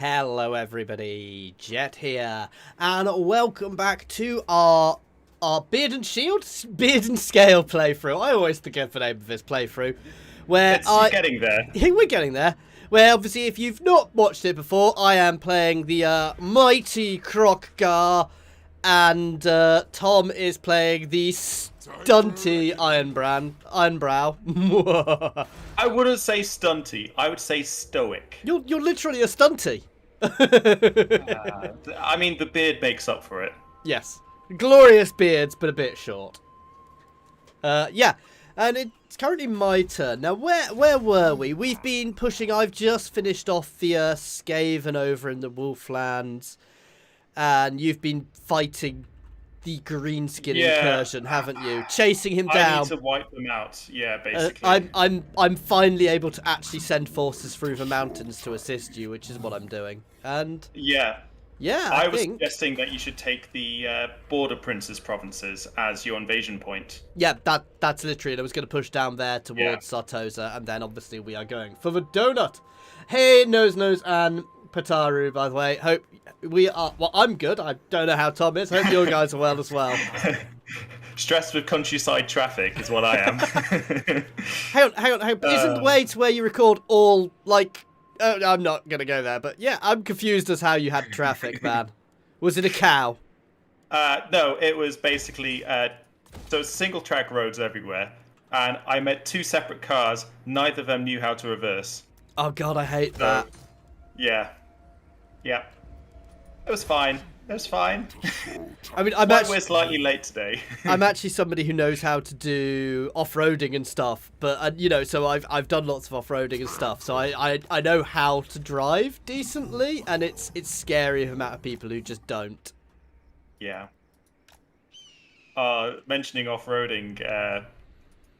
Hello everybody, Jet here, and welcome back to our Beard and Scale playthrough. I always forget the name of this playthrough. Where You're getting there. We're getting there. Where obviously, if you've not watched it before, I am playing the mighty Kroq-Gar, and Tom is playing the stunty Iornbrow. I wouldn't say stunty. I would say stoic. You're literally a stunty. I mean, the beard makes up for it. Yes. Glorious beards, but a bit short. Yeah. And it's currently my turn. Now, where were we? We've been pushing. I've just finished off the Skaven over in the Wolflands. And you've been fighting the greenskin incursion, haven't you? Chasing him down. I need to wipe them out. Yeah, basically. I'm finally able to actually send forces through the mountains to assist you, which is what I'm doing. And yeah, I was think suggesting that you should take the border princes provinces as your invasion point. Yeah, that's literally it. I was going to push down there towards Sartosa, and then obviously we are going for the donut. Hey, Nose and Pataru, by the way. Hope we are. Well, I'm good. I don't know how Tom is. Hope you guys are well as well. Stressed with countryside traffic is what I am. Hang on. Isn't the way to where you record all, like... Oh, I'm not going to go there, but yeah, I'm confused as how you had traffic, man. Was it a cow? No, it was basically... so it's single-track roads everywhere, and I met two separate cars. Neither of them knew how to reverse. Oh, God, I hate that. Yeah. It was fine. I mean, we're slightly late today. I'm actually somebody who knows how to do off-roading and stuff, but you know, so I've done lots of off-roading and stuff, so I know how to drive decently, and it's scary the amount of people who just don't. Yeah. Mentioning off-roading,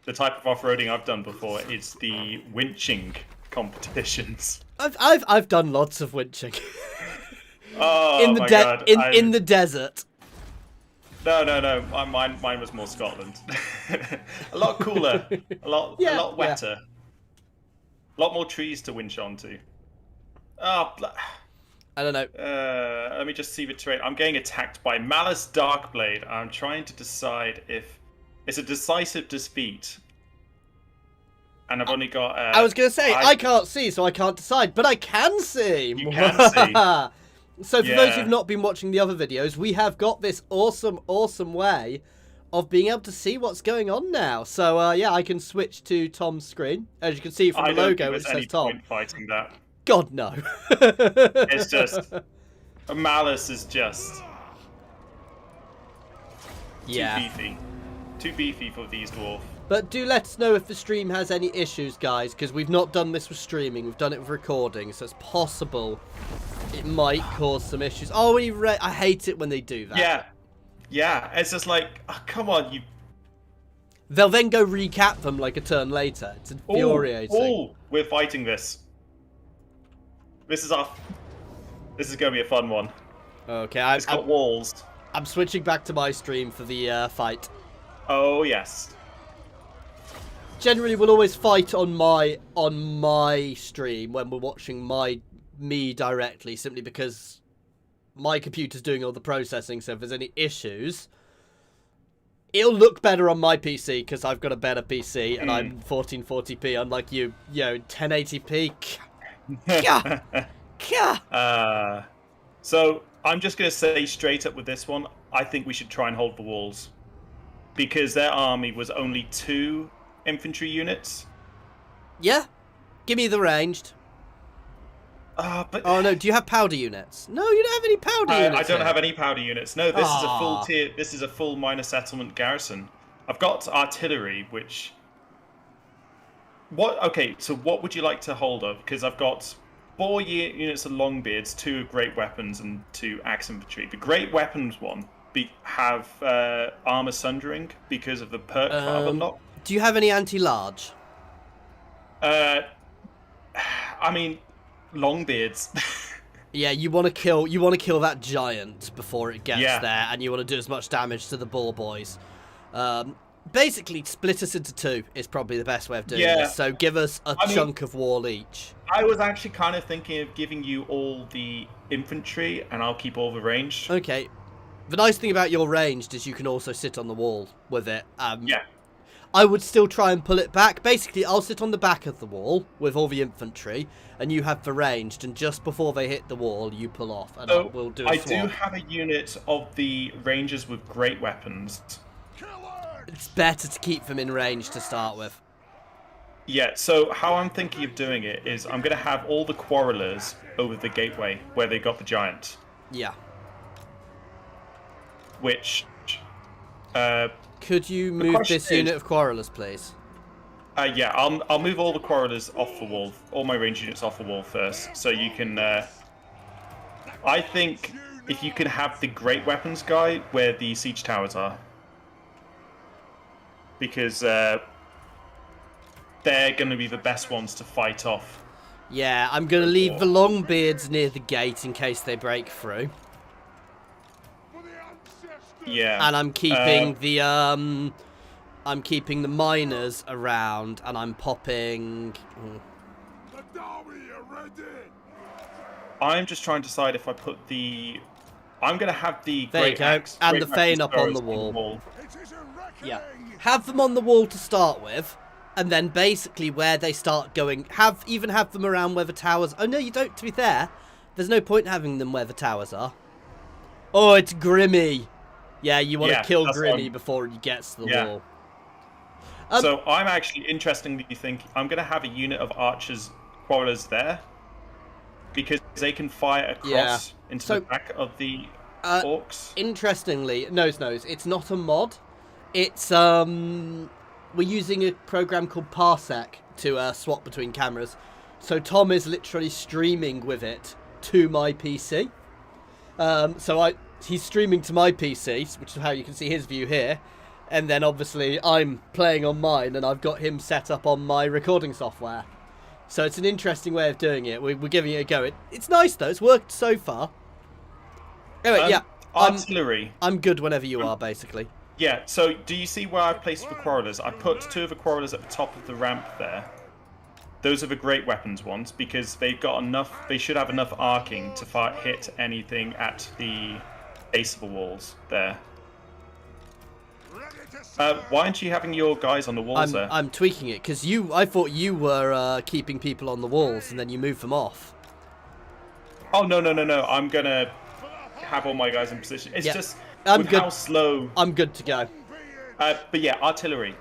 the type of off-roading I've done before is the winching competitions. I've done lots of winching. Oh, in the in the desert. No. Mine was more Scotland. A lot cooler. A lot wetter. A lot more trees to winch onto. Oh, I don't know. Let me just see the terrain. I'm getting attacked by Malice Darkblade. I'm trying to decide if it's a decisive defeat. And I've only got... I was going to say, I can't see, so I can't decide. But I can see! You can see. So for those who've not been watching the other videos, we have got this awesome way of being able to see what's going on now. So, yeah, I can switch to Tom's screen. As you can see from the logo, it says Tom. Point fighting that. God, no. It's just... Malice is just... Too beefy for these dwarves. But do let us know if the stream has any issues, guys, because we've not done this with streaming. We've done it with recording, so it's possible it might cause some issues. Oh, I hate it when they do that. Yeah. It's just like, oh, come on, you... They'll then go recap them like a turn later. It's infuriating. Oh, we're fighting this. This is going to be a fun one. Okay, it's got walls. I'm switching back to my stream for the fight. Oh, yes. Generally, we'll always fight on my stream when we're watching me directly, simply because my computer's doing all the processing. So if there's any issues, it'll look better on my PC because I've got a better PC and I'm 1440p, unlike you, 1080p. So I'm just going to say straight up with this one, I think we should try and hold the walls because their army was only 2 infantry units. Yeah, give me the ranged. But oh no, do you have powder units? No, you don't have any powder units. I don't have any powder units. No, this is a full tier. This is a full minor settlement garrison. I've got artillery, which. Okay, so what would you like to hold of? Because I've got 4 units of longbeards, 2 great weapons, and 2 axe infantry. The great weapons one have armor sundering because of the perk that I've unlocked. Do you have any anti-large? I mean, longbeards. Yeah, you want to kill that giant before it gets there, and you want to do as much damage to the ball boys. Basically, split us into two is probably the best way of doing Yeah. this. So give us a chunk of wall each. I was actually kind of thinking of giving you all the infantry, and I'll keep all the range. Okay. The nice thing about your ranged is you can also sit on the wall with it. Yeah. I would still try and pull it back. Basically, I'll sit on the back of the wall with all the infantry, and you have the ranged, and just before they hit the wall, you pull off, and So we'll do a I swap. do have a unit of the rangers with great weapons. It's better to keep them in range to start with. Yeah, so how I'm thinking of doing it is I'm going to have all the quarrelers over the gateway where they got the giant. Yeah. Which... Could you move this unit of quarrelers, please? Yeah, I'll move all the quarrelers off the wall, all my range units off the wall first, so you can... I think if you can have the great weapons guy where the siege towers are. Because they're going to be the best ones to fight off. Yeah, I'm going to leave the Longbeards near the gate in case they break through. Yeah. And I'm keeping the miners around, and I'm popping... I'm just trying to decide if I put the... I'm going to have the There you great go. axe, And great the Thane axe up on the throwers wall. Yeah. Have them on the wall to start with, and then basically where they start going, even have them around where the towers... Oh, no, you don't, to be fair. There's no point having them where the towers are. Oh, it's Grimmy. Yeah, you want to kill Grimmy before he gets to the wall. So I'm actually interestingly thinking I'm going to have a unit of archers, quarrelers there, because they can fire across into the back of the orcs. Interestingly, nose, it's not a mod. It's we're using a program called Parsec to swap between cameras. So Tom is literally streaming with it to my PC. He's streaming to my PC, which is how you can see his view here. And then obviously I'm playing on mine, and I've got him set up on my recording software. So it's an interesting way of doing it. We're giving it a go. It's nice though. It's worked so far. Anyway, yeah. Artillery. I'm good whenever you are, basically. Yeah, so do you see where I've placed the quarrelers? I put two of the quarrelers at the top of the ramp there. Those are the great weapons ones, because they've got enough... They should have enough arcing to hit anything at the base of the walls there. Why aren't you having your guys on the walls there? I'm tweaking it, because I thought you were keeping people on the walls, and then you moved them off. Oh, no. I'm going to have all my guys in position. It's just with how slow... I'm good to go. But yeah, artillery.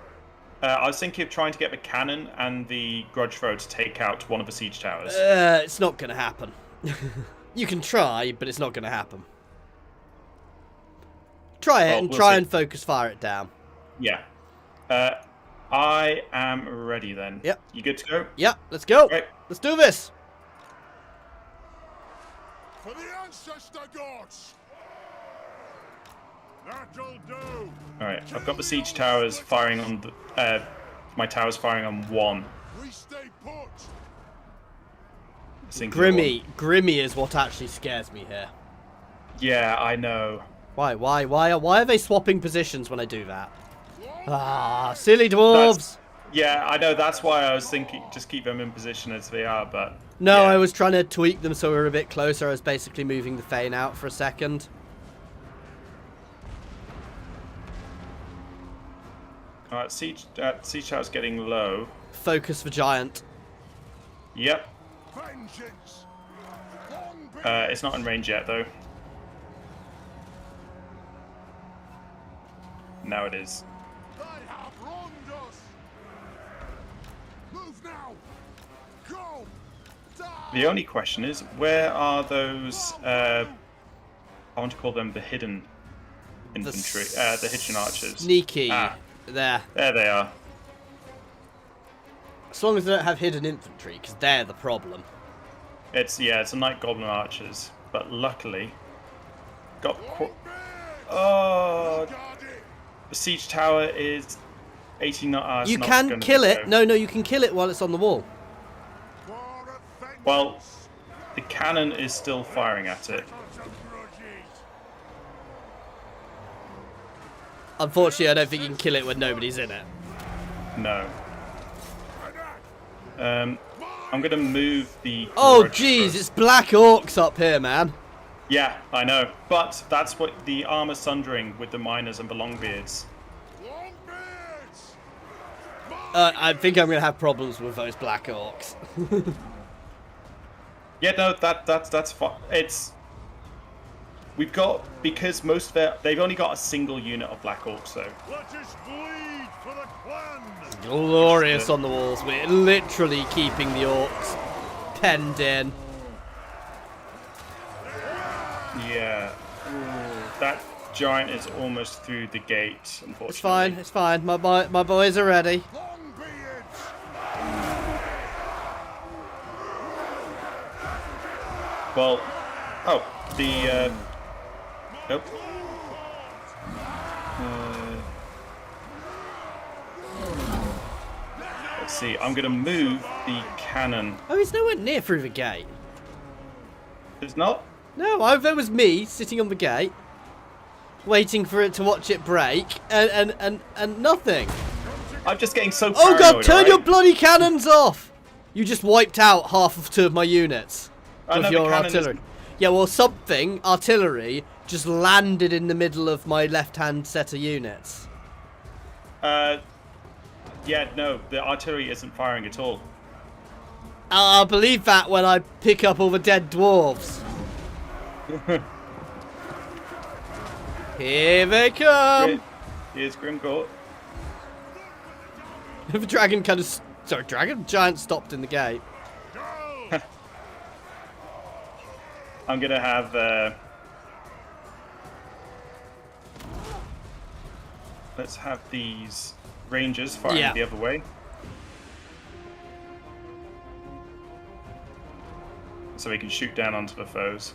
I was thinking of trying to get the cannon and the grudge throw to take out one of the siege towers. It's not going to happen. You can try, but it's not going to happen. Try it and try and focus fire it down. Yeah. I am ready then. Yep. You good to go? Yep, let's go. Right. Let's do this. For the ancestor gods. That'll do. Alright, I've got the siege towers firing on the... my towers firing on one. We stay put. Grimmy is what actually scares me here. Yeah, I know. Why are they swapping positions when I do that? Ah, silly dwarves! Yeah, I know, that's why I was thinking just keep them in position as they are, but... No, yeah. I was trying to tweak them so we were a bit closer. I was basically moving the Thane out for a second. Alright, siege tower's getting low. Focus the giant. Yep. Vengeance. It's not in range yet, though. Now it is. They have wronged us. Move now. Go. Die. The only question is, where are those, I want to call them the hidden infantry, the hidden archers. Sneaky. Ah, There. there they are. As long as they don't have hidden infantry, because they're the problem. It's a Night Goblin archers, but luckily, got... Oh, the siege tower is 89... You can kill it. No, you can kill it while it's on the wall. Well, the cannon is still firing at it. Unfortunately, I don't think you can kill it when nobody's in it. No. I'm gonna move the. Oh, grudge jeez, first. it's black orcs up here, man. Yeah, I know. But that's what the armor sundering with the miners and the longbeards. Longbeards! I think I'm gonna have problems with those black orcs. Yeah, no, that's fine. We've got, because most of they've only got a single unit of black orcs though. Let us bleed for the clan! Glorious on the walls. We're literally keeping the orcs penned in. Yeah. Ooh, that giant is almost through the gate, unfortunately. It's fine. It's fine. My boys are ready. Longbeards! Well, oh, the nope. Let's see. I'm gonna move the cannon. Oh, he's nowhere near through the gate. It's not. No, there was me sitting on the gate, waiting for it to watch it break, and nothing. I'm just getting so Oh paranoid. god, turn your alright? bloody cannons off! You just wiped out half of 2 of my units I know with the your cannon artillery. is- Yeah, well, artillery, just landed in the middle of my left-hand set of units. Yeah, no, the artillery isn't firing at all. I'll believe that when I pick up all the dead dwarves. Here they come! Here's Grimgort. The dragon kind of... Sorry, dragon? Giant stopped in the gate. I'm gonna have. Let's have these rangers firing Yeah. the other way. So we can shoot down onto the foes.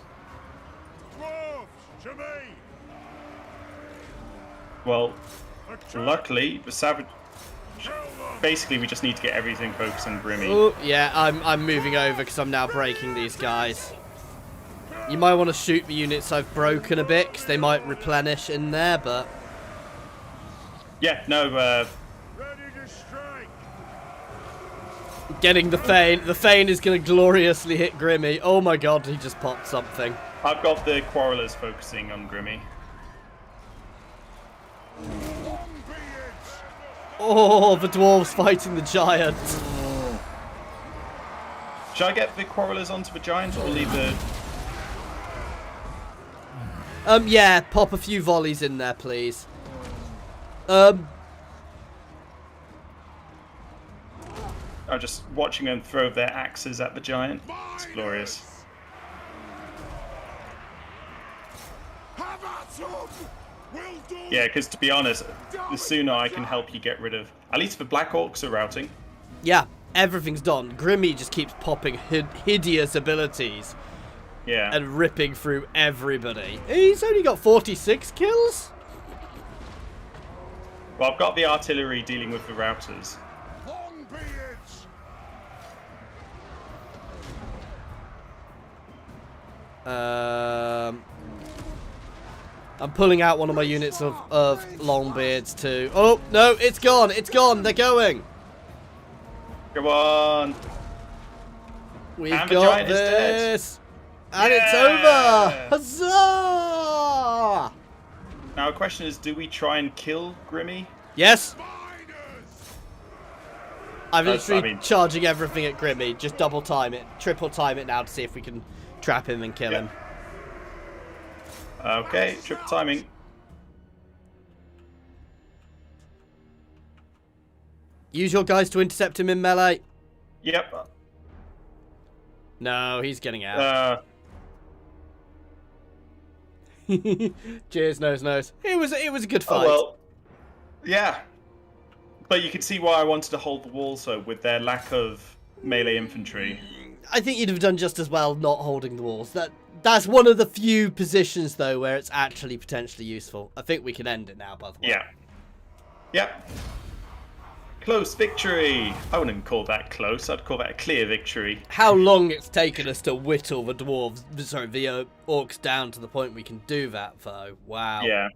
Dwarves, to me! Well, Attack! luckily, the savage. Kill them! Basically, we just need to get everything focused on Grimmy. Oh, yeah, I'm moving over because I'm now breaking these guys. You might want to shoot the units I've broken a bit because they might replenish in there, but... Yeah, no, Ready to strike! Getting the Thane. The Thane is going to gloriously hit Grimmy. Oh my god, he just popped something. I've got the Quarrelers focusing on Grimmy. Longbeards! Oh, the dwarves fighting the giant. Should I get the Quarrelers onto the giant or leave the... Yeah, pop a few volleys in there, please. I'm just watching them throw their axes at the giant. It's glorious. Have at them! We'll do Yeah, because to be honest, the sooner I can help you get rid of... At least the Black Orcs are routing. Yeah, everything's done. Grimmy just keeps popping hideous abilities Yeah. and ripping through everybody. He's only got 46 kills? Well, I've got the artillery dealing with the routers. Longbeards! I'm pulling out one of my units of Longbeards too. Oh, no, it's gone. It's gone. They're going. Come on. We've And the got giant is dead. this. And it's Yeah. over. Huzzah! Now, the question is, do we try and kill Grimmy? Yes. Miners! I'm That's- literally I mean- charging everything at Grimmy. Just double time it. Triple time it now to see if we can trap him and kill Yeah. him. Okay, triple timing. Use your guys to intercept him in melee. Yep. No, he's getting out. Cheers, nose. It was a good Oh, fight. well. Yeah. But you can see why I wanted to hold the walls, though, with their lack of melee infantry. I think you'd have done just as well not holding the walls. That's one of the few positions though where it's actually potentially useful. I think we can end it now, by the way. Yeah. Yep. Close victory. I wouldn't call that close. I'd call that a clear victory. How long it's taken us to whittle the orcs down to the point we can do that though. Wow. Yeah.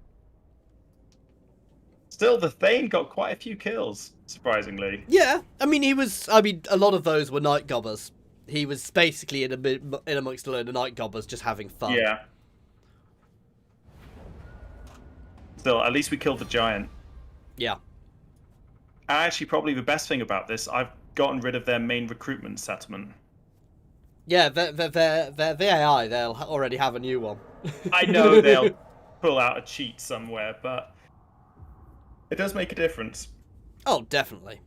Still, the Thane got quite a few kills, surprisingly. Yeah, I mean, a lot of those were night gobbers. He was basically in amongst a load of night gobbers just having fun. Yeah. Still, at least we killed the giant. Yeah. Actually, probably the best thing about this, I've gotten rid of their main recruitment settlement. Yeah, they're AI. They'll already have a new one. I know they'll pull out a cheat somewhere, but it does make a difference. Oh, definitely.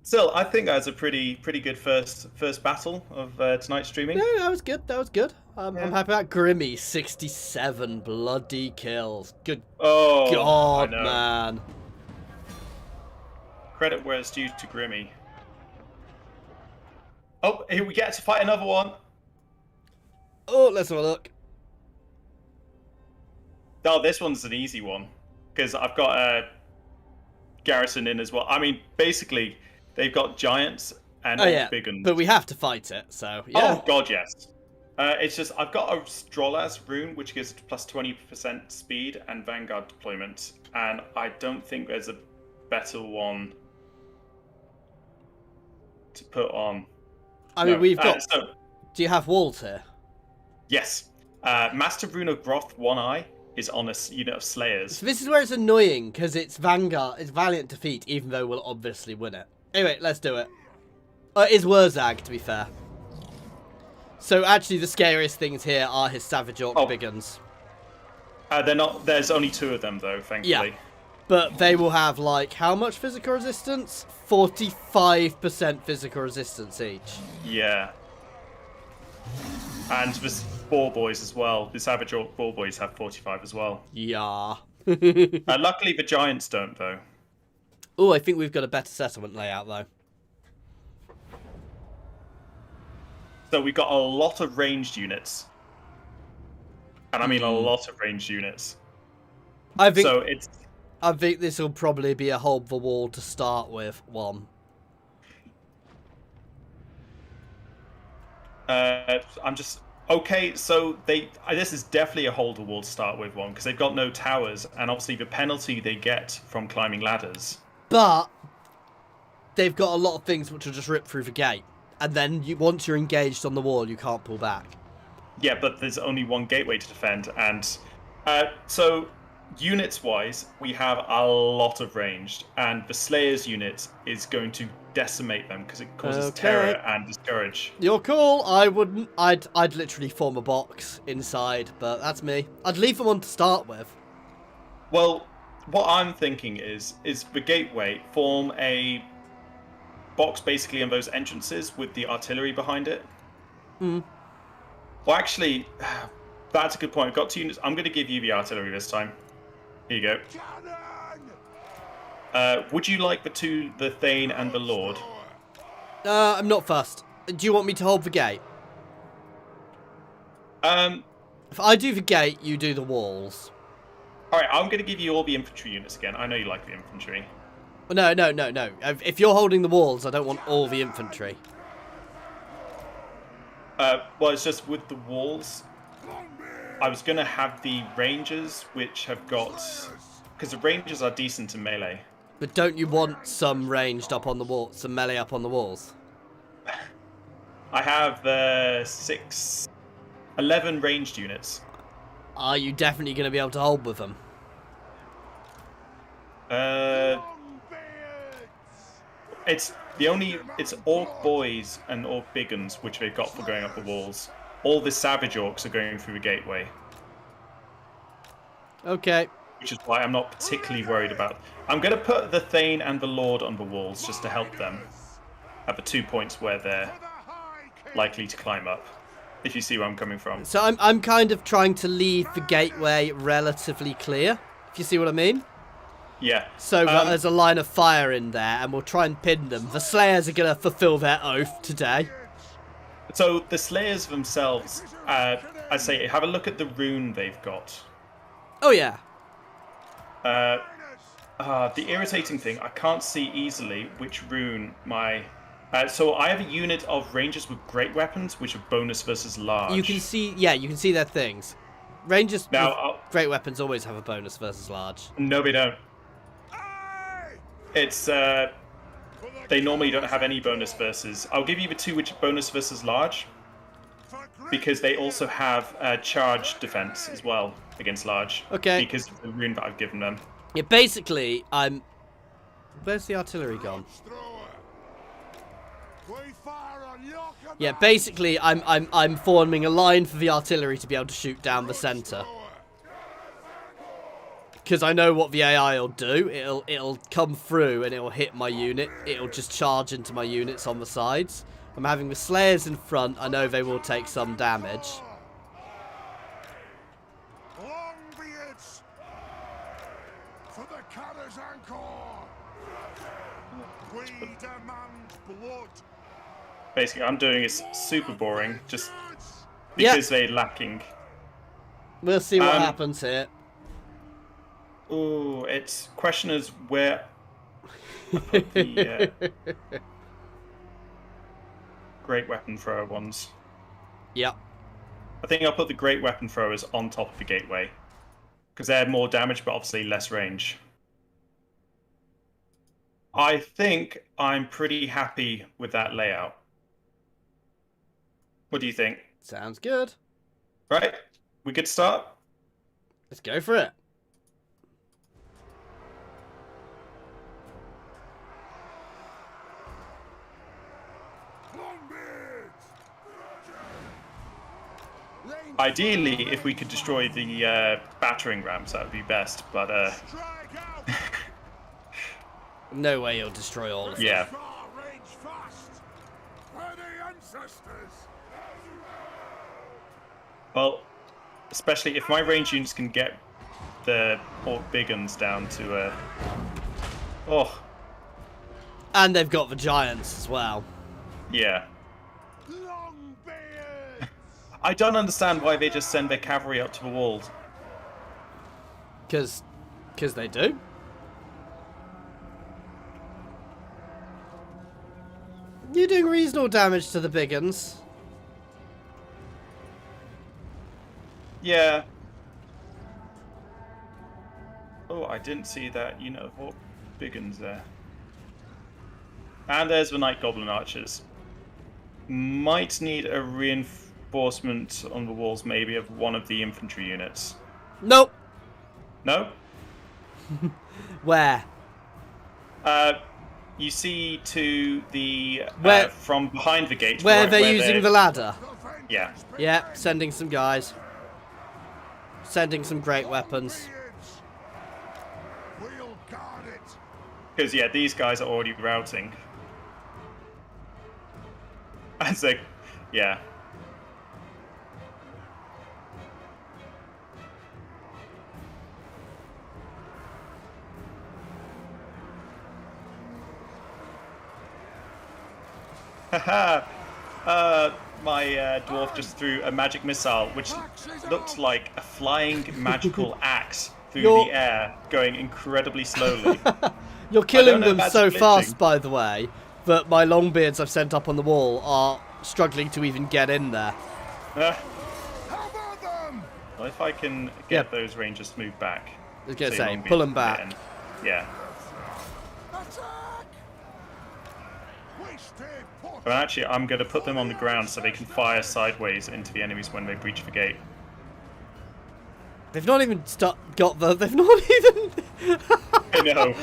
Still, I think that was a pretty good first battle of tonight's streaming. No, that was good. That was good. I'm Yeah. happy about Grimmy. 67 bloody kills. Good Oh, God, I know. man. Credit where it's due to Grimmy. Oh, here we get to fight another one. Oh, let's have a look. Oh, this one's an easy one because I've got a garrison in as well. I mean, basically, they've got giants and Oh yeah, big ones. but we have to fight it. So yeah. Oh God, yes. It's just I've got a Strolaz rune which gives plus 20% speed and Vanguard deployment, and I don't think there's a better one to put on. I mean, No, we've got. so, Do you have walls here? yes, Master Rune of Groth One Eye is on a unit of Slayers. So this is where it's annoying because it's Vanguard. It's Valiant Defeat, even though we'll obviously win it. Anyway, let's do it. It is Wurzag, to be fair. So actually, the scariest things here are his Savage Orc big guns. They're not. There's only 2 of them though, thankfully. Yeah. But they will have, like, how much physical resistance? 45% physical resistance each. Yeah. And the Boar Boys as well. The Savage Orc Boar Boys have 45 as well. Yeah. Luckily, the Giants don't, though. Oh, I think we've got a better settlement layout, though. So we've got a lot of ranged units. And I mean a lot of ranged units. I think this will probably be a hold the wall to start with one. I'm just... Okay, so this is definitely a hold the wall to start with one, because they've got no towers, and obviously the penalty they get from climbing ladders. But they've got a lot of things which will just rip through the gate. And then once you're engaged on the wall, you can't pull back. Yeah, but there's only one gateway to defend, and so units-wise, we have a lot of ranged, and the Slayers unit is going to decimate them because it causes terror and discourage. You're cool. I wouldn't. I'd literally form a box inside, but that's me. I'd leave them on to start with. Well, what I'm thinking is the gateway form a box basically on those entrances with the artillery behind it. Hmm. Well, actually, that's a good point. I've got 2 units. I'm going to give you the artillery this time. Here you go. Would you like the Thane and the Lord? I'm not fussed. Do you want me to hold the gate? If I do the gate, you do the walls. Alright, I'm going to give you all the infantry units again. I know you like the infantry. No. If you're holding the walls, I don't want all the infantry. Well, it's just with the walls, I was going to have the Rangers, which have got... Because the Rangers are decent in melee. But don't you want some ranged up on the wall, some melee up on the walls? I have 11 ranged units. Are you definitely going to be able to hold with them? It's Orc Boys and Orc Big Uns, which they've got for going up the walls. All the Savage Orcs are going through the gateway. Okay. Which is why I'm not particularly worried about. I'm going to put the Thane and the Lord on the walls just to help them at the 2 points where they're likely to climb up. If you see where I'm coming from. So I'm kind of trying to leave the gateway relatively clear, if you see what I mean. Yeah. So there's a line of fire in there, and we'll try and pin them. The Slayers are going to fulfill their oath today. So the Slayers themselves, I say, have a look at the rune they've got. Oh yeah. The irritating thing, I can't see easily which rune my... so I have a unit of Rangers with great weapons, which are bonus versus large. You can see, yeah, you can see their things. Rangers Now, with great weapons always have a bonus versus large. no, we don't. Aye! It's they normally don't have any bonus versus. I'll give you the 2 which bonus versus large For great because they also have charge defense as well against large. Okay. Because of the rune that I've given them. Yeah, basically, I'm... Where's the artillery gone? thrower. We fire on your command. Yeah, basically, I'm forming a line for the artillery to be able to shoot down the center. Because I know what the AI will do. It'll come through and it'll hit my unit. It'll just charge into my units on the sides. I'm having the Slayers in front. I know they will take some damage. Longbeards for the Canners Encore. We demand blood. Basically, I'm doing is super boring, just because they're lacking. We'll see what happens here. Ooh, it's question is where I put the great weapon thrower ones. Yep. I think I'll put the great weapon throwers on top of the gateway because they have more damage, but obviously less range. I think I'm pretty happy with that layout. What do you think? Sounds good. Right, we could start. Let's go for it. Ideally, if we could destroy the battering rams, that would be best. But Strike out. No way you'll destroy all of them. yeah, Far range fast. For the ancestors. well, especially if my range units can get the Orc big guns down to oh, And they've got the giants as well. yeah. Longbeards. I don't understand why they just send their cavalry up to the walls. Because they do. You're doing reasonable damage to the big uns. Yeah. Oh, I didn't see that unit of Orc big guns there. And there's the Night Goblin archers. Might need a reinforcement on the walls, maybe, of one of the infantry units. Nope. No? Where? You see to the Where- from behind the gate. Where right they're using the ladder. Yeah. Yeah, sending some guys. Sending some great weapons. We'll guard it. Because yeah, these guys are already routing. As they, yeah. Haha! My dwarf just threw a magic missile, which looked like a flying magical axe through You're- the air, going incredibly slowly. You're I killing don't know if them that's so glitching. fast, by the way, that my longbeards I've sent up on the wall are struggling to even get in there. Uh, Cover them. well, if I can get Yep. those rangers to move back. I was going to so say, Longbeard pull them can get back. in. Yeah. Attack. We stay put. But actually, I'm going to put them on the ground so they can fire sideways into the enemies when they breach the gate. They've not even got the... They've not even... I know.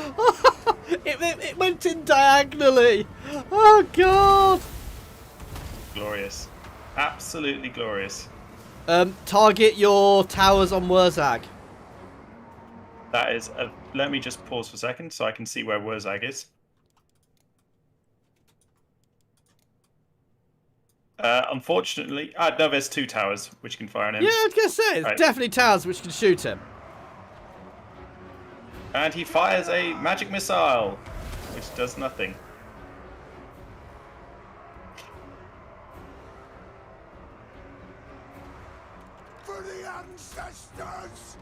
it went in diagonally. Oh, God. Glorious. Absolutely glorious. Target your towers on Wurzag. That is a... Let me just pause for a second so I can see where Wurzag is. Unfortunately... no, there's 2 towers which can fire on him. Yeah, I was going to say, it's Right. definitely towers which can shoot him. And he fires a magic missile, which does nothing. For the ancestors.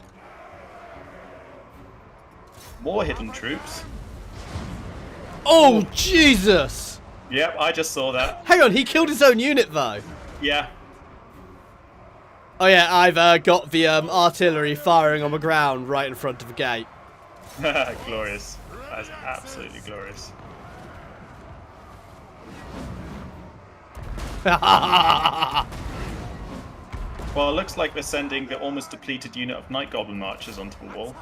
More hidden troops. Oh, Jesus. Yep, I just saw that. Hang on, he killed his own unit, though. Yeah. Oh yeah, I've got the artillery firing on the ground right in front of the gate. Glorious. That's absolutely glorious. Well, it looks like they're sending the almost depleted unit of Night Goblin Marchers onto the wall.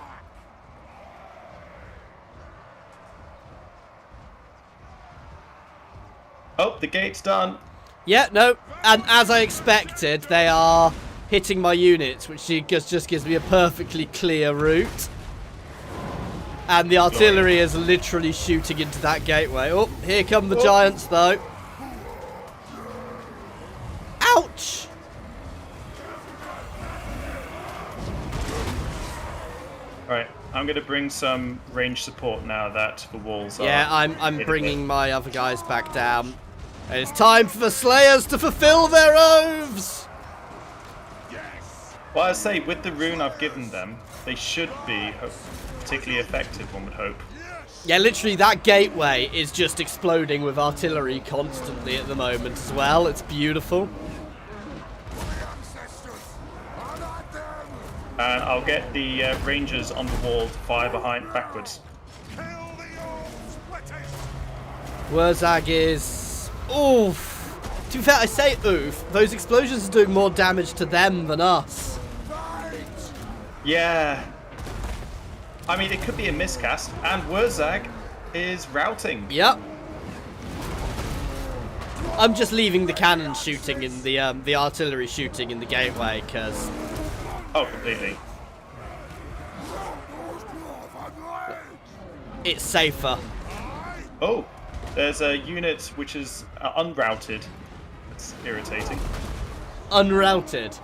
Oh, the gate's done. Yeah, no, and as I expected, they are hitting my units, which just gives me a perfectly clear route. And the artillery is literally shooting into that gateway. Oh, here come the giants, though. Ouch! Alright, I'm going to bring some range support now that the walls are... Yeah, I'm bringing my other guys back down. And it's time for the Slayers to fulfill their oaths! Well, I say, with the rune I've given them, they should be particularly effective, one would hope. Yeah, literally that gateway is just exploding with artillery constantly at the moment as well. It's beautiful. And I'll get the rangers on the wall to fire backwards. Wurzag is... Oof. To be fair, I say oof. Those explosions are doing more damage to them than us. Yeah. I mean, it could be a miscast, and Wurzag is routing. Yep. I'm just leaving the cannon shooting in the artillery shooting in the gateway, because... Oh, completely. It's safer. Oh, there's a unit which is unrouted. It's irritating. Unrouted.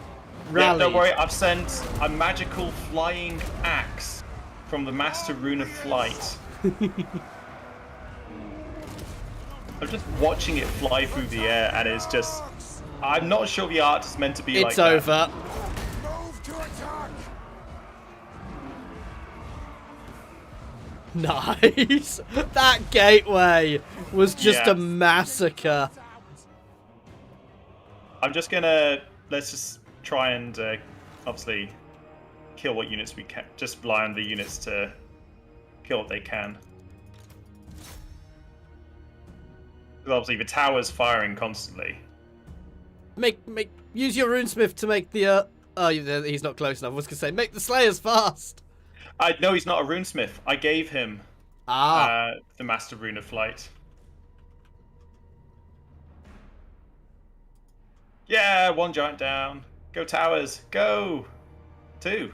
Yeah, Rallied. don't worry, I've sent a magical flying axe from the Master Rune of Flight. I'm just watching it fly through the air, and it's just... I'm not sure the art is meant to be like that. It's over. Nice. That gateway was just a massacre. I'm just gonna... Let's just try and obviously kill what units we can. Just rely on the units to kill what they can. Because obviously the tower's firing constantly. Use your runesmith to make the oh, he's not close enough. I was gonna say, make the Slayers fast. No, he's not a runesmith. I gave him the Master Rune of Flight. Yeah, one giant down. Go towers. Go. 2.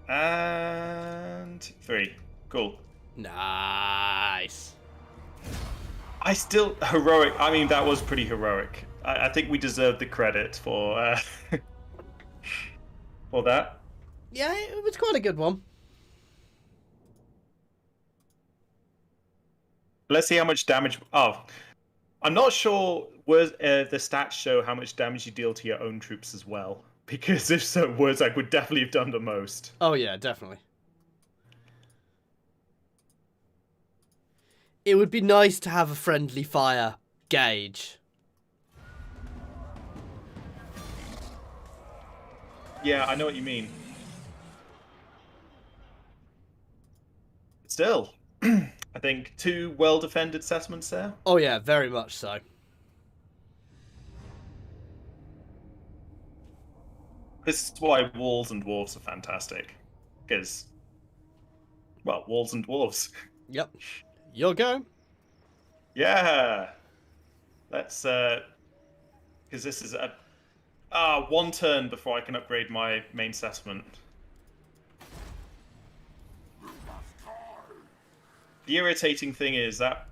And 3. Cool. Nice. I still... Heroic. I mean, that was pretty heroic. I think we deserve the credit for for that. Yeah, it was quite a good one. Let's see how much damage... Oh, I'm not sure where the stats show how much damage you deal to your own troops as well. Because if so, Wurzag would definitely have done the most. Oh yeah, definitely. It would be nice to have a friendly fire gauge. Yeah, I know what you mean. Still, I think 2 well-defended settlements there. Oh yeah, very much so. This is why walls and dwarves are fantastic. Because, well, walls and dwarves. Yep. Your go. Yeah. Let's, because this is a... 1 turn before I can upgrade my main settlement. The irritating thing is that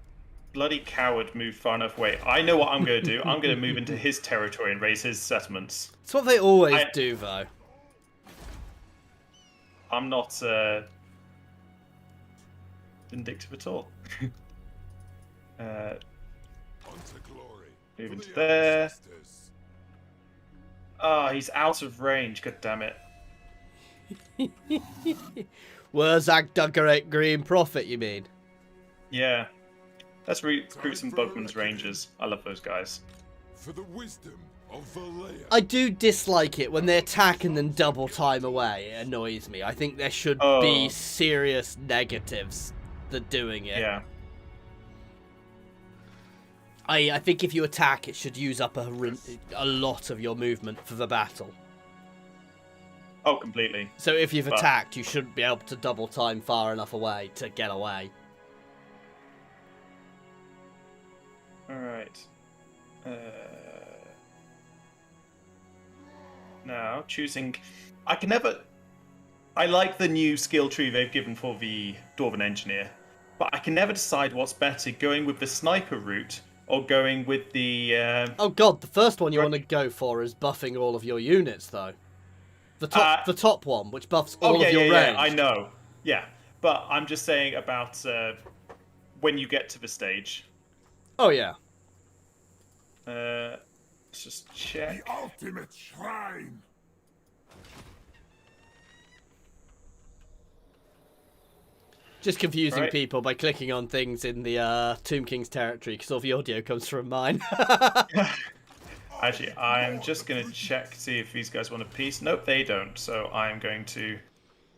bloody coward moved far enough away. I know what I'm going to do. I'm going to move into his territory and raise his settlements. It's what they always do, though. I'm not vindictive at all. Move into there. Oh, he's out of range. God damn it. Wurzag Duggerate Green Prophet, you mean? Yeah. Let's recruit some Bugman's Rangers. I love those guys. For the wisdom of Valea. I do dislike it when they attack and then double time away. It annoys me. I think there should be serious negatives to doing it. Yeah. I think if you attack, it should use up a lot of your movement for the battle. Oh, completely. So if you've attacked, you shouldn't be able to double time far enough away to get away. Alright. Now, choosing... I like the new skill tree they've given for the Dwarven Engineer, but I can never decide what's better, going with the sniper route or going with the... Oh god, the first one you want to go for is buffing all of your units, though. The top one, which buffs all of your range. Yeah, I know. Yeah, but I'm just saying about when you get to the stage. Oh, yeah. Let's just check. The ultimate shrine. Just confusing people by clicking on things in the Tomb King's territory, because all the audio comes from mine. Actually, I'm just going to check, see if these guys want a peace. Nope, they don't. So I'm going to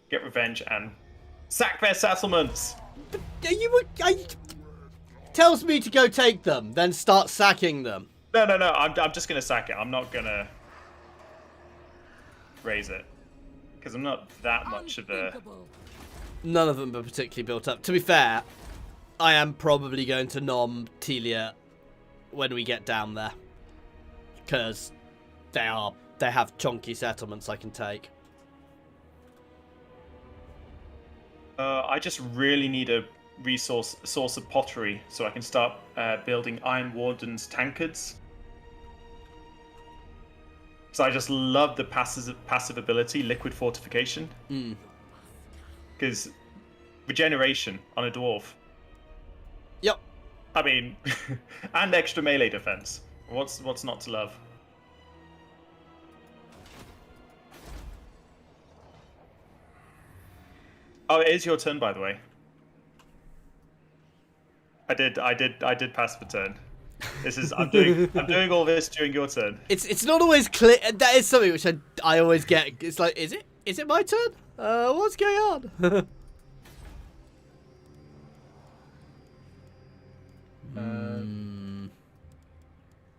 get revenge and sack their settlements. Tells me to go take them, then start sacking them. No. I'm just going to sack it. I'm not going to raise it. Because I'm not that much of a... None of them are particularly built up. To be fair, I am probably going to nom Telia when we get down there. Because they have chunky settlements I can take. I just really need a source of pottery so I can start building Iron Warden's tankards. So I just love the passive ability, liquid fortification. Because regeneration on a dwarf. Yep. I mean, and extra melee defense. What's not to love? Oh, it is your turn, by the way. I did pass the turn. This is I'm doing all this during your turn. It's not always clear. That is something which I always get. It's like, is it my turn? What's going on?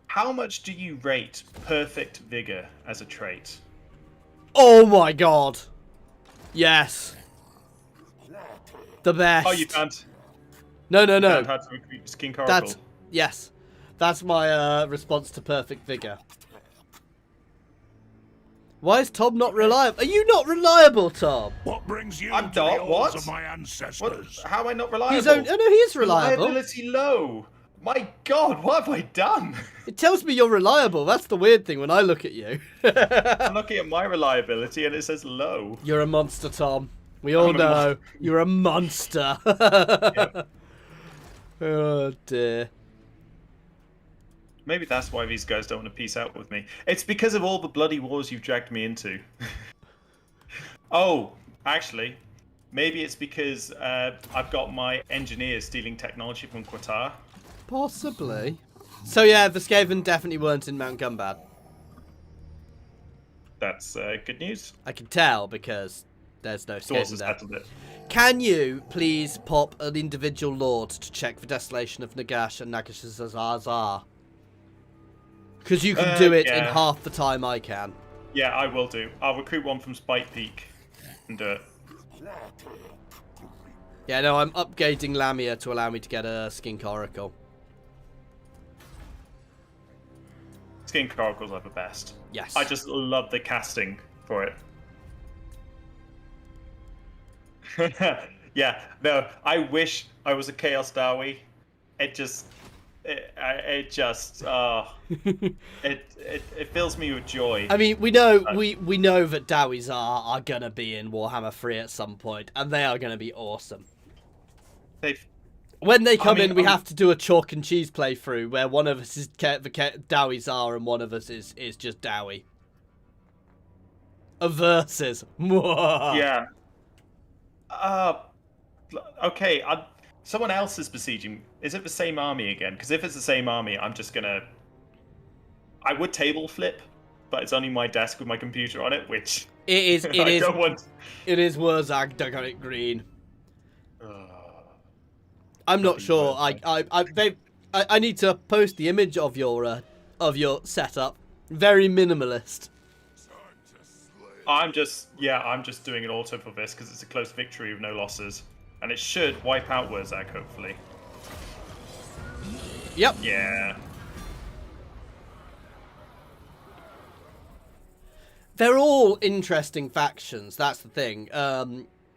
How much do you rate perfect vigor as a trait? Oh my god! Yes, the best. Oh, you can't. No. You can't have to recruit Skin Coracle. Yes, that's my response to perfect vigor. Why is Tom not reliable? Are you not reliable, Tom? What brings you I'm to the not. halls What? of my ancestors? How am I not reliable? Oh no, he is reliable. Reliability low. My God, what have I done? It tells me you're reliable. That's the weird thing when I look at you. I'm looking at my reliability and it says low. You're a monster, Tom. We all know you're a monster. Yep. Oh dear. Maybe that's why these guys don't want to peace out with me. It's because of all the bloody wars you've dragged me into. Oh, actually, maybe it's because I've got my engineers stealing technology from Qatar. Possibly. So yeah, the Skaven definitely weren't in Mount Gumbad. That's good news. I can tell because there's no Skaven there. Settled it. Can you please pop an individual lord to check the desolation of Nagash and Nagashazar? Because you can do it in half the time I can. Yeah, I will do. I'll recruit one from Spike Peak and do it. Yeah, no, I'm upgrading Lamia to allow me to get a Skin Coracle. Skin Coracles are the best. Yes. I just love the casting for it. Yeah, no, I wish I was a Chaos Dawi. It fills me with joy. I mean, we know that Dowies are gonna be in Warhammer 3 at some point, and they are gonna be awesome. When they come in, we have to do a chalk and cheese playthrough where one of us is the Dowies are and one of us is just Dowie. A versus. Yeah. Okay. Someone else is besieging. Is it the same army again? Because if it's the same army, I'm just gonna I would table flip, but it's only my desk with my computer on it, which It is. It I is. don't want. It is Wurzag Dugonic Green. Uh, I'm not bloody sure. Wurzag. I need to post the image of your setup. Very minimalist. I'm just doing an auto for this because it's a close victory with no losses, and it should wipe out Wurzag hopefully. Yep. Yeah. They're all interesting factions. That's the thing.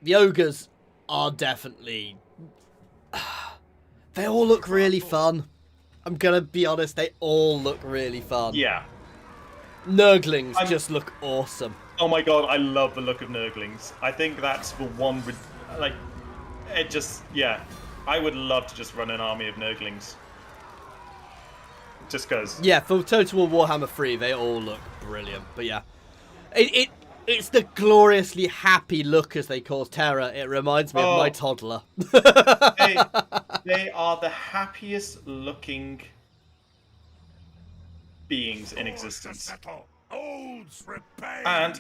The ogres are definitely. They all look really fun. I'm gonna be honest. They all look really fun. Yeah. Nurglings just look awesome. Oh my god, I love the look of Nurglings. I think that's the one, like, it just, yeah. I would love to just run an army of Nurglings. Just because. Yeah, for Total War Warhammer 3, they all look brilliant. But yeah, it's the gloriously happy look as they cause terror. It reminds me of my toddler. They are the happiest looking beings in existence. And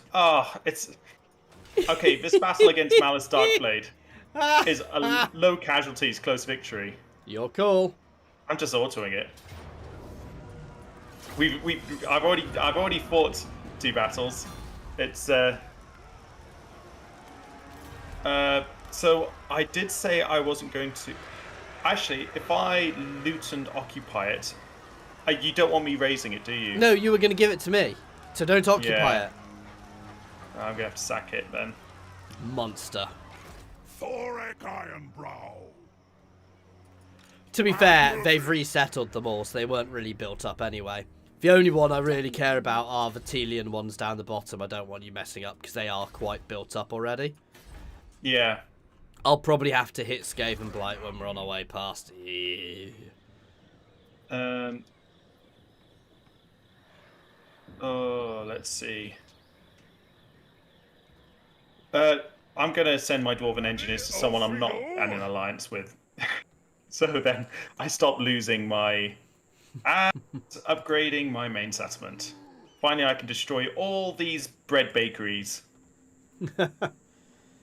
it's okay. This battle against Malice Darkblade is a low casualties, close victory. You're cool. I'm just autoing it. I've already fought 2 battles. It's so I did say I wasn't going to. Actually, if I loot and occupy it, you don't want me raising it, do you? No, you were going to give it to me, so don't occupy it. I'm gonna have to sack it then. Monster. Thorek Iornbrow. To be fair, they've resettled them all, so they weren't really built up anyway. The only one I really care about are the Telian ones down the bottom. I don't want you messing up because they are quite built up already. Yeah. I'll probably have to hit Skaven Blight when we're on our way past. Oh, let's see. I'm gonna send my Dwarven Engineers to someone I'm not in an alliance with. So then I stop losing my... and upgrading my main settlement. Finally, I can destroy all these bread bakeries.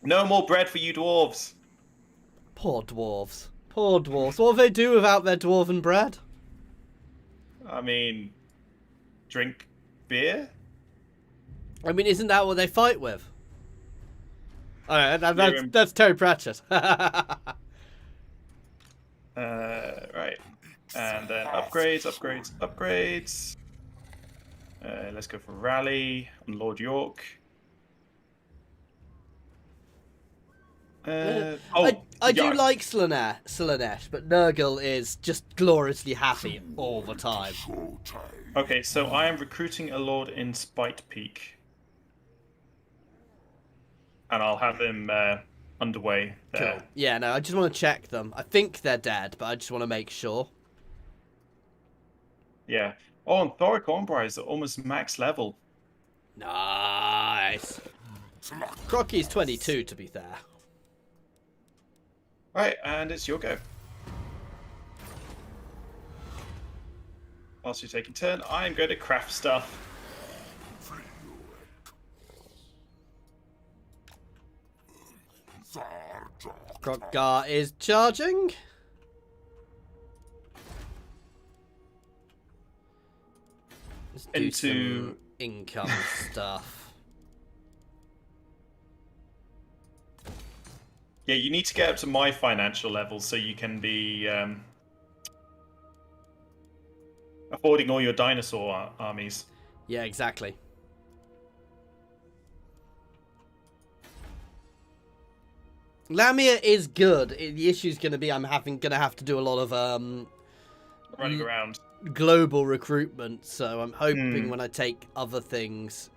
No more bread for you dwarves. Poor dwarves. Poor dwarves. What do they do without their dwarven bread? I mean, drink beer? I mean, isn't that what they fight with? Alright, that's Terry Pratchett. Right. And then upgrades. Let's go for Rally on Lord York. I do like Slanesh, but Nurgle is just gloriously happy all the time. Okay, so I am recruiting a Lord in Spite Peak. And I'll have him underway there. Cool. Yeah, no, I just want to check them. I think they're dead, but I just want to make sure. Yeah. Oh, and Thorek Iornbrow is almost max level. Nice. Crocky's 22, to be fair. Right, and it's your go. Whilst you're taking turn, I'm going to craft stuff. Kroq-Gar is charging. Let's do Into some income stuff. Yeah, you need to get up to my financial level so you can be affording all your dinosaur armies. Yeah, exactly. Lamia is good. The issue's going to be I'm going to have to do a lot of Running around. Global recruitment. So I'm hoping when I take other things,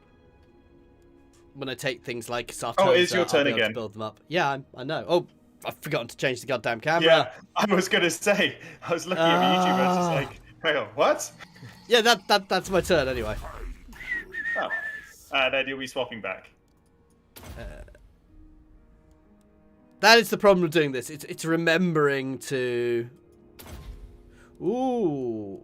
when I take things like Sartosa, oh, it's your turn I'll be able again. to build them up. Yeah, I know. Oh, I've forgotten to change the goddamn camera. Yeah, I was going to say. I was looking at YouTube and it's just like, hang on, what? Yeah, that's my turn anyway. Oh. And then you'll be swapping back. That is the problem with doing this. It's remembering to... Ooh.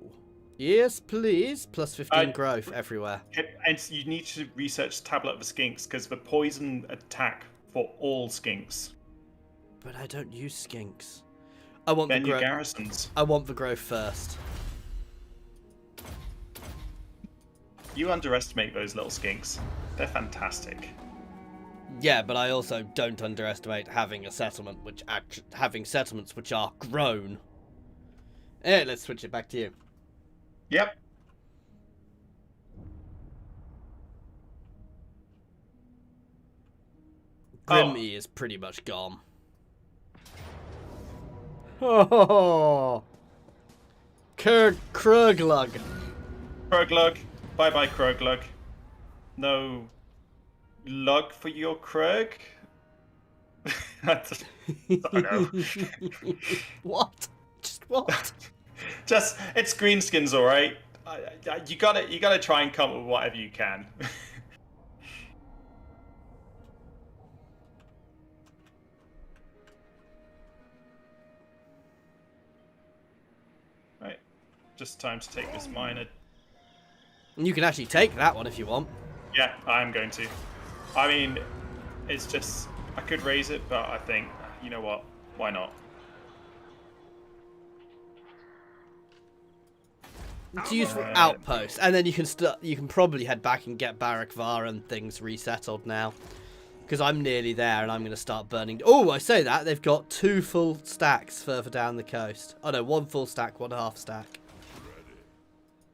Yes, please. Plus 15 growth everywhere. And you need to research Tablet of the Skinks, because the poison attack for all skinks. But I don't use skinks. I want Then the your growth. garrisons. I want the growth first. You underestimate those little skinks. They're fantastic. Yeah, but I also don't underestimate having a settlement, having settlements which are grown. Let's switch it back to you. Yep. Grimmy is pretty much gone. Oh, Kroq-Gar. Kroq-Gar. Bye-bye, Kroq-Gar. No lug for your Kroq? I know. What? Just what? Just, it's greenskins, alright? You gotta try and come up with whatever you can. Right. Just time to take this miner. And you can actually take that one if you want. Yeah, I am going to. I mean, it's just, I could raise it, but I think, you know what? Why not? It's used for outposts, and then you can probably head back and get Korq-Gar and things resettled now. Because I'm nearly there, and I'm going to start burning. Oh, I say that they've got 2 full stacks further down the coast. Oh no, 1 full stack, 1 half stack.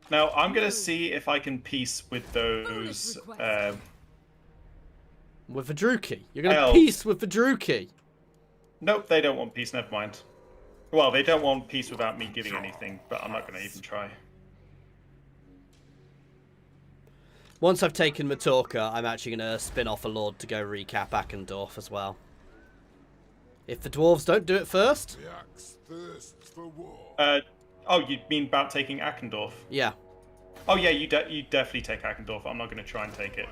Now I'm going to see if I can piece with those. With Vidruki, you're going to peace with Vidruki. Nope, they don't want peace. Never mind. Well, they don't want peace without me giving anything, but I'm not going to even try. Once I've taken Matorka, I'm actually going to spin off a lord to go recap Akendorf as well. If the dwarves don't do it first. The axe thirsts for war. Oh, you mean about taking Akendorf? Yeah. Oh yeah, you definitely take Akendorf. I'm not going to try and take it.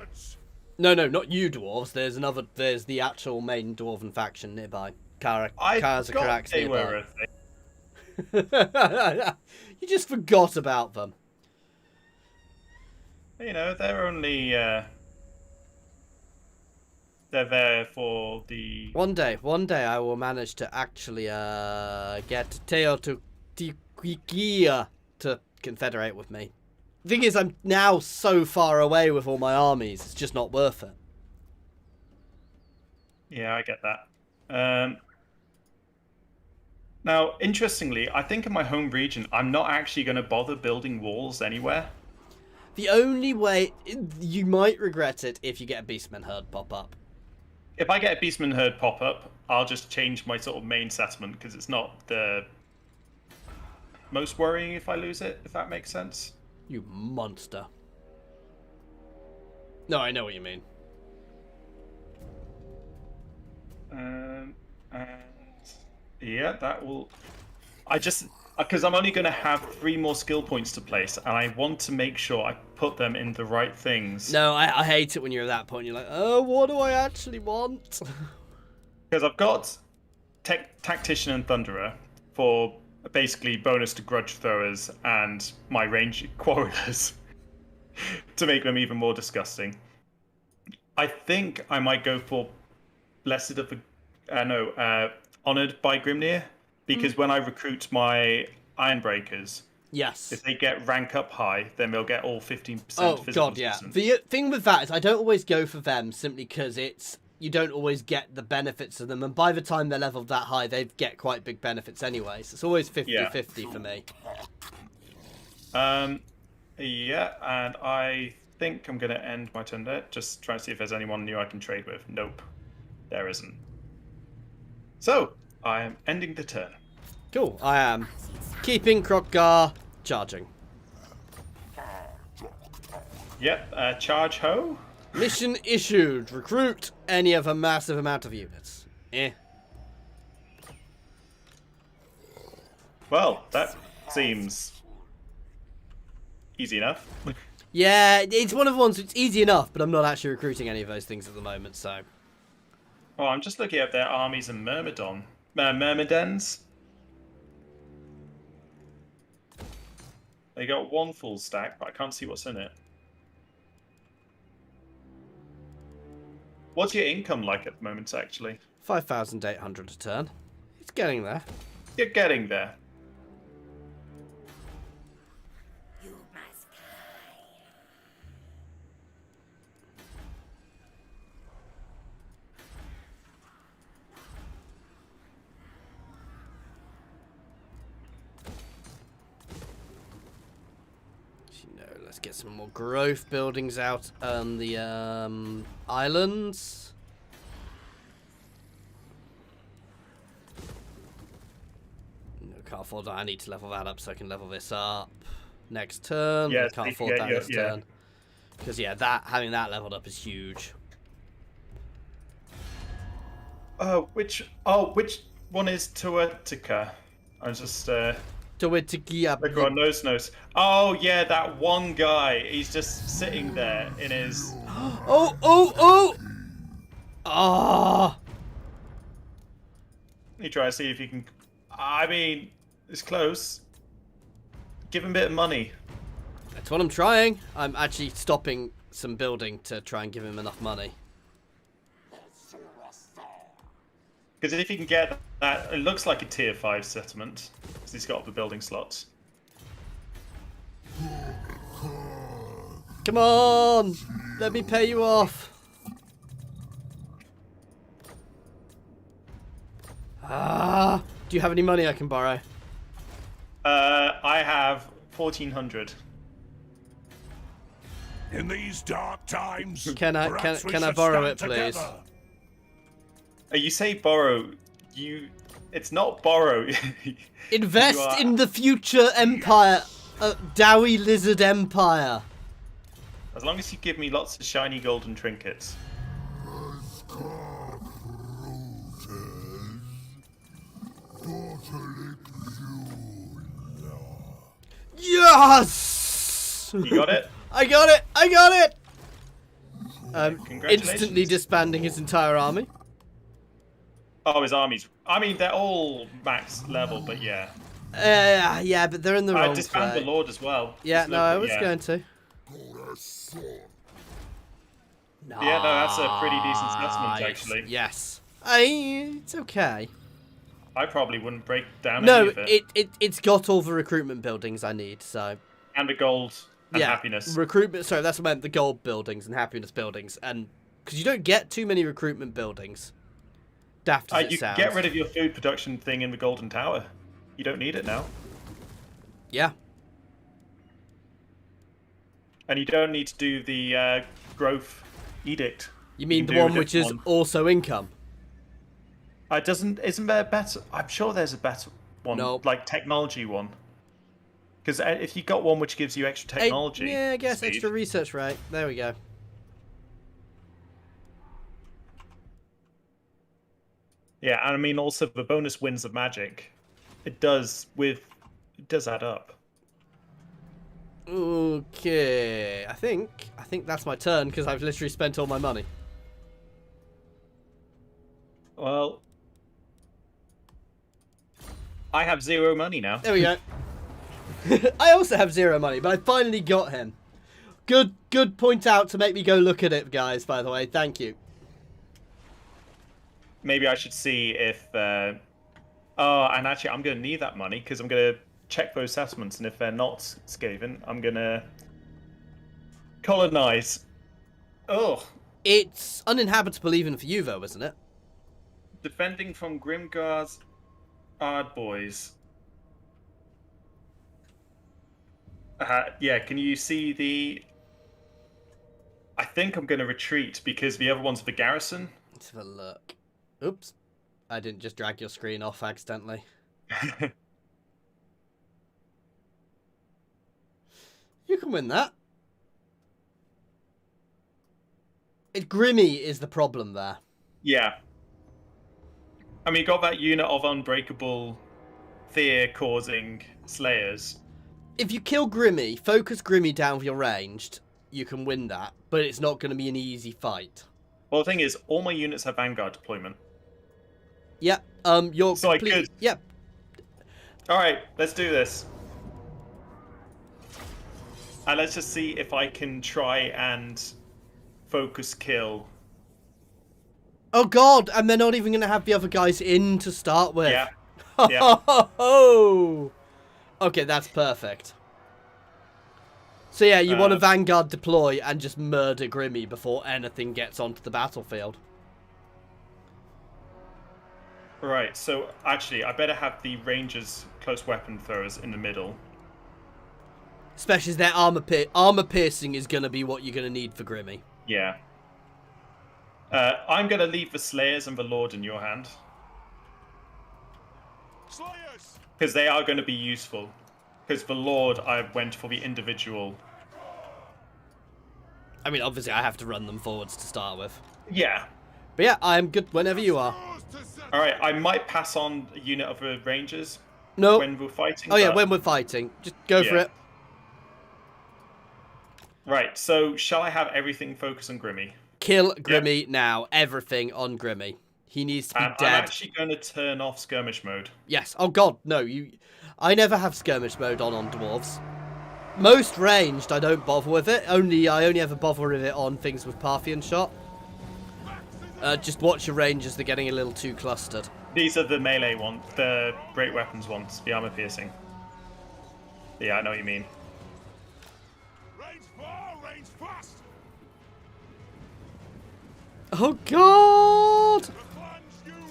No, not you dwarves. There's the actual main dwarven faction nearby. I forgot they were a thing. You just forgot about them. You know, they're only they're there for the. One day I will manage to actually get Teo to Korq-Gar to confederate with me. The thing is, I'm now so far away with all my armies, it's just not worth it. Yeah, I get that. Now, interestingly, I think in my home region, I'm not actually going to bother building walls anywhere. The only way... You might regret it if you get a Beastman herd pop up. If I get a Beastman herd pop up, I'll just change my sort of main settlement, because it's not the most worrying if I lose it, if that makes sense. You monster. No, I know what you mean. And yeah, that will. I just because I'm only going to have 3 more skill points to place, and I want to make sure I put them in the right things. No, I hate it when you're at that point. You're like, oh, what do I actually want? Because I've got Tactician and Thunderer for basically bonus to grudge throwers and my range quarrelers to make them even more disgusting. I think I might go for Blessed of the Honored by Grimnir, because when I recruit my Ironbreakers, yes, if they get rank up high, then they'll get all 15% oh physical god, yeah. resistance. The thing with that is I don't always go for them simply because you don't always get the benefits of them, and by the time they're leveled that high, they get quite big benefits anyway, so it's always 50-50 for me. Yeah, and I think I'm going to end my turn there, just trying to see if there's anyone new I can trade with. Nope, there isn't. So, I am ending the turn. Cool, I am keeping Kroq-Gar charging. Yep, charge ho. Mission issued. Recruit any of a massive amount of units. Well, that seems easy enough. Yeah, it's one of the ones that's easy enough, but I'm not actually recruiting any of those things at the moment, so. Oh, I'm just looking at their armies and Myrmidons. They got one full stack, but I can't see what's in it. What's your income like at the moment, actually? 5,800 a turn. It's getting there. You're getting there. You must Let's get some more growth buildings out on the islands. No, can't afford that. I need to level that up so I can level this up next turn. Yeah, Can't afford that this turn. Because yeah, having that leveled up is huge. Which one is Tuatica? I'm just Look on nose. Oh yeah, that one guy. He's just sitting there in his. Ah! You try to see if you can. I mean, it's close. Give him a bit of money. That's what I'm trying. I'm actually stopping some building to try and give him enough money. Because if you can get that, it looks like a tier 5 settlement. Because he's got the building slots. Come on! Let me pay you off. Ah! Do you have any money I can borrow? I have 1,400. In these dark times, Can I borrow it, please? You say borrow. It's not borrow. Invest in the future empire, Dowie Lizard Empire. As long as you give me lots of shiny golden trinkets. Yes! You got it? I got it! I got it! Congratulations. Instantly disbanding his entire army. Oh, his armies. I mean, they're all max level, but yeah. Yeah, but they're in the wrong Disband play. the Lord as well. Yeah, no, I was going to. Yeah, no, that's a pretty decent settlement, actually. Yes. It's okay. I probably wouldn't break down No, any of it. it's got all the recruitment buildings I need, so... And the gold and yeah, happiness. Recruitment, sorry, that's what I meant, the gold buildings and happiness buildings. And because you don't get too many recruitment buildings. Daft as it You sounds. can get rid of your food production thing in the Golden Tower. You don't need it now. Yeah. And you don't need to do the growth edict. You mean the one which is also income? Isn't there a better? I'm sure there's a better one. Nope. Like technology one. Because if you got one which gives you extra technology. Yeah, I guess speed, extra research rate. There we go. Yeah, and I mean also the bonus wins of magic. It does add up. Okay, I think that's my turn because I've literally spent all my money. Well, I have 0 money now. There we go. I also have 0 money, but I finally got him. Good point out to make me go look at it, guys, by the way. Thank you. Maybe I should see if... and actually, I'm going to need that money, because I'm going to check those settlements, and if they're not Skaven, I'm going to colonize. Oh. It's uninhabitable even for you, though, isn't it? Defending from Grimgar's Ardboys. Yeah, can you see the... I think I'm going to retreat, because the other one's the garrison. Let's have a look. Oops. I didn't just drag your screen off accidentally. You can win that. Grimmy is the problem there. Yeah. I mean, you got that unit of unbreakable fear causing slayers. If you kill Grimmy, focus Grimmy down with your ranged, you can win that, but it's not going to be an easy fight. Well, the thing is, all my units have Vanguard deployment. Yeah, you're so I could... Yep. Alright, let's do this. And let's just see if I can try and focus kill. Oh god, and they're not even going to have the other guys in to start with. Yeah. Ho, Yeah. ho, ho, ho. Okay, that's perfect. So yeah, you want to Vanguard deploy and just murder Grimmy before anything gets onto the battlefield. Right, so actually, I better have the Rangers close weapon throwers in the middle. Especially as their armor piercing is going to be what you're going to need for Grimmy. Yeah. I'm going to leave the Slayers and the Lord in your hand. Slayers! Because they are going to be useful. Because the Lord, I went for the individual. I mean, obviously I have to run them forwards to start with. Yeah. But yeah, I'm good whenever you are. Alright, I might pass on a unit of the Rangers No. when we're fighting. Oh yeah, but- when we're fighting. Just go for Yeah. it. Right, so shall I have everything focus on Grimmy? Kill Grimmy now. Everything on Grimmy. He needs to be And dead. I'm actually going to turn off skirmish mode. Yes. Oh god, no. I never have skirmish mode on dwarves. Most ranged, I don't bother with it. I only ever bother with it on things with Parthian shot. Just watch your rangers; they're getting a little too clustered. These are the melee ones, the great weapons ones, the armor piercing. Yeah, I know what you mean. Range far, range fast! Oh god! The flanks unite!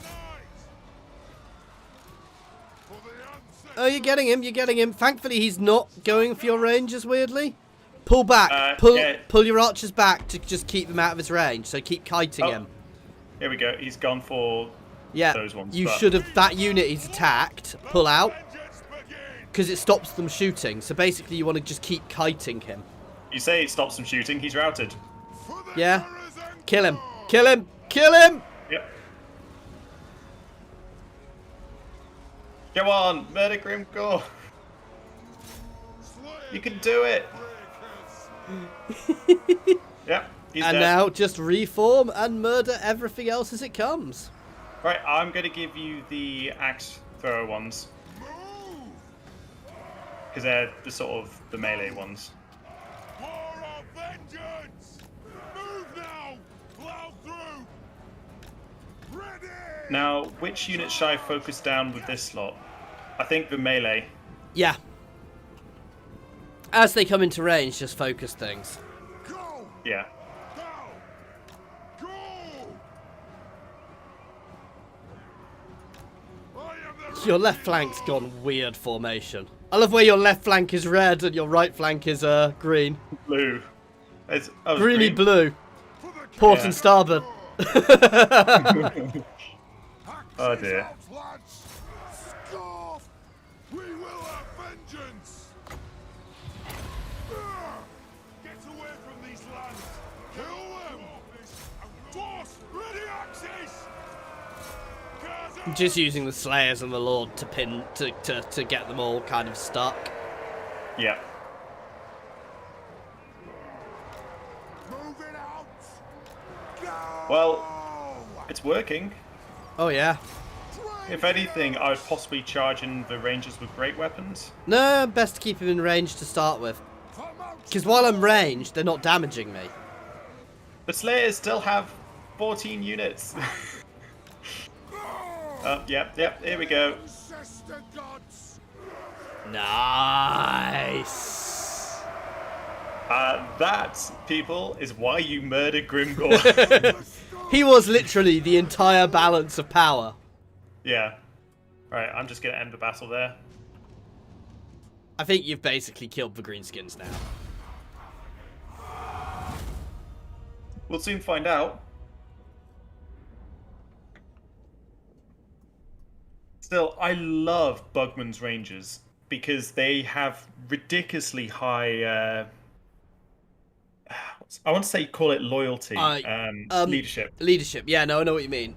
For the ancestors! Oh, you're getting him. You're getting him. Thankfully, he's not going for your rangers. Weirdly, pull back. Yeah. Pull your archers back to just keep them out of his range. So keep kiting him. Here we go. He's gone for Yeah, those ones. you but- should have. That unit he's attacked, pull out, Vengeance begin! because it stops them shooting. So basically, you want to just keep kiting him. You say it stops him shooting, he's routed. For the Yeah, Emperor's Encore! kill him, kill him, kill him. Yep. Go on, murder Grimgor. Slay You can the do it. breakers! Yep, he's And dead. now just reform and murder everything else as it comes. Right, I'm going to give you the axe thrower ones. Move! Because they're the sort of the melee ones. War of vengeance! Move now! Plow through! Ready! Now, which unit should I focus down with this slot? I think the melee. Yeah. As they come into range, just focus things. Go! Yeah. Now! Go! I am the Your left flank's gone weird formation. I love where your left flank is red and your right flank is green. Blue. Greeny green. blue. for the Port Yeah. and starboard. Oh dear. Scoff! We will have vengeance! Get away from these lands! Kill them! Force! Ready axes! I'm just using the Slayers and the Lord to pin to get them all kind of stuck. Yeah. Move it out! Go! Well, it's working. Oh yeah. If anything, I would possibly charge in the Rangers with great weapons. No, best to keep him in range to start with. Because while I'm ranged, they're not damaging me. The Slayers still have 14 units. Yep, here we go. Ancestor gods! Nice. That, people, is why you murdered Grimgor. He was literally the entire balance of power. Yeah. Right, I'm just going to end the battle there. I think you've basically killed the greenskins now. We'll soon find out. Still, I love Bugman's Rangers because they have ridiculously high. I want to say call it loyalty, leadership. Leadership, yeah, no, I know what you mean.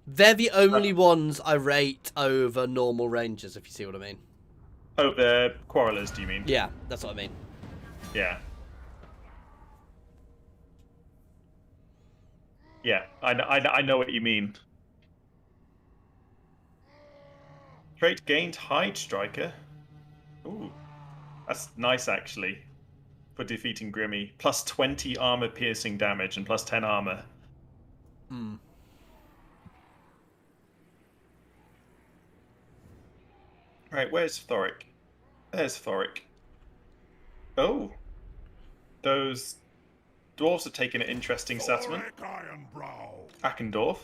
They're the only ones I rate over normal rangers, if you see what I mean. Oh, the quarrelers, do you mean? Yeah, that's what I mean. Yeah. Yeah, I know what you mean. Trait gained hide striker. Ooh, that's nice actually. For defeating Grimmy. Plus 20 armor piercing damage and plus 10 armor. Hmm. Right, where's Thorek? There's Thorek. Oh. Those dwarves have taken an interesting settlement. Thorek Iornbrow. Akkendorf.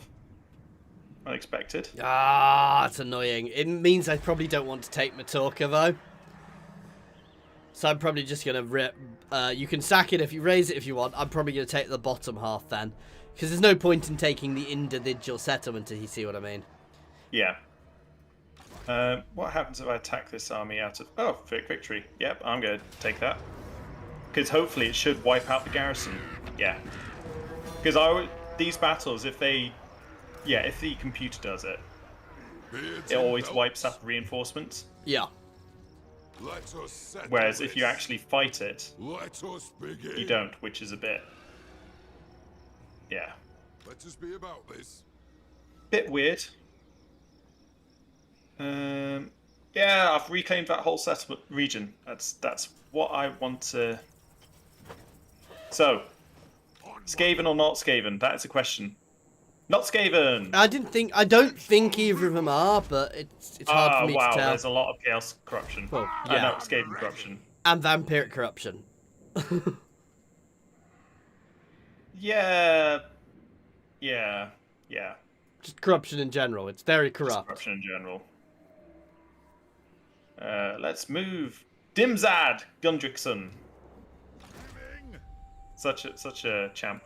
Unexpected. Ah, it's annoying. It means I probably don't want to take Matorka, though. So I'm probably just going to rip... you can sack it if you raise it if you want. I'm probably going to take the bottom half then. Because there's no point in taking the individual settlement, if you see what I mean. Yeah. What happens if I attack this army out of... Oh, victory. Yep, I'm going to take that. Because hopefully it should wipe out the garrison. Yeah. Because these battles, if they... Yeah, if the computer does it, it always wipes out reinforcements. Yeah. Let us settle Whereas if you this. actually fight it, Let us begin. you don't, which is a bit... Yeah. Let us be about this. Bit weird. Yeah, I've reclaimed that whole settlement region. That's what I want to... So, Skaven or not Skaven? That is a question. Not Skaven! I don't think either of them are, but it's hard for me wow, to tell. there's a lot of Chaos corruption. Well, yeah. No, Skaven corruption. And vampiric corruption. Yeah. Just corruption in general. It's very Just corrupt. corruption in general. Let's move. Dimzad Gundrickson. Such a champ.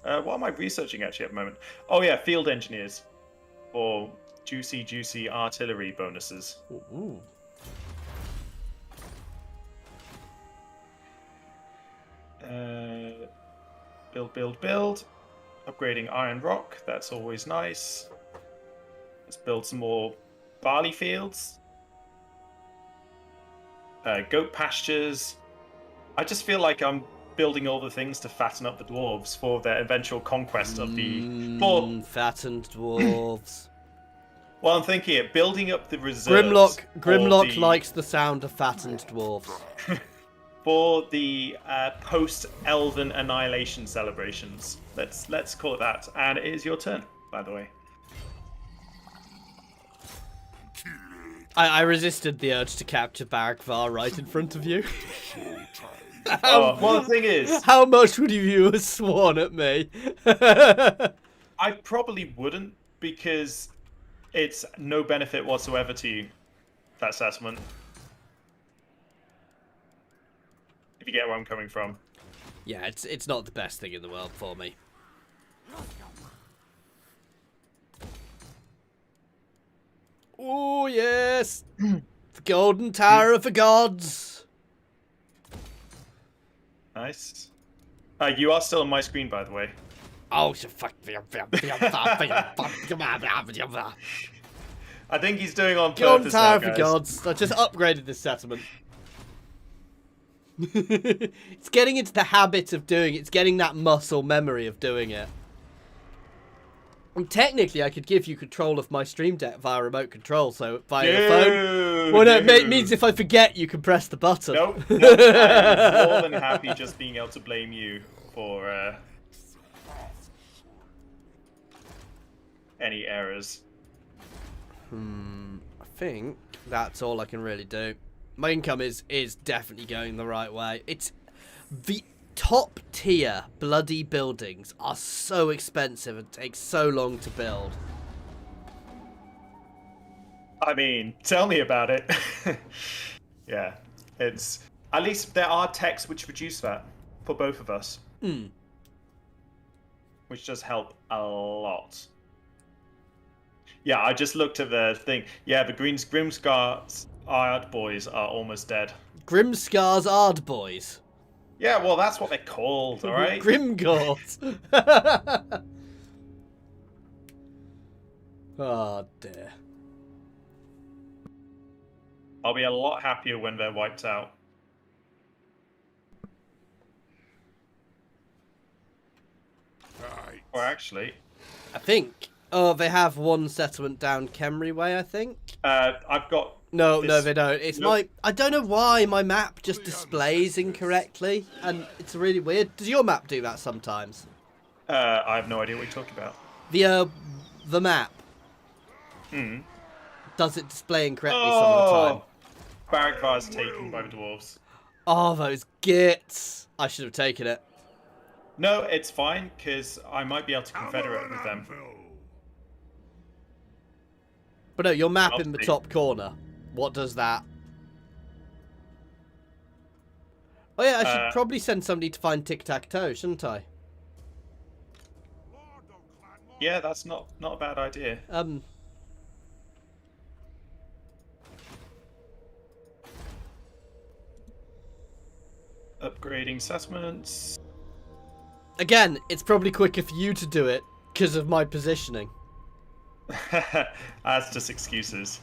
What am I researching actually at the moment? Oh yeah, field engineers. Or juicy artillery bonuses. Ooh. Build. Upgrading iron rock. That's always nice. Let's build some more barley fields. Goat pastures. I just feel like I'm building all the things to fatten up the dwarves for their eventual conquest of the... Fattened dwarves. Well, I'm thinking it, building up the reserves... Grimlock likes the sound of fattened dwarves. For the post-Elven Annihilation celebrations. Let's call it that. And it is your turn, by the way. I resisted the urge to capture Barrackvar right in front of you. Well, the thing is... How much would you have sworn at me? I probably wouldn't, because it's no benefit whatsoever to you, that settlement. If you get where I'm coming from. Yeah, it's not the best thing in the world for me. Oh, yes! The Golden Tower of the Gods! Nice. You are still on my screen, by the way. Oh, fuck. I think he's doing on Golden purpose Tower now, of the guys. Gods. I just upgraded this settlement. It's getting into the habit of doing it. It's getting that muscle memory of doing it. And technically, I could give you control of my stream deck via remote control, so via your phone. Well, no, it means if I forget, you can press the button. Nope. I'm more than happy just being able to blame you for any errors. I think that's all I can really do. My income is definitely going the right way. It's the top tier bloody buildings are so expensive and take so long to build. I mean, tell me about it. Yeah, it's at least there are techs which reduce that for both of us, which does help a lot. Yeah, I just looked at the thing. Yeah, the Grimscar's Ard boys are almost dead. Grimscar's Ard boys. Yeah, well, that's what they're called, all right? Grimgors. Oh, dear. I'll be a lot happier when they're wiped out. Right. Or actually... I think... Oh, they have one settlement down Kemry way, I think. I've got. No, this... no, they don't. It's Nope. I don't know why my map just displays incorrectly, and it's really weird. Does your map do that sometimes? I have no idea what you're talking about. The map. Hmm. Does it display incorrectly some of the time? Barrack taken by the dwarves. Oh, those gits! I should have taken it. No, it's fine, because I might be able to confederate with them. But no, your map I'll in the see. top corner. What does that? Oh yeah, I should probably send somebody to find tic-tac-toe, shouldn't I? Yeah, that's not a bad idea. Upgrading settlements. Again, it's probably quicker for you to do it because of my positioning. That's just excuses.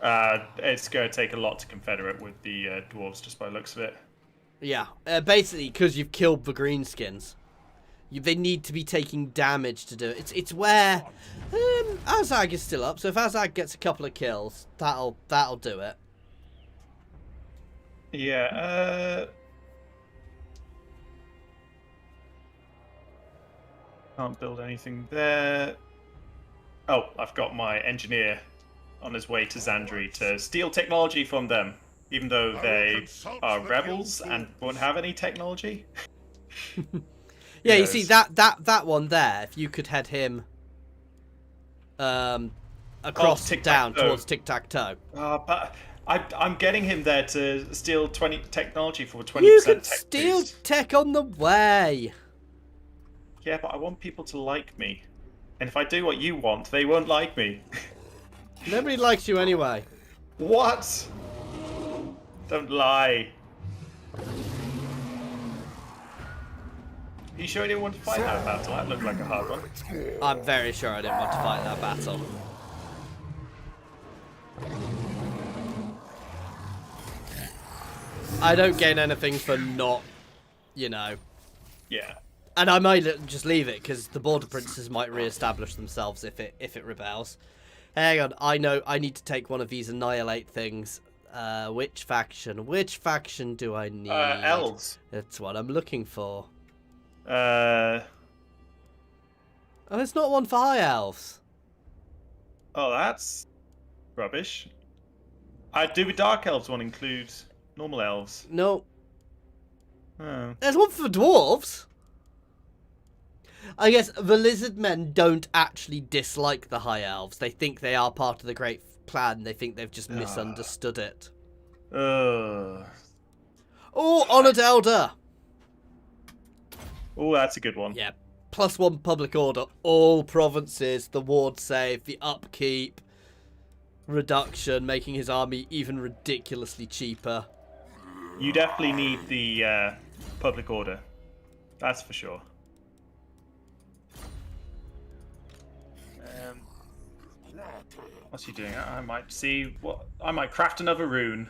It's going to take a lot to confederate with the dwarves, just by the looks of it. Yeah, basically because you've killed the greenskins. They need to be taking damage to do it. It's where Azag is still up, so if Azag gets a couple of kills, that'll do it. Yeah. Can't build anything there. Oh, I've got my engineer on his way to Zandri to steal technology from them, even though they are rebels and won't have any technology. Yeah, you see that one there. If you could head him across down towards tic-tac-toe. But I'm getting him there to steal 20 technology for 20% You can tech steal boost. tech on the way. Yeah, but I want people to like me. And if I do what you want, they won't like me. Nobody likes you anyway. What? Don't lie. Are you sure you didn't want to fight that battle? That looked like a hard one. I'm very sure I didn't want to fight that battle. I don't gain anything for not, you know. Yeah. And I might just leave it because the border princes might re-establish themselves if it rebels. Hang on, I know I need to take one of these annihilate things. Which faction? Which faction do I need? Elves. That's what I'm looking for. Oh, Oh, there's not one for high elves. that's rubbish. Do the dark elves one include normal elves? No. Oh. There's one for dwarves. I guess the lizard men don't actually dislike the high elves. They think they are part of the great plan. They think they've just misunderstood it. Oh, Honoured Elder. Oh, that's a good one. Yeah. +1 public order. All provinces. The ward save. The upkeep. Reduction. Making his army even ridiculously cheaper. You definitely need the public order. That's for sure. What's he doing? I might see what. I might craft another rune.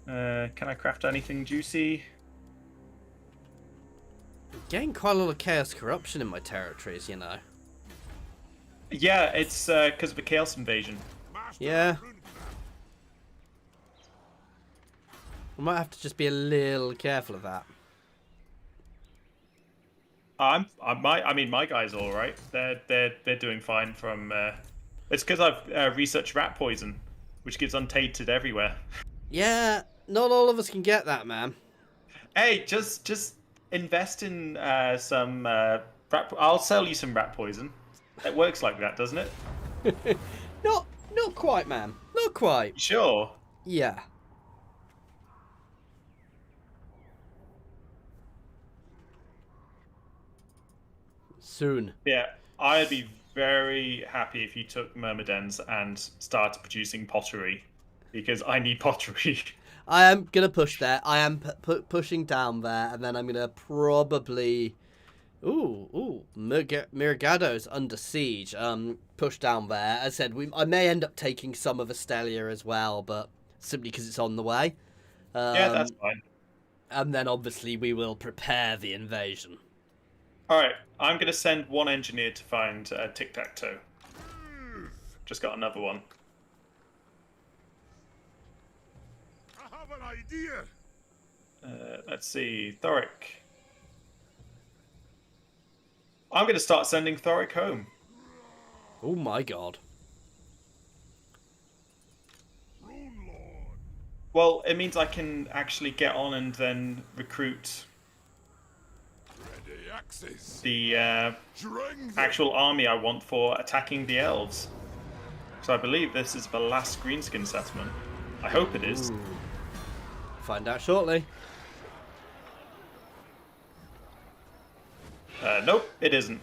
Can I craft anything juicy? Getting quite a lot of chaos corruption in my territories, you know. Yeah, it's because of the chaos invasion. Yeah. I might have to just be a little careful of that. I mean, my guy's all right. They're doing fine from. It's because I've researched rat poison, which gives untainted everywhere. Yeah, not all of us can get that, man. Hey, just invest in some rat. I'll sell you some rat poison. It works like that, doesn't it? Not quite, man. Not quite. Sure. Yeah. Soon. Yeah, I'd be very happy if you took Myrmidons and started producing pottery, because I need pottery. I am going to push there. I am pushing down there, and then I'm going to probably... Ooh, Mirigado's under siege. Push down there. As I said, I may end up taking some of Estelia as well, but simply because it's on the way. Yeah, that's fine. And then obviously we will prepare the invasion. Alright, I'm going to send one engineer to find tic-tac-toe. Just got another one. an idea. Let's see, Thorek. I'm going to start sending Thorek home. Oh my god. Rune Lord. Well, it means I can actually get on and then recruit Ready axes. the Dring them. actual army I want for attacking the elves. So I believe this is the last greenskin settlement. I hope it is. Ooh. Find out shortly. Nope, it isn't.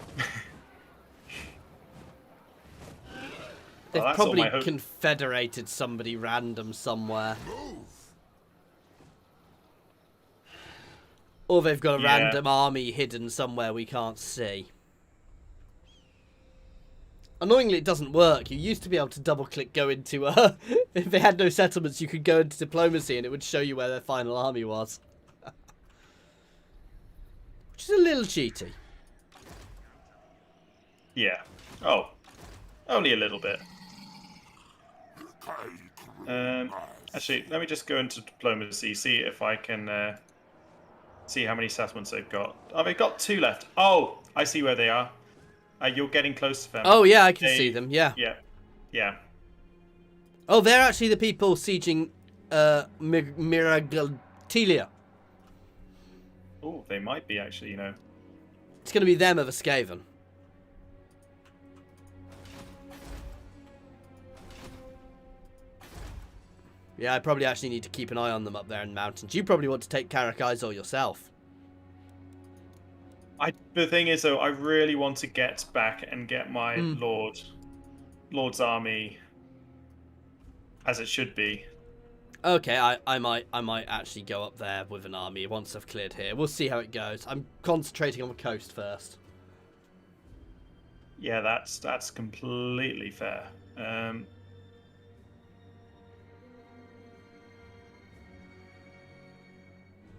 They've that's all probably my hope. confederated somebody random somewhere. Move. Or they've got a Yeah. random army hidden somewhere we can't see. Annoyingly, it doesn't work. You used to be able to double-click go into... if they had no settlements, you could go into diplomacy and it would show you where their final army was. Which is a little cheaty. Yeah. Oh. Only a little bit. Actually, let me just go into diplomacy, see if I can see how many settlements they've got. Oh, they've got 2 left. Oh, I see where they are. You're getting close to them. Oh, yeah, I can see them, yeah. Yeah. Yeah. Oh, they're actually the people sieging Miragatilia. Oh, they might be actually, you know. It's going to be them of Skaven. Yeah, I probably actually need to keep an eye on them up there in the mountains. You probably want to take Korq-Gar yourself. The thing is, though, I really want to get back and get my Lord's army as it should be. Okay, I might actually go up there with an army once I've cleared here. We'll see how it goes. I'm concentrating on the coast first. Yeah, that's completely fair.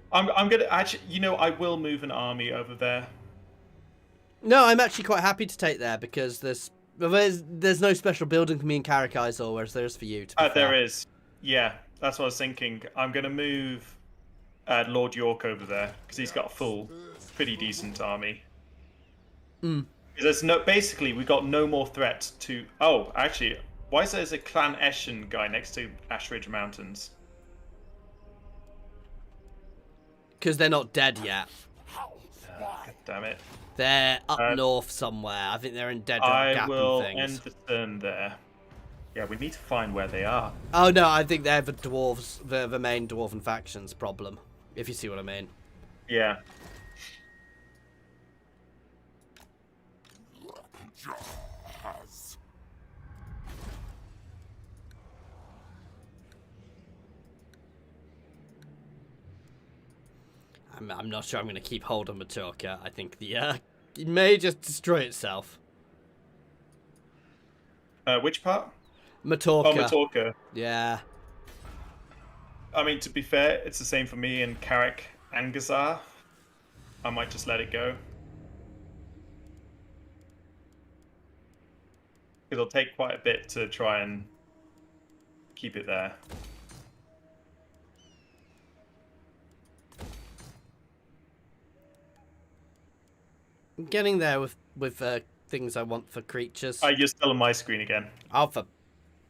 I'm gonna actually, you know, I will move an army over there. No, I'm actually quite happy to take there because there's no special building for me in Korq-Gar, whereas there is for you. To be fair. There is. Yeah, that's what I was thinking. I'm gonna move Lord York over there because he's got a full, pretty decent army. There's basically we got no more threat to. Oh, actually, why is there a Clan Eshin guy next to Ashridge Mountains? Because they're not dead yet. God damn it. They're up north somewhere. I think they're in Dead Rock I Gap will and end things. the turn there. Yeah, we need to find where they are. Oh no, I think they're the dwarves, the main dwarven factions problem. If you see what I mean. Yeah. I'm not sure I'm going to keep hold of Maturka. I think it may just destroy itself. Which part? Maturka. Oh, Matorka. Yeah. I mean, to be fair, it's the same for me and Carrick and Gazar. I might just let it go. It'll take quite a bit to try and keep it there. I'm getting there with things I want for creatures. You're still on my screen again. Oh, for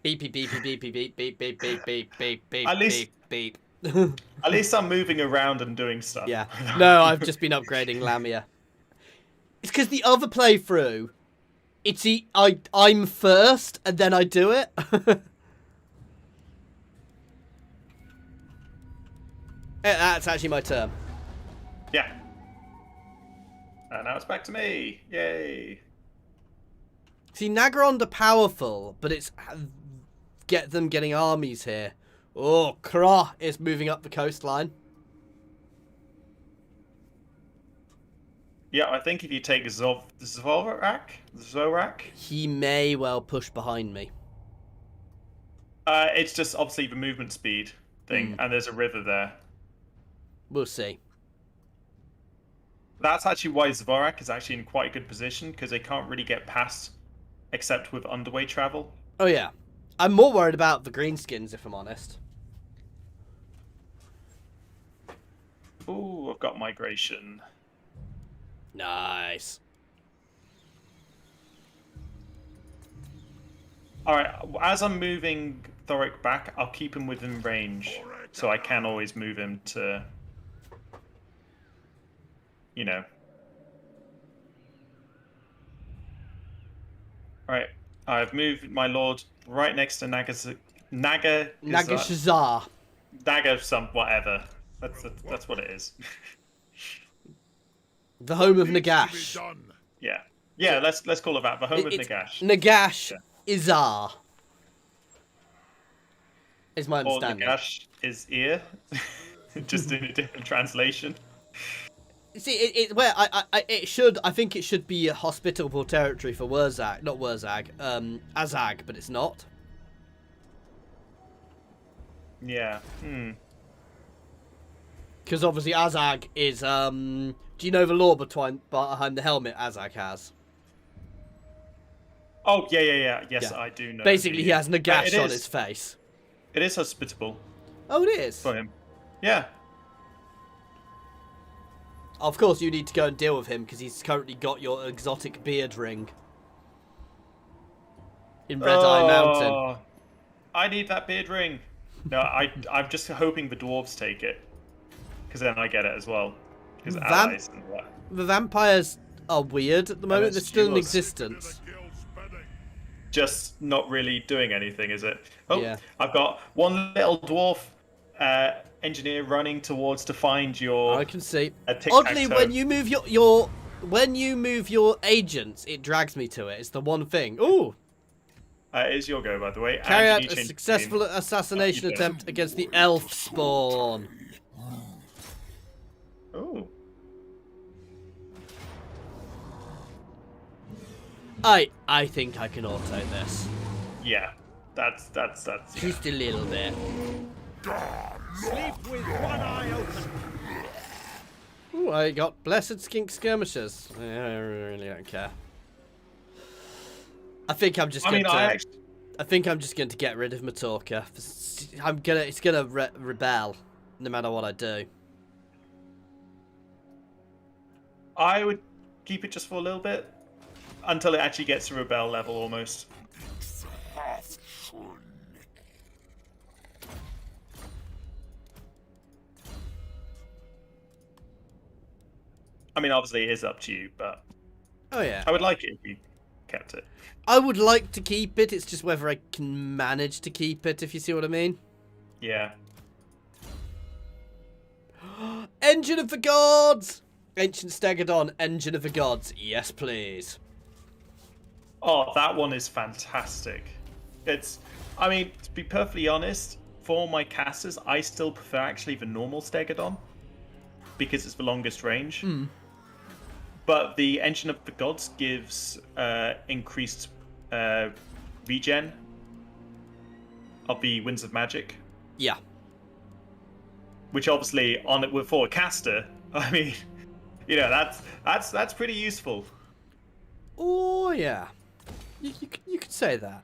beep beep beep beep beep beep beep beep beep beep beep beep At least- beep. At least I'm moving around and doing stuff. Yeah. No, I've just been upgrading Lamia. It's because the other playthrough, I'm first and then I do it. That's actually my turn. Yeah. And now it's back to me. Yay. See, Nagarond are powerful, but it's get them getting armies here. Oh, Kroq is moving up the coastline. Yeah, I think if you take Zorak, He may well push behind me. it's just obviously the movement speed thing, and there's a river there. We'll see. That's actually why Zvorak is actually in quite a good position, because they can't really get past except with underway travel. Oh, yeah. I'm more worried about the greenskins, if I'm honest. Ooh, I've got migration. Nice. Alright, as I'm moving Thorek back, I'll keep him within range. So I can always move him to... You know. Alright, I've moved my lord right next to Nagashazar. Naga some whatever. That's what it is. The home of Needs to be Nagash. done. Yeah. Yeah, let's call it that. The home of It's Nagash. Nagash Yeah. Izar. Is my Or understanding. Nagash is ear. Just in a different translation. See, I think it should be a hospitable territory for Wurzag, not Wurzag, Azag, but it's not. Yeah. Because obviously Azag is, do you know the lore behind the helmet Azag has? Oh, yeah. Yes, Yeah. I do know. Basically, he has Nagash it on is. his face. It is hospitable Oh, it is? for him. Yeah. Of course, you need to go and deal with him, because he's currently got your exotic beard ring. In Red Eye Mountain. I need that beard ring. No, I'm just hoping the dwarves take it. Because then I get it as well. Because allies and what. The vampires are weird at the moment. They're that's still in yours. existence. Just not really doing anything, is it? Oh, Yeah. I've got one little dwarf engineer running towards to find your. I can see. tic-tac-toe. Oddly, when you move your agents, it drags me to it. It's the one thing. Ooh. It is your go, by the way. Carry And out you a change successful the name. assassination You did. attempt against the elf spawn. Oh. I think I can auto this. Yeah. That's. Just a little bit. Sleep with one eye open. Ooh, I got blessed skink skirmishers. I really don't care. I think I'm just going to. I think I'm just going to get rid of Matorka. It's gonna rebel, no matter what I do. I would keep it just for a little bit. Until it actually gets to rebel level, almost. I mean, obviously it is up to you, but Oh yeah. I would like it if you kept it. I would like to keep it. It's just whether I can manage to keep it, if you see what I mean. Yeah. Engine of the Gods! Ancient Stegodon, Engine of the Gods. Yes, please. Oh, that one is fantastic. I mean, to be perfectly honest, for my casters, I still prefer actually the normal Stegodon. Because it's the longest range. But the Engine of the Gods gives increased regen of the Winds of Magic. Yeah. Which obviously, for a caster, I mean, that's pretty useful. Oh, yeah. You could say that.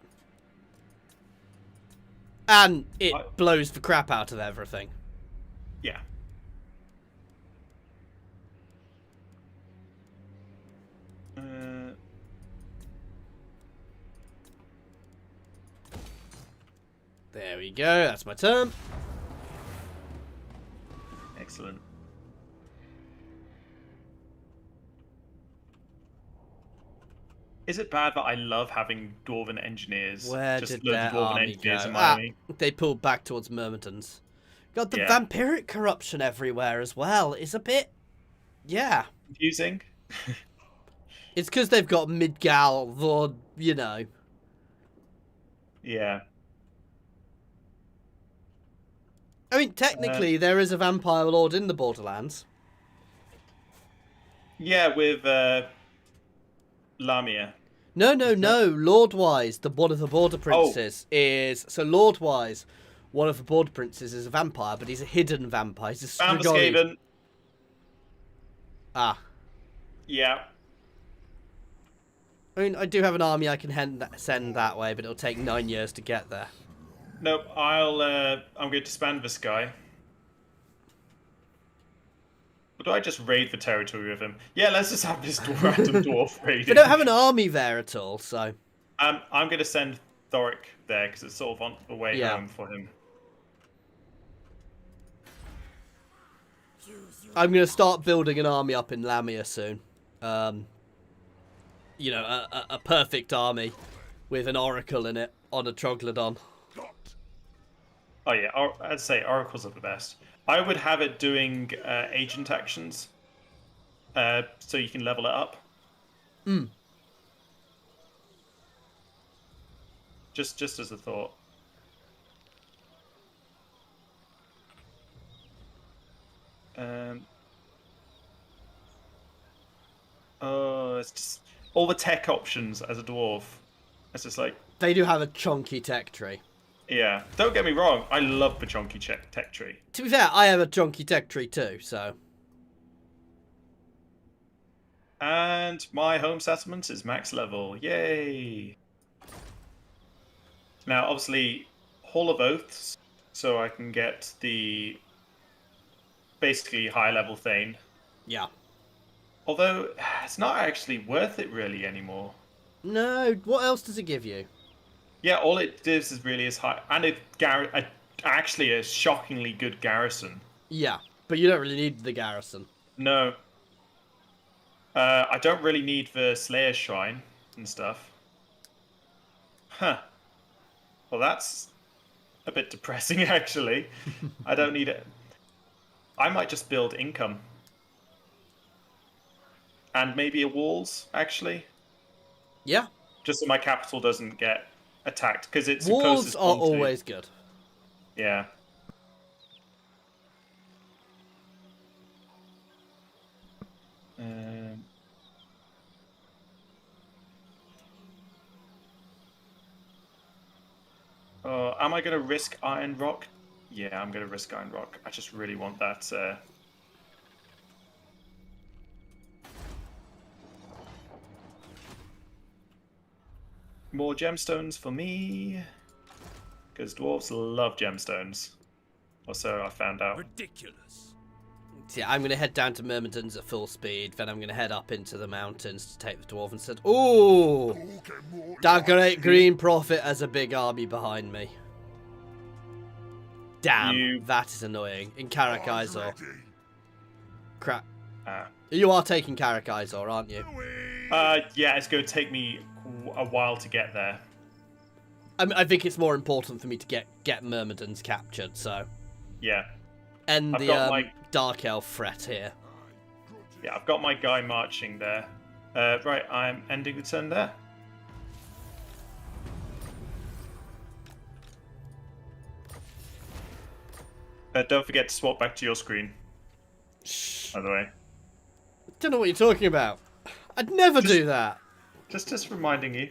And it blows the crap out of everything. Yeah. There we go. That's my turn. Excellent. Is it bad that I love having dwarven engineers? Where just did loads their of dwarven army engineers go? in Miami. They pulled back towards Myrmidons. Got the Yeah. vampiric corruption everywhere as well. It's a bit... Yeah. Confusing. It's because they've got Midgal, or, you know. Yeah. I mean, technically, there is a vampire lord in the Borderlands. Yeah, with Lamia. No. Lord-wise, one of the Border Princes is... So, Lord-wise, one of the Border Princes is a vampire, but he's a hidden vampire. He's a Strigoi. Amberskaven. Ah. Yeah. I mean, I do have an army I can send that way, but it'll take 9 years to get there. Nope, I'm going to disband this guy. Or do I just raid the territory with him? Yeah, let's just have this random dwarf raiding. They don't have an army there at all, so... I'm going to send Thorek there, because it's sort of on the way Yeah. home for him. I'm going to start building an army up in Lamia soon. You know, a perfect army with an oracle in it on a Troglodon. Oh yeah, I'd say oracles are the best. I would have it doing agent actions, so you can level it up. Just as a thought. Oh, it's just all the tech options as a dwarf. It's just like, They do have a chunky tech tree. yeah. Don't get me wrong, I love the chunky tech tree. To be fair, I have a chunky tech tree too, so... And my home settlement is max level. Yay! Now, obviously, Hall of Oaths, so I can get the basically high level Thane. Yeah. Although, it's not actually worth it really anymore. No, what else does it give you? Yeah, all it does is really is high. And actually a shockingly good garrison. Yeah, but you don't really need the garrison. No. I don't really need the Slayer Shrine and stuff. Huh. Well, that's a bit depressing, actually. I don't need it. I might just build income. And maybe a walls, actually. Yeah. Just so my capital doesn't get attacked, because it's the Walls closest are one to- always good. Yeah. Am I going to risk Iron Rock? Yeah, I'm going to risk Iron Rock. I just really want that. More gemstones for me. Because dwarves love gemstones. Or so I found out. Ridiculous. So yeah, I'm going to head down to Myrmidons at full speed, then I'm going to head up into the mountains to take the dwarf instead. Ooh! That great green prophet has a big army behind me. Damn, that is annoying. In Karak-Izor. Crap. You are taking Karak-Izor, aren't you? Yeah, it's going to take me a while to get there. I think it's more important for me to get Myrmidons captured, so... Yeah. End I've the got my- Dark Elf threat here. Yeah, I've got my guy marching there. Right, I'm ending the turn there. Don't forget to swap back to your screen, Shh. by the way. Don't know what you're talking about. I'd never do that. Just reminding you.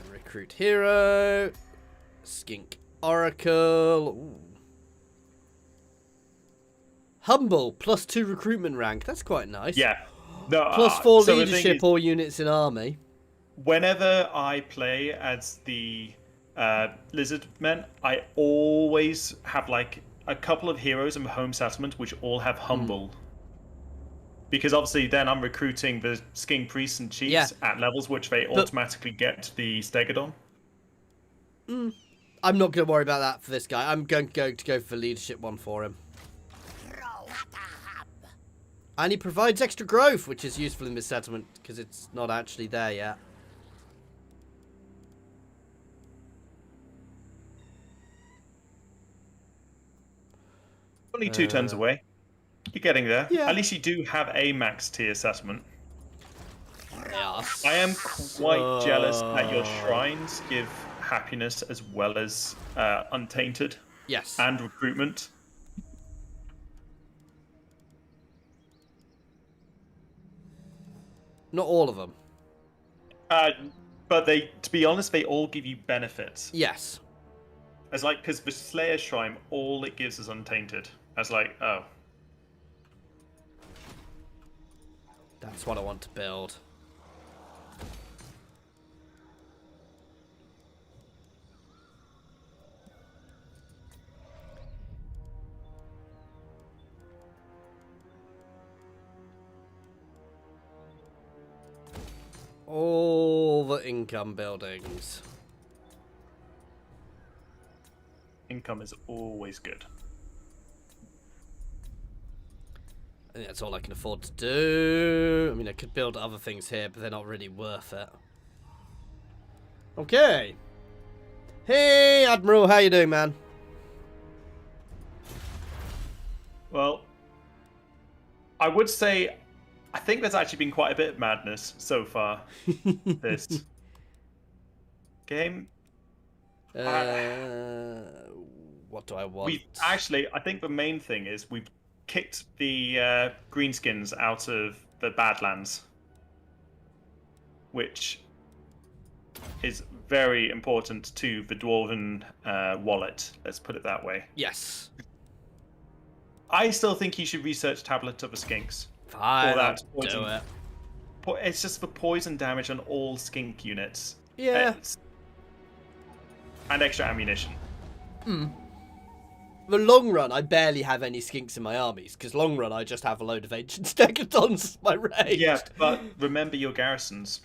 Recruit hero. Skink Oracle. Ooh. Humble, +2 recruitment rank. That's quite nice. Yeah. No, +4 so the thing leadership is, all units in army. whenever I play as the lizard men, I always have like a couple of heroes in the home settlement which all have humble. Because obviously then I'm recruiting the skink priests and chiefs at levels which they automatically get the stegodon. I'm not going to worry about that for this guy. I'm going to go for the leadership one for him. And he provides extra growth, which is useful in this settlement because it's not actually there yet. Only 2 turns away. You're getting there. Yeah. At least you do have a max tier settlement. Yes. I am quite jealous that your shrines give happiness as well as untainted Yes. and recruitment. Not all of them. But they, to be honest, they all give you benefits. Yes. As like, because the Slayer Shrine, all it gives is untainted. As like, oh. That's what I want to build. income buildings. Income is always good. I think that's all I can afford to do. I mean, I could build other things here, but they're not really worth it. Okay. Hey, Admiral, how you doing, man? Well, I would say I think there's actually been quite a bit of madness so far this game. What do I want? We actually, I think the main thing is we've kicked the greenskins out of the Badlands, which is very important to the Dwarven wallet. Let's put it that way. Yes. I still think you should research Tablet of the Skinks. Fine, I'll do it. It's just the poison damage on all skink units. Yeah. And extra ammunition. The long run, I barely have any skinks in my armies, because long run, I just have a load of ancient stegatons as my raid. Yeah, but remember your garrisons.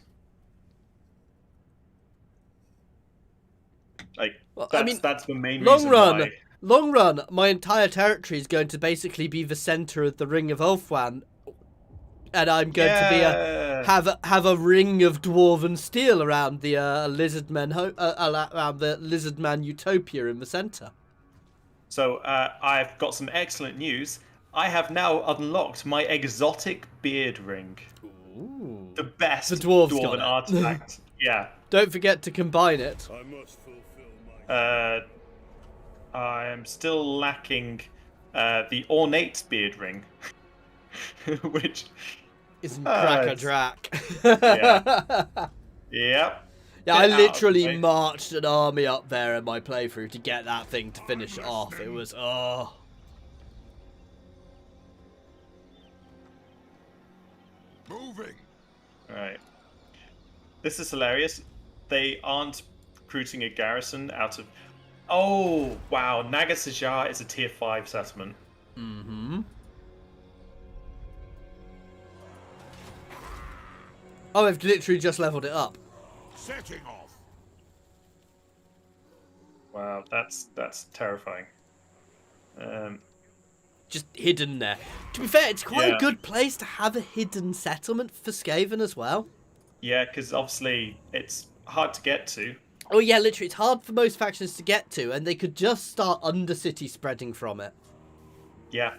Like, Well, that's the main reason why. Long run, my entire territory is going to basically be the center of the Ring of Ulthuan, and I'm going to be have a ring of dwarven steel around the lizardmen around the lizardman utopia in the center. So I've got some excellent news. I have now unlocked my exotic beard ring. Ooh. The best The dwarves dwarven got it. artifact. Yeah. Don't forget to combine it. I must fulfill my... I am still lacking the ornate beard ring, which Isn't cracker drac. Yeah. Yep. Yeah, I Get out of the literally way. marched an army up there in my playthrough to get that thing to finish it off. It was, oh. Moving. Right. This is hilarious. They aren't recruiting a garrison out of... Oh, wow. Nagasajar is a tier 5 settlement. Mm-hmm. Oh, they've literally just leveled it up. Setting off. Wow, that's terrifying. Just hidden there. To be fair, it's quite Yeah. a good place to have a hidden settlement for Skaven as well. Yeah, because obviously it's hard to get to. Oh yeah, literally, it's hard for most factions to get to, and they could just start Undercity spreading from it. Yeah.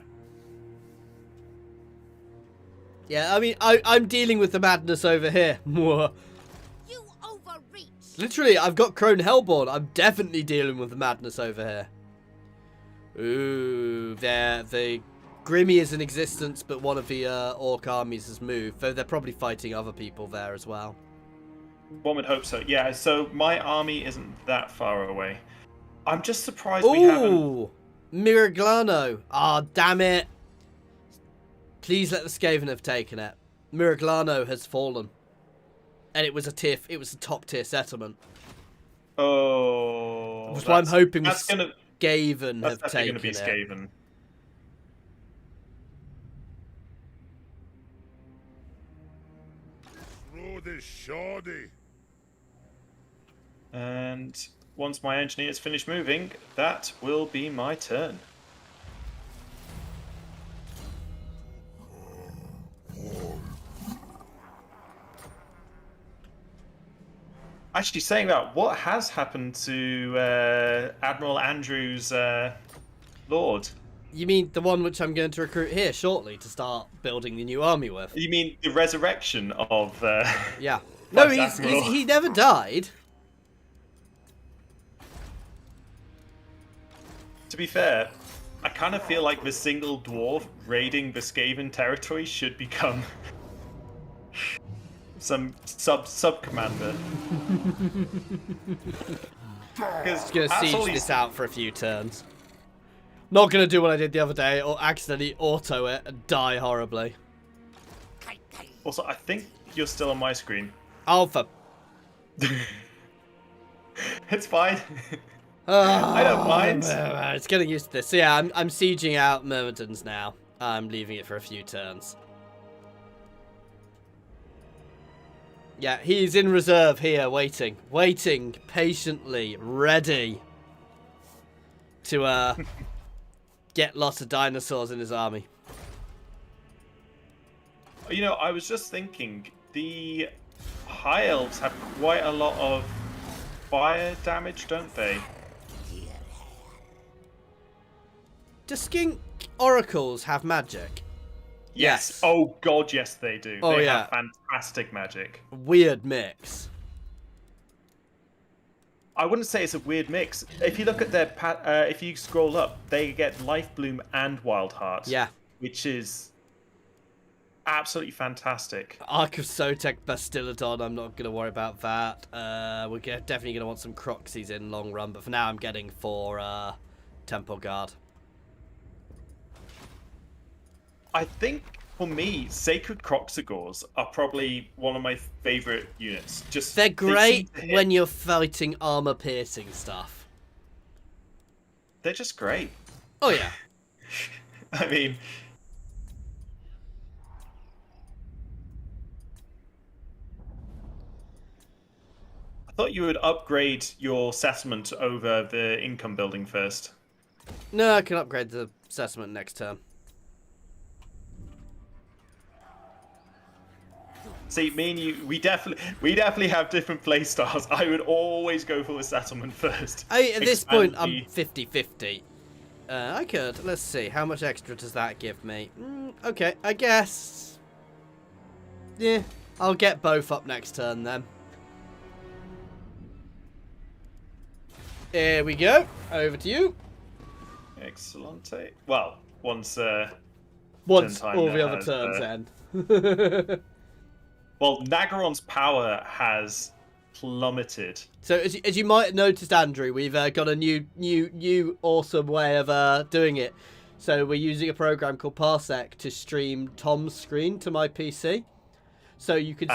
Yeah, I mean, I'm dealing with the madness over here. You overreach. Literally, I've got Crone Hellborn. I'm definitely dealing with the madness over here. Ooh, the Grimmy is in existence, but one of the Orc armies has moved. Though they're probably fighting other people there as well. One would hope so. Yeah, so my army isn't that far away. I'm just surprised we haven't... Ooh, Miraglano. Ah, damn it. Please let the Skaven have taken it. Miraglano has fallen. And it was a top tier settlement. Oh... That's why I'm hoping that's gonna, Skaven that's have definitely taken going to be it. Skaven. Through this shoddy. And once my engineers finish moving, that will be my turn. Actually, saying that, what has happened to Admiral Andrew's lord? You mean the one which I'm going to recruit here shortly to start building the new army with? You mean the resurrection of... Yeah. No, Vice Admiral. he never died. To be fair, I kind of feel like the single dwarf raiding the Skaven territory should become some sub commander. Just gonna siege this out for a few turns. Not gonna do what I did the other day, or accidentally auto it and die horribly. Also, I think you're still on my screen. Alpha. It's fine. I don't mind. It's getting used to this. So yeah, I'm sieging out Myrmidons now. I'm leaving it for a few turns. Yeah, he's in reserve here, waiting patiently, ready to get lots of dinosaurs in his army. You know, I was just thinking, the High Elves have quite a lot of fire damage, don't they? Do skink oracles have magic? Yes. Oh god, yes they do. Oh, they yeah. have fantastic magic. Weird mix. I wouldn't say it's a weird mix. If you look at their if you scroll up, they get Life Bloom and Wild Heart. Yeah. Which is absolutely fantastic. Arc of Sotek Bastillodon, I'm not going to worry about that. We're definitely going to want some Croxies in long run, but for now I'm getting for Temple Guard. I think, for me, Sacred Kroq-Gars are probably one of my favourite units. They're great when you're fighting armor-piercing stuff. They're just great. Oh, yeah. I mean... I thought you would upgrade your settlement over the income building first. No, I can upgrade the settlement next turn. See, me and you, we definitely have different play styles. I would always go for the settlement first. At this point, I'm 50-50. I could. Let's see. How much extra does that give me? Okay, I guess. Yeah, I'll get both up next turn then. Here we go. Over to you. Excellent. Well, once all the other turns end. Well, Nagaron's power has plummeted. So as you might have noticed, Andrew, we've got a new awesome way of doing it. So we're using a program called Parsec to stream Tom's screen to my PC, so you can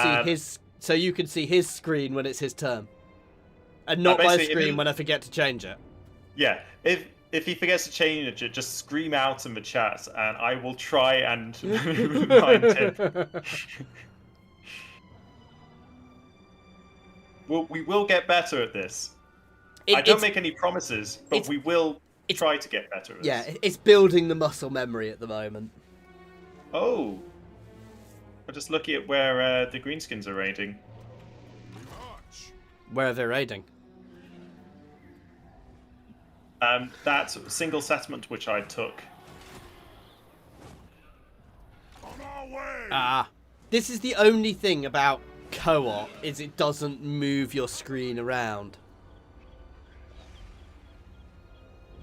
see his screen when it's his turn, and not my screen when I forget to change it. Yeah, if he forgets to change it, just scream out in the chat, and I will try and remind him. We will get better at this. I don't make any promises, but we will try to get better at this. Yeah, it's building the muscle memory at the moment. Oh. I'm just looking at where the Greenskins are raiding. Where are they raiding? That single settlement which I took. On our way. Ah, this is the only thing about co-op, is it doesn't move your screen around.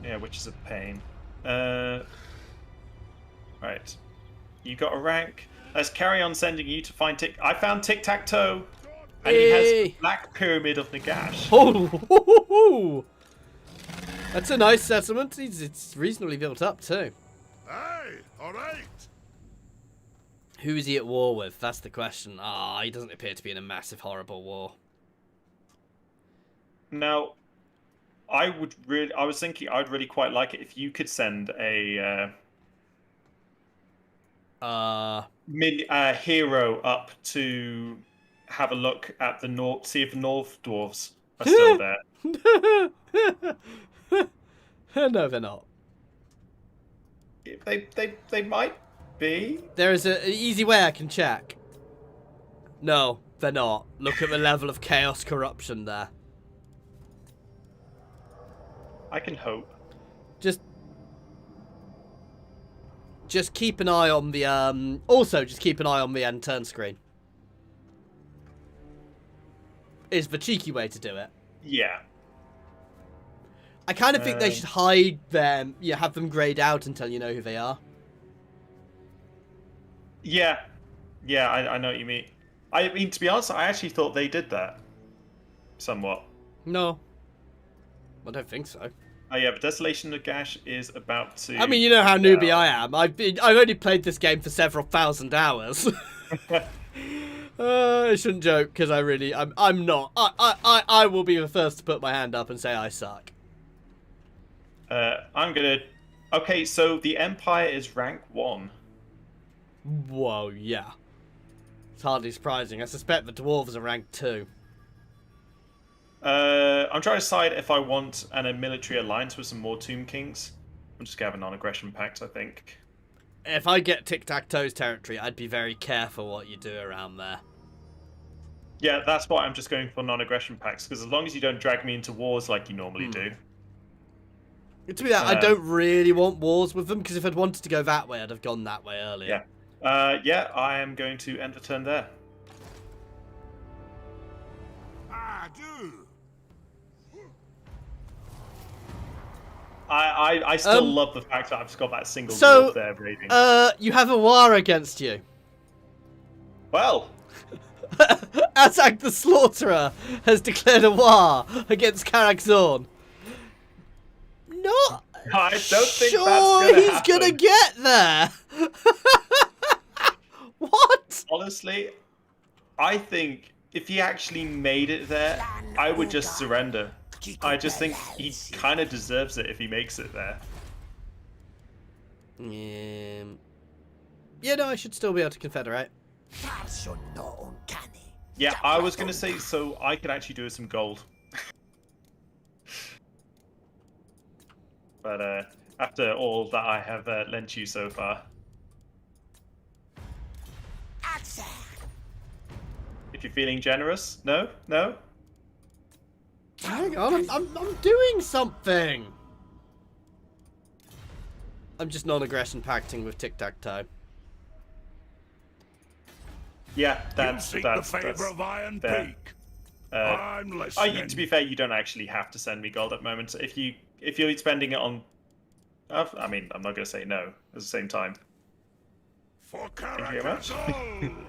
Yeah, which is a pain. Right. You got a rank. Let's carry on sending you to find I found Tic-Tac-Toe! And he has Black Pyramid of Nagash. Oh, that's a nice settlement. It's reasonably built up too. Hey, all right. Who is he at war with? That's the question. He doesn't appear to be in a massive, horrible war. Now, I was thinking I'd really quite like it if you could send a hero up to have a look at the north, see if the North Dwarves are still there. No, they're not. They might be. There is an easy way I can check. No, they're not. Look at the level of chaos corruption there. I can hope. Just keep an eye on the also just keep an eye on the end turn screen. Is the cheeky way to do it. Yeah. I kind of think they should hide them, have them grayed out until you know who they are. Yeah. Yeah, I know what you mean. I mean, to be honest, I actually thought they did that. Somewhat. No. I don't think so. Oh yeah, but Desolation of Gash is about to... I mean, you know how newbie I am. I've only played this game for several thousand hours. I shouldn't joke, because I'm not. I will be the first to put my hand up and say I suck. I'm gonna... Okay, so the Empire is rank 1. Whoa, yeah. It's hardly surprising. I suspect the dwarves are rank 2. I'm trying to decide if I want a military alliance with some more Tomb Kings. I'm just gonna have a non-aggression pact, I think. If I get Tic-Tac-Toe's territory, I'd be very careful what you do around there. Yeah, that's why I'm just going for non-aggression pacts, because as long as you don't drag me into wars like you normally do. To be that, I don't really want wars with them, because if I'd wanted to go that way, I'd have gone that way earlier. Yeah. Yeah, I am going to end the turn there. I do. I still love the fact that I've just got that single So, dwarf there raiding. you have a war against you. Well, Azag the Slaughterer has declared a war against Karak-Zorn. Not I don't think sure that's he's happen. gonna get there. What? Honestly, I think if he actually made it there, I would just surrender. I just think he kind of deserves it if he makes it there. Yeah, no, I should still be able to confederate. Yeah, I was going to say, so I could actually do with some gold. But after all that I have lent you so far. If you're feeling generous, no? No? Hang on, I'm doing something. I'm just non-aggression pacting with Tic-Tac-Toe. Yeah, You seek the favor of Iron fair. Peak. I'm listening. To be fair, you don't actually have to send me gold at the moment. If you're spending it on, I mean, I'm not going to say no at the same time. For Thank you very much. Karak-Zorn.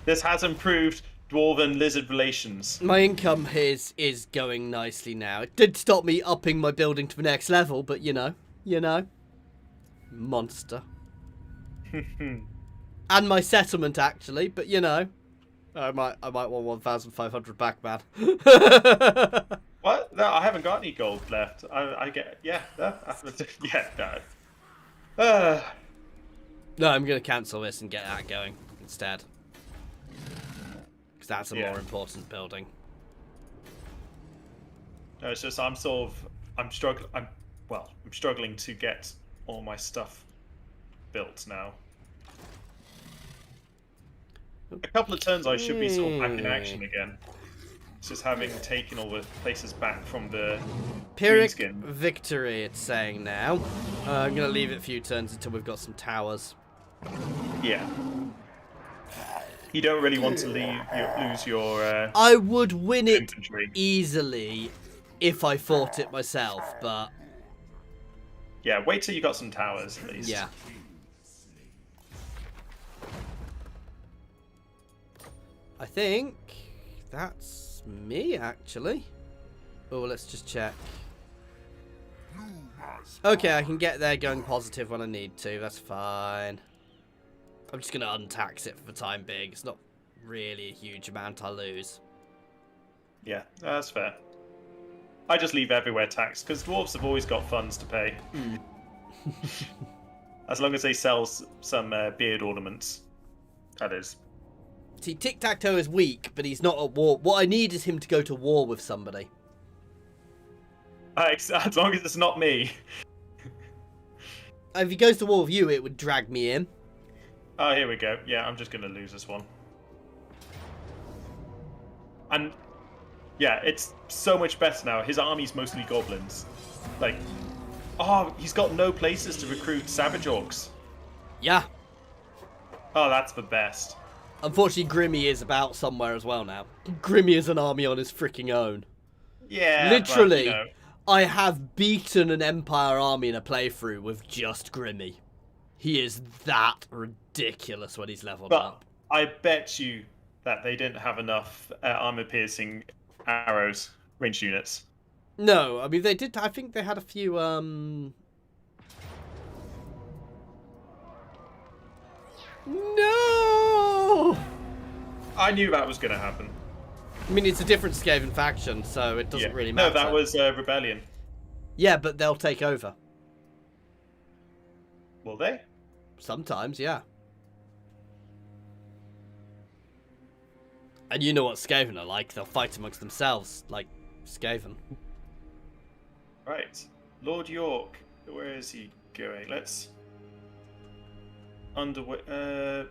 This has improved dwarven lizard relations. My income is going nicely now. It did stop me upping my building to the next level, but you know, monster. And my settlement actually, but you know, I might want 1,500 back, man. What? No, I haven't got any gold left. I get yeah, no, yeah, no. No, I'm gonna cancel this and get that going instead, because that's a more important building. No, it's just I'm struggling. I'm struggling to get all my stuff built now. A couple of turns I should be sort of back in action again. It's just having taken all the places back from the Pyrrhic greenskin. victory, it's saying now. I'm gonna leave it a few turns until we've got some towers. Yeah. You don't really want to lose your I would win it infantry. easily if I fought it myself, but Yeah, wait till you got some towers at least. yeah. I think that's me, actually. Oh, let's just check. Okay, I can get there going positive when I need to. That's fine. I'm just going to untax it for the time being. It's not really a huge amount I lose. Yeah, that's fair. I just leave everywhere taxed, because dwarves have always got funds to pay. As long as they sell some beard ornaments, that is. See, Tic-Tac-Toe is weak, but he's not at war. What I need is him to go to war with somebody. As long as it's not me. If he goes to war with you, it would drag me in. Oh, here we go. Yeah, I'm just going to lose this one. And, yeah, it's so much better now. His army's mostly goblins. Like, oh, he's got no places to recruit Savage Orcs. Yeah. Oh, that's the best. Unfortunately, Grimmy is about somewhere as well now. Grimmy is an army on his freaking own. Yeah, Literally, but, you know. I have beaten an Empire army in a playthrough with just Grimmy. He is that ridiculous when he's leveled up. I bet you that they didn't have enough armor-piercing arrows, ranged units. No, I mean, they did. I think they had a few, No! I knew that was going to happen. I mean, it's a different Skaven faction, so it doesn't really matter. No, that was Rebellion. Yeah, but they'll take over. Will they? Sometimes, yeah. And you know what Skaven are like. They'll fight amongst themselves, like Skaven. Right. Lord York, where is he going? Let's... Underway...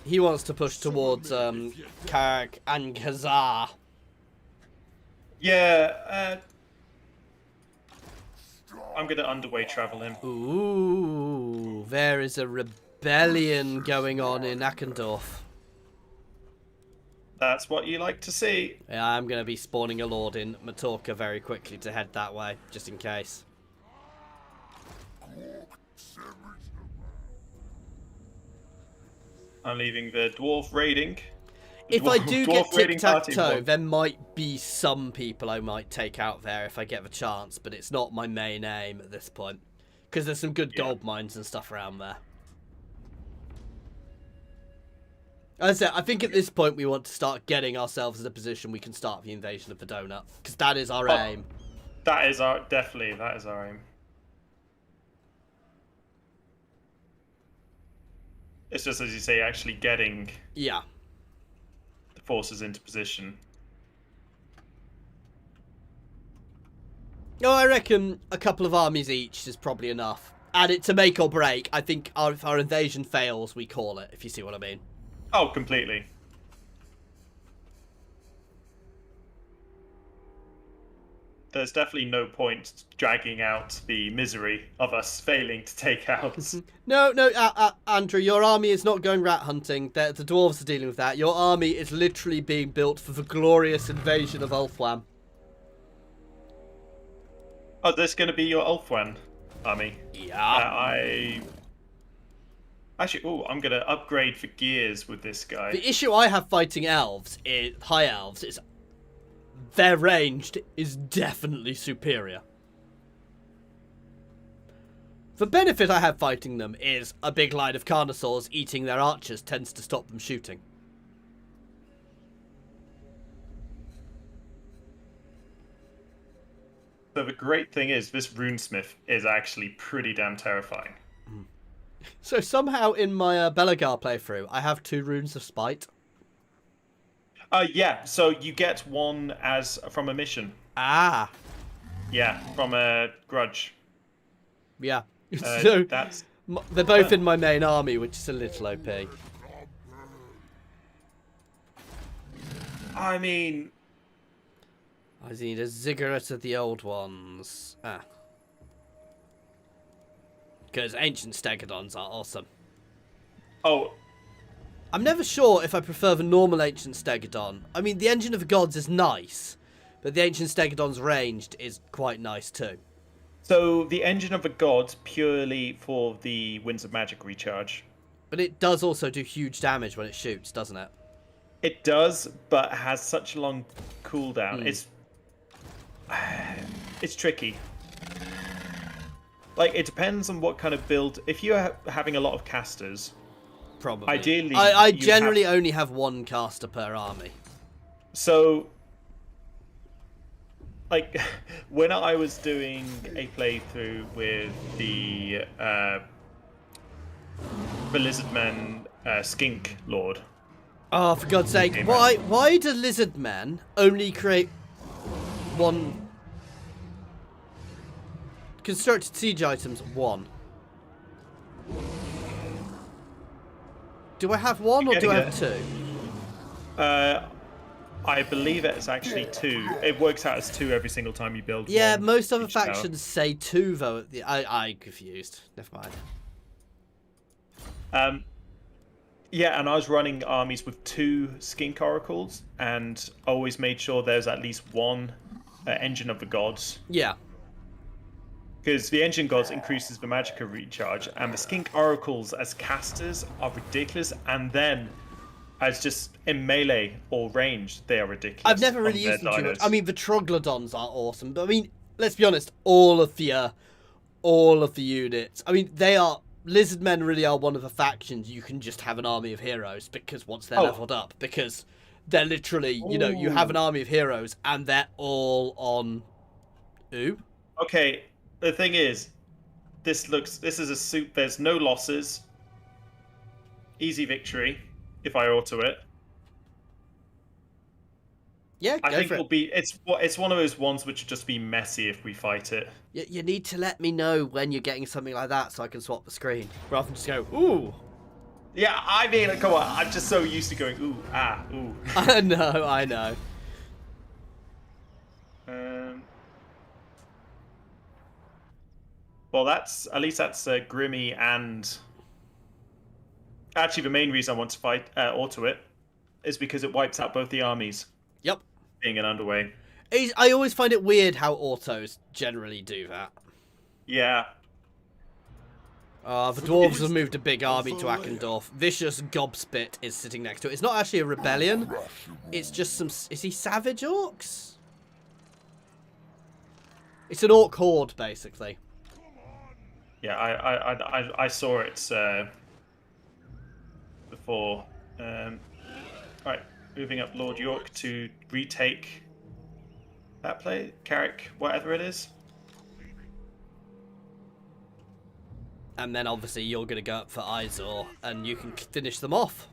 He wants to push towards Korq and Thorek. Yeah, I'm going to underway travel him. Ooh, there is a rebellion going on in Akendorf. That's what you like to see. Yeah, I'm going to be spawning a lord in Matorka very quickly to head that way, just in case. I'm leaving the dwarf raiding. If I do get Dwarf raiding party tic-tac-toe, one. there might be some people I might take out there if I get the chance, but it's not my main aim at this point. Because there's some good gold mines and stuff around there. As I said, I think at this point we want to start getting ourselves in a position we can start the invasion of the donut. Because that is our aim. That is our... Definitely, that is our aim. It's just, as you say, actually getting... Yeah. the forces into position. No, I reckon a couple of armies each is probably enough. And it to make or break. I think if our invasion fails, we call it, if you see what I mean. Oh, completely. There's definitely no point dragging out the misery of us failing to take out. No, Andrew, your army is not going rat hunting. The dwarves are dealing with that. Your army is literally being built for the glorious invasion of Ulthwam. Oh, this going to be your Ulthwan army? Yeah. Actually, I'm going to upgrade for gears with this guy. The issue I have fighting elves, high elves, is their ranged is definitely superior. The benefit I have fighting them is a big line of Carnosaurs eating their archers tends to stop them shooting. So the great thing is, this runesmith is actually pretty damn terrifying. So somehow in my Belagar playthrough, I have 2 runes of spite. Yeah, so you get one from a mission. Ah. Yeah, from a grudge. Yeah. So That's... they're both in my main army, which is a little OP. I mean... I just need a ziggurat of the old ones. Ah. Because ancient stegodons are awesome. Oh, I'm never sure if I prefer the normal ancient stegodon. I mean, the engine of the gods is nice, but the ancient stegodon's ranged is quite nice too. so the engine of the gods purely for the Winds of Magic recharge. But it does also do huge damage when it shoots, doesn't it? It does, but has such a long cooldown. It's tricky. Like, it depends on what kind of build. If you're having a lot of casters, Probably. ideally, I generally only have 1 caster per army. So, like, when I was doing a playthrough with the Lizardmen Skink Lord. Oh, for God's sake! Why do lizard men only create 1 constructed siege items? 1. Do I have 1 or do I have 2? I believe it's actually 2. It works out as 2 every single time you build one. Yeah, most other each tower. factions say 2 though. I'm confused. Never mind. Yeah, and I was running armies with 2 skink oracles, and always made sure there's at least 1 engine of the gods. Yeah. Because the engine gods increases the magicka recharge, and the skink oracles as casters are ridiculous, and then as just in melee or range, they are ridiculous. I've never really used them too much. I mean, the troglodyons are awesome, but I mean, let's be honest, all of the units. I mean, they are lizardmen. Really are one of the factions you can just have an army of heroes because once they're leveled up, because they're literally, you know, you have an army of heroes and they're all on. Ooh. Okay. The thing is, this is a suit. There's no losses. Easy victory, if I auto it. Yeah, I go think for it'll it. be. It's one of those ones which would just be messy if we fight it. You need to let me know when you're getting something like that so I can swap the screen. Rather than just go, ooh. Yeah, I mean, come on. I'm just so used to going ooh, ah, ooh. I know, I know. Well, at least that's Grimmy, and actually the main reason I want to fight auto it is because it wipes out both the armies Yep. being an underway. I always find it weird how autos generally do that. Yeah. The dwarves have moved a big army to Akendorf. Vicious Gobspit is sitting next to it. It's not actually a rebellion. It's just some... Is he savage orcs? It's an orc horde, basically. Yeah, I saw it before. Right, moving up Lord York to retake that play, Carrick, whatever it is. And then obviously you're going to go up for Izor, and you can finish them off.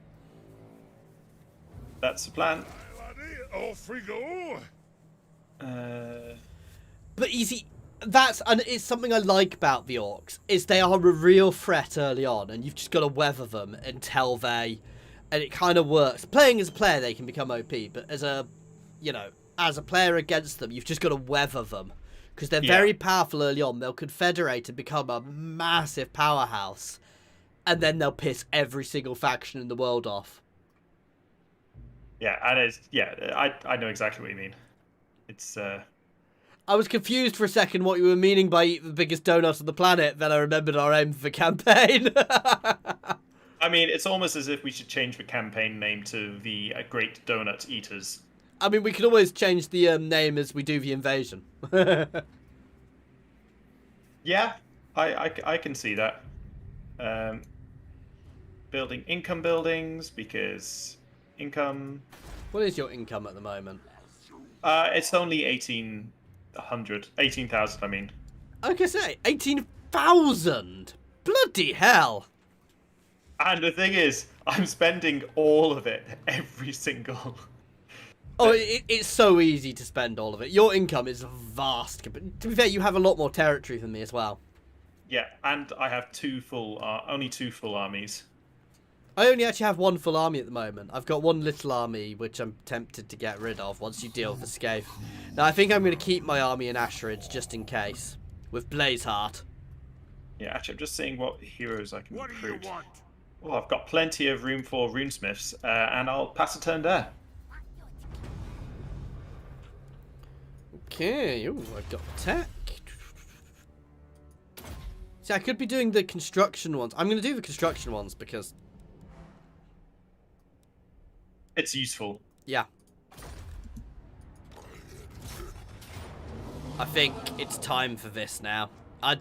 That's the plan. Off we go. But easy... And it's something I like about the orcs, is they are a real threat early on, and you've just got to weather them until they... And it kind of works. Playing as a player, they can become OP, but as a, as a player against them, you've just got to weather them. Because they're very powerful early on. They'll confederate and become a massive powerhouse. And then they'll piss every single faction in the world off. Yeah, and I know exactly what you mean. It's I was confused for a second what you were meaning by eat the biggest donut on the planet, then I remembered our aim for the campaign. I mean, it's almost as if we should change the campaign name to the Great Donut Eaters. I mean, we could always change the name as we do the invasion. Yeah, I can see that. Building income buildings, because income... What is your income at the moment? It's only 18,000, I mean. Like I say, 18,000! Bloody hell! And the thing is, I'm spending all of it every single... Oh, it's so easy to spend all of it. Your income is vast. To be fair, you have a lot more territory than me as well. Yeah, and I have only two full armies. I only actually have one full army at the moment. I've got one little army, which I'm tempted to get rid of once you deal with the Scathe. Now, I think I'm going to keep my army in Ashridge, just in case. With Blazeheart. Yeah, actually, I'm just seeing what heroes I can What do recruit. you want? Well, I've got plenty of room for runesmiths, and I'll pass a turn there. Okay, ooh, I've got tech. See, I could be doing the construction ones. I'm going to do the construction ones because... It's useful. Yeah. I think it's time for this now. I'm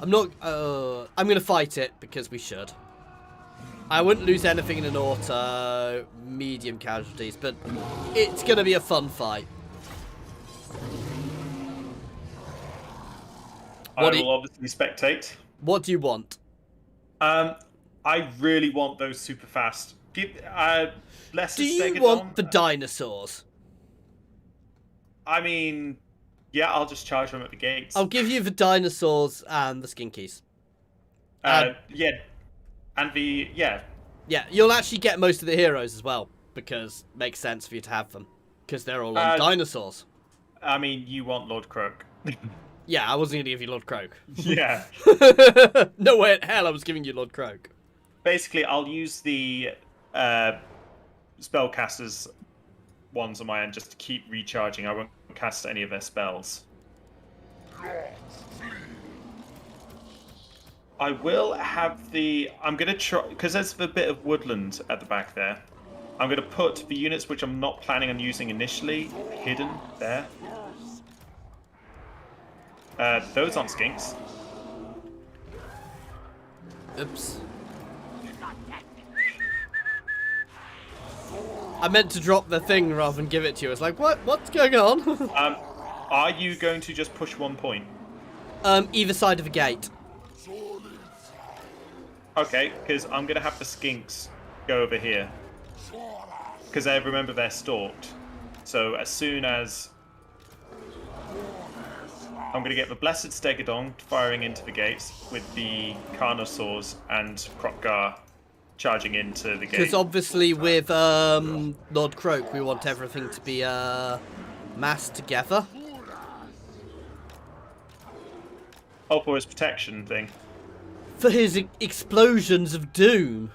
not... I'm going to fight it because we should. I wouldn't lose anything in an auto, medium casualties, but it's going to be a fun fight. I will obviously spectate. What do you want? I really want those super fast. Less Do you want the dinosaurs? I mean, yeah, I'll just charge them at the gates. I'll give you the dinosaurs and the skinkies. Yeah, and Yeah, you'll actually get most of the heroes as well, because it makes sense for you to have them, because they're all on dinosaurs. I mean, you want Lord Kroq. Yeah, I wasn't going to give you Lord Kroq. Yeah. No way in hell I was giving you Lord Kroq. Basically, I'll use the spellcasters ones on my end just to keep recharging. I won't cast any of their spells. I will have the... I'm going to try... Because there's a bit of woodland at the back there. I'm going to put the units which I'm not planning on using initially hidden there. Those aren't skinks. Oops. I meant to drop the thing rather than give it to you. It's like, what? What's going on? Are you going to just push 1 point? Either side of a gate. Okay, because I'm going to have the skinks go over here. Because I remember they're stalked. So as soon as I'm going to get the Blessed Stegodon firing into the gates with the Carnosaurs and Kroq-Gar charging into the gate. Because obviously with Lord Kroq, we want everything to be massed together. Oh, for his protection thing. For his explosions of doom.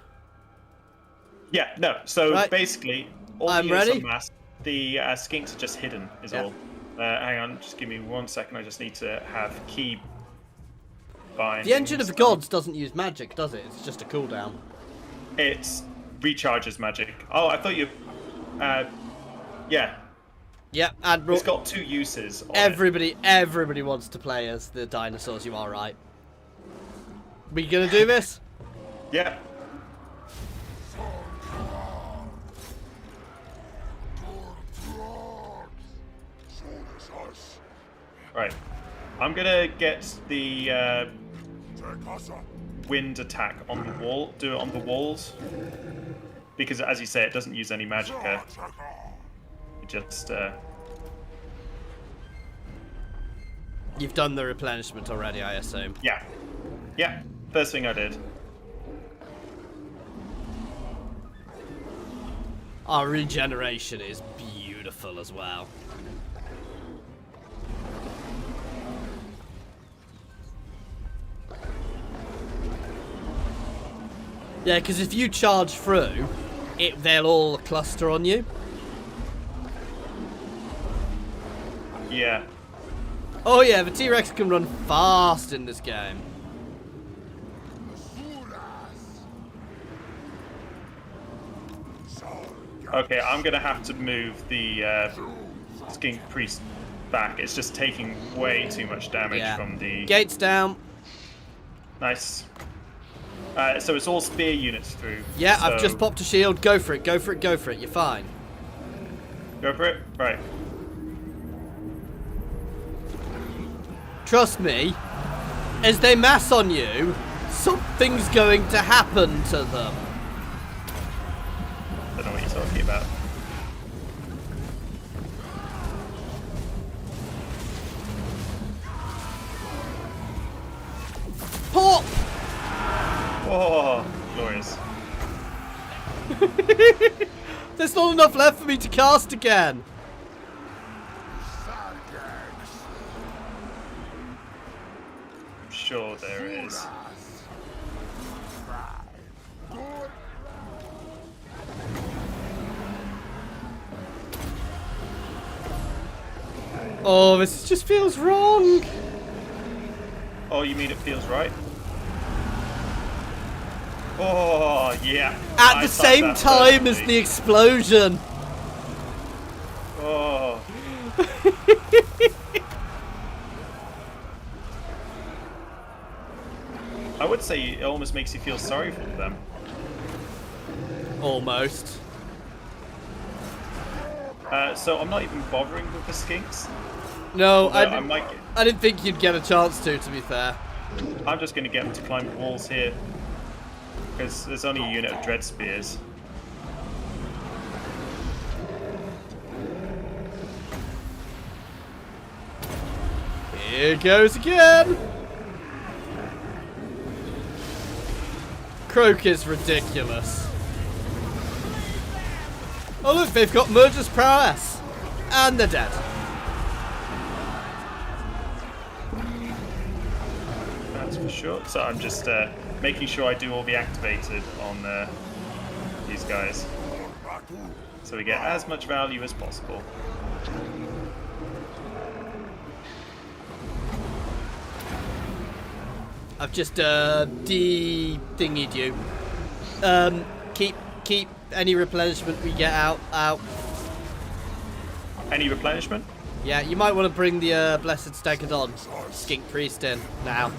Yeah, no. So Right. basically, all I'm the units ready. are massed. The skinks are just hidden, is Yeah. all. Hang on, just give me 1 second. I just need to have key bindings. The Engine of the Gods doesn't use magic, does it? It's just a cooldown. It recharges magic. Oh, I thought you... yeah. Yep, Admiral. It's got 2 uses on it. Everybody wants to play as the dinosaurs, you are right. We gonna do this? Yeah. Right. I'm gonna get the wind attack on the wall. Do it on the walls. Because, as you say, it doesn't use any magicka. It just... You've done the replenishment already, I assume. yeah. Yeah. First thing I did. Our regeneration is beautiful as well. Yeah, because if you charge through, they'll all cluster on you. Yeah. Oh yeah, the T-Rex can run fast in this game. Okay, I'm gonna have to move the skink priest back. It's just taking way too much damage Yeah. from the... Gates down. Nice. So it's all spear units through. Yeah, so... I've just popped a shield. Go for it, go for it, go for it. You're fine. Go for it? Right. Trust me, as they mass on you, something's going to happen to them. Don't know what you're talking about. Pop! Oh, glorious. There's not enough left for me to cast again. I'm sure there is. Oh, this just feels wrong. Oh, you mean it feels right? Oh, yeah. At I the timed same that time as perfectly. the explosion. Oh. I would say it almost makes you feel sorry for them. Almost. So I'm not even bothering with the skinks. No, Although I didn't think you'd get a chance to be fair. I'm just going to get them to climb the walls here. Because there's only a unit of dread spears. Here goes again. Kroq is ridiculous. Oh look, they've got Murder's Prowess. And they're dead. That's for sure. So I'm just making sure I do all the activated on these guys. So we get as much value as possible. I've just de-thingied you. Keep any replenishment we get out. Any replenishment? Yeah, you might want to bring the Blessed Stegodon Skink Priest in now.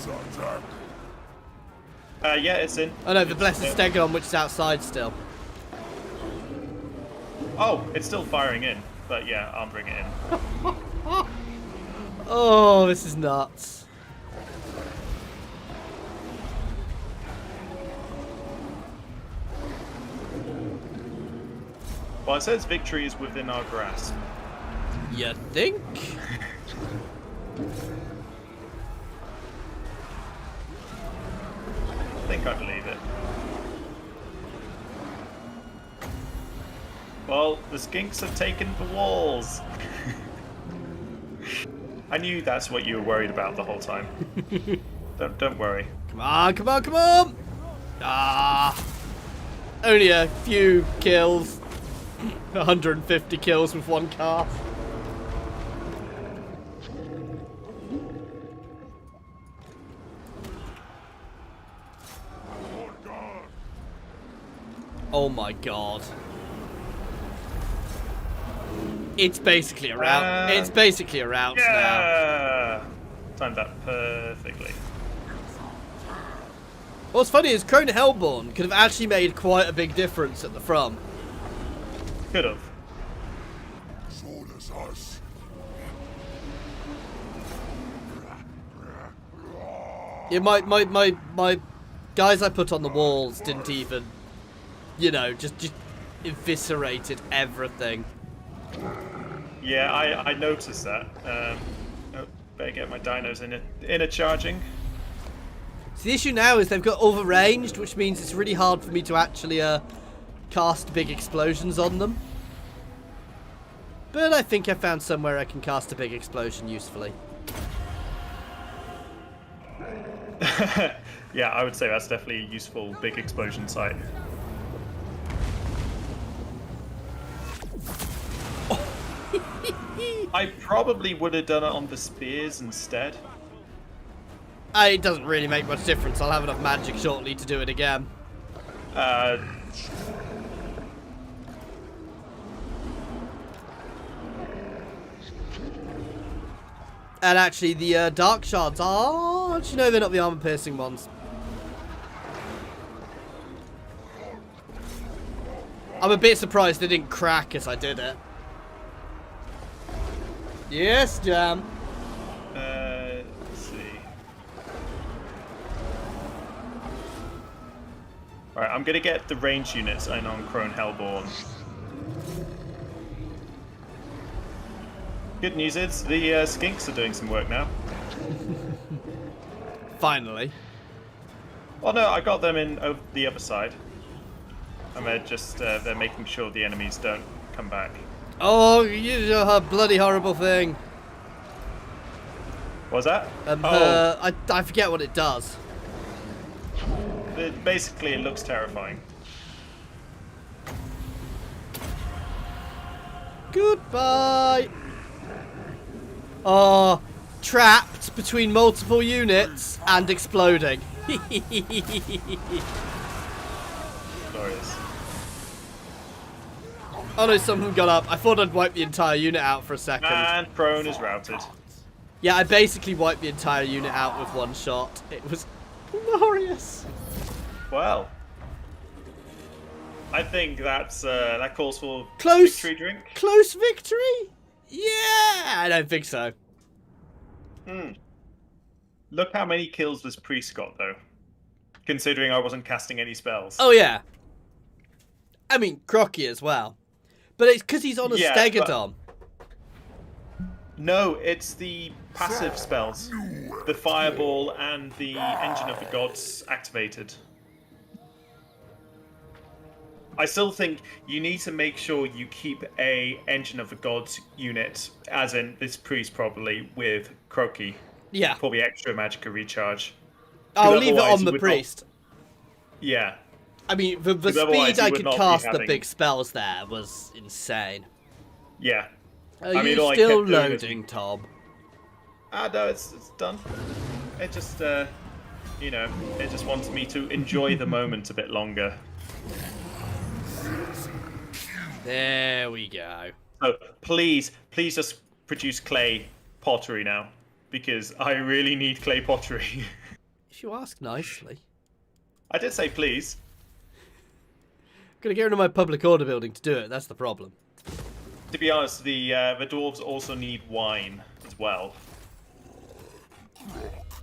Yeah, it's in. Oh no, the Blessed Stegodon, which is outside still. Oh, it's still firing in. But yeah, I'll bring it in. Oh, this is nuts. Well, it says victory is within our grasp. You think? I think I believe it. Well, the skinks have taken the walls. I knew that's what you were worried about the whole time. Don't worry. Come on, come on, come on! Ah! Only a few kills. 150 kills with one cast. Korq-Gar. Oh my god. It's basically a rout. It's basically a rout now. Yeah! Timed that perfectly. What's funny is Crone Hellborn could have actually made quite a big difference at the front. Could have. So does us. Yeah, my guys I put on the walls didn't even, you know, just eviscerated everything. Yeah, I noticed that. Oh, better get my dinos in a charging. So the issue now is they've got overranged, which means it's really hard for me to actually cast big explosions on them. But I think I found somewhere I can cast a big explosion usefully. Yeah, I would say that's definitely a useful big explosion site. I probably would have done it on the spears instead. It doesn't really make much difference. I'll have enough magic shortly to do it again. And actually, the dark shards are... Actually, no, they're not the armor-piercing ones. I'm a bit surprised they didn't crack as I did it. Yes, Jam. Let's see. Alright, I'm gonna get the range units in on Crone Hellborn. Good news is the skinks are doing some work now. Finally. Well, no, I got them in over the other side. And they're just, they're making sure the enemies don't come back. Oh, you a bloody horrible thing. What was that? I forget what it does. Basically, it looks terrifying. Goodbye. Oh, trapped between multiple units and exploding. Glorious. Oh no, someone got up. I thought I'd wipe the entire unit out for a second. And Crone is routed. Yeah, I basically wiped the entire unit out with one shot. It was glorious. Well, I think that's that calls for Close victory drink. Close victory? Yeah, I don't think so. Look how many kills this priest got, though. Considering I wasn't casting any spells. Oh yeah. I mean, Crocky as well. But it's because he's on a Yeah, Stegodon. No, it's the passive spells. The Fireball and the Engine of the Gods activated. I still think you need to make sure you keep a Engine of the Gods unit, as in this priest probably, with Kroq-Gar. Yeah. For the extra magicka recharge. I'll leave it otherwise on you the would priest. Yeah. I mean, the otherwise speed you I would could not be cast the having- big spells there was insane. Yeah. Are I mean, you all I still kept doing is- loading, Tom? No, it's done. It just, you know, it just wants me to enjoy the moment a bit longer. There we go. So please just produce clay pottery now, because I really need clay pottery. If you ask nicely. I did say please. Gotta get into my public order building to do it, that's the problem. To be honest, the dwarves also need wine as well.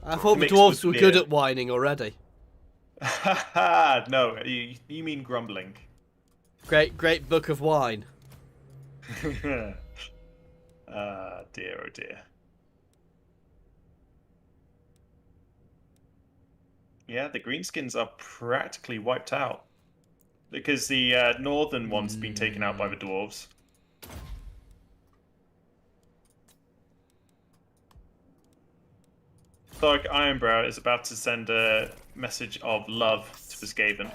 I thought the Mixed dwarves with were good beer. at whining already. No, you mean grumbling. Great book of wine. Dear, oh dear. Yeah, the greenskins are practically wiped out. Because the northern one's been taken out by the dwarves. Thorek Iornbrow is about to send a message of love to the Skaven.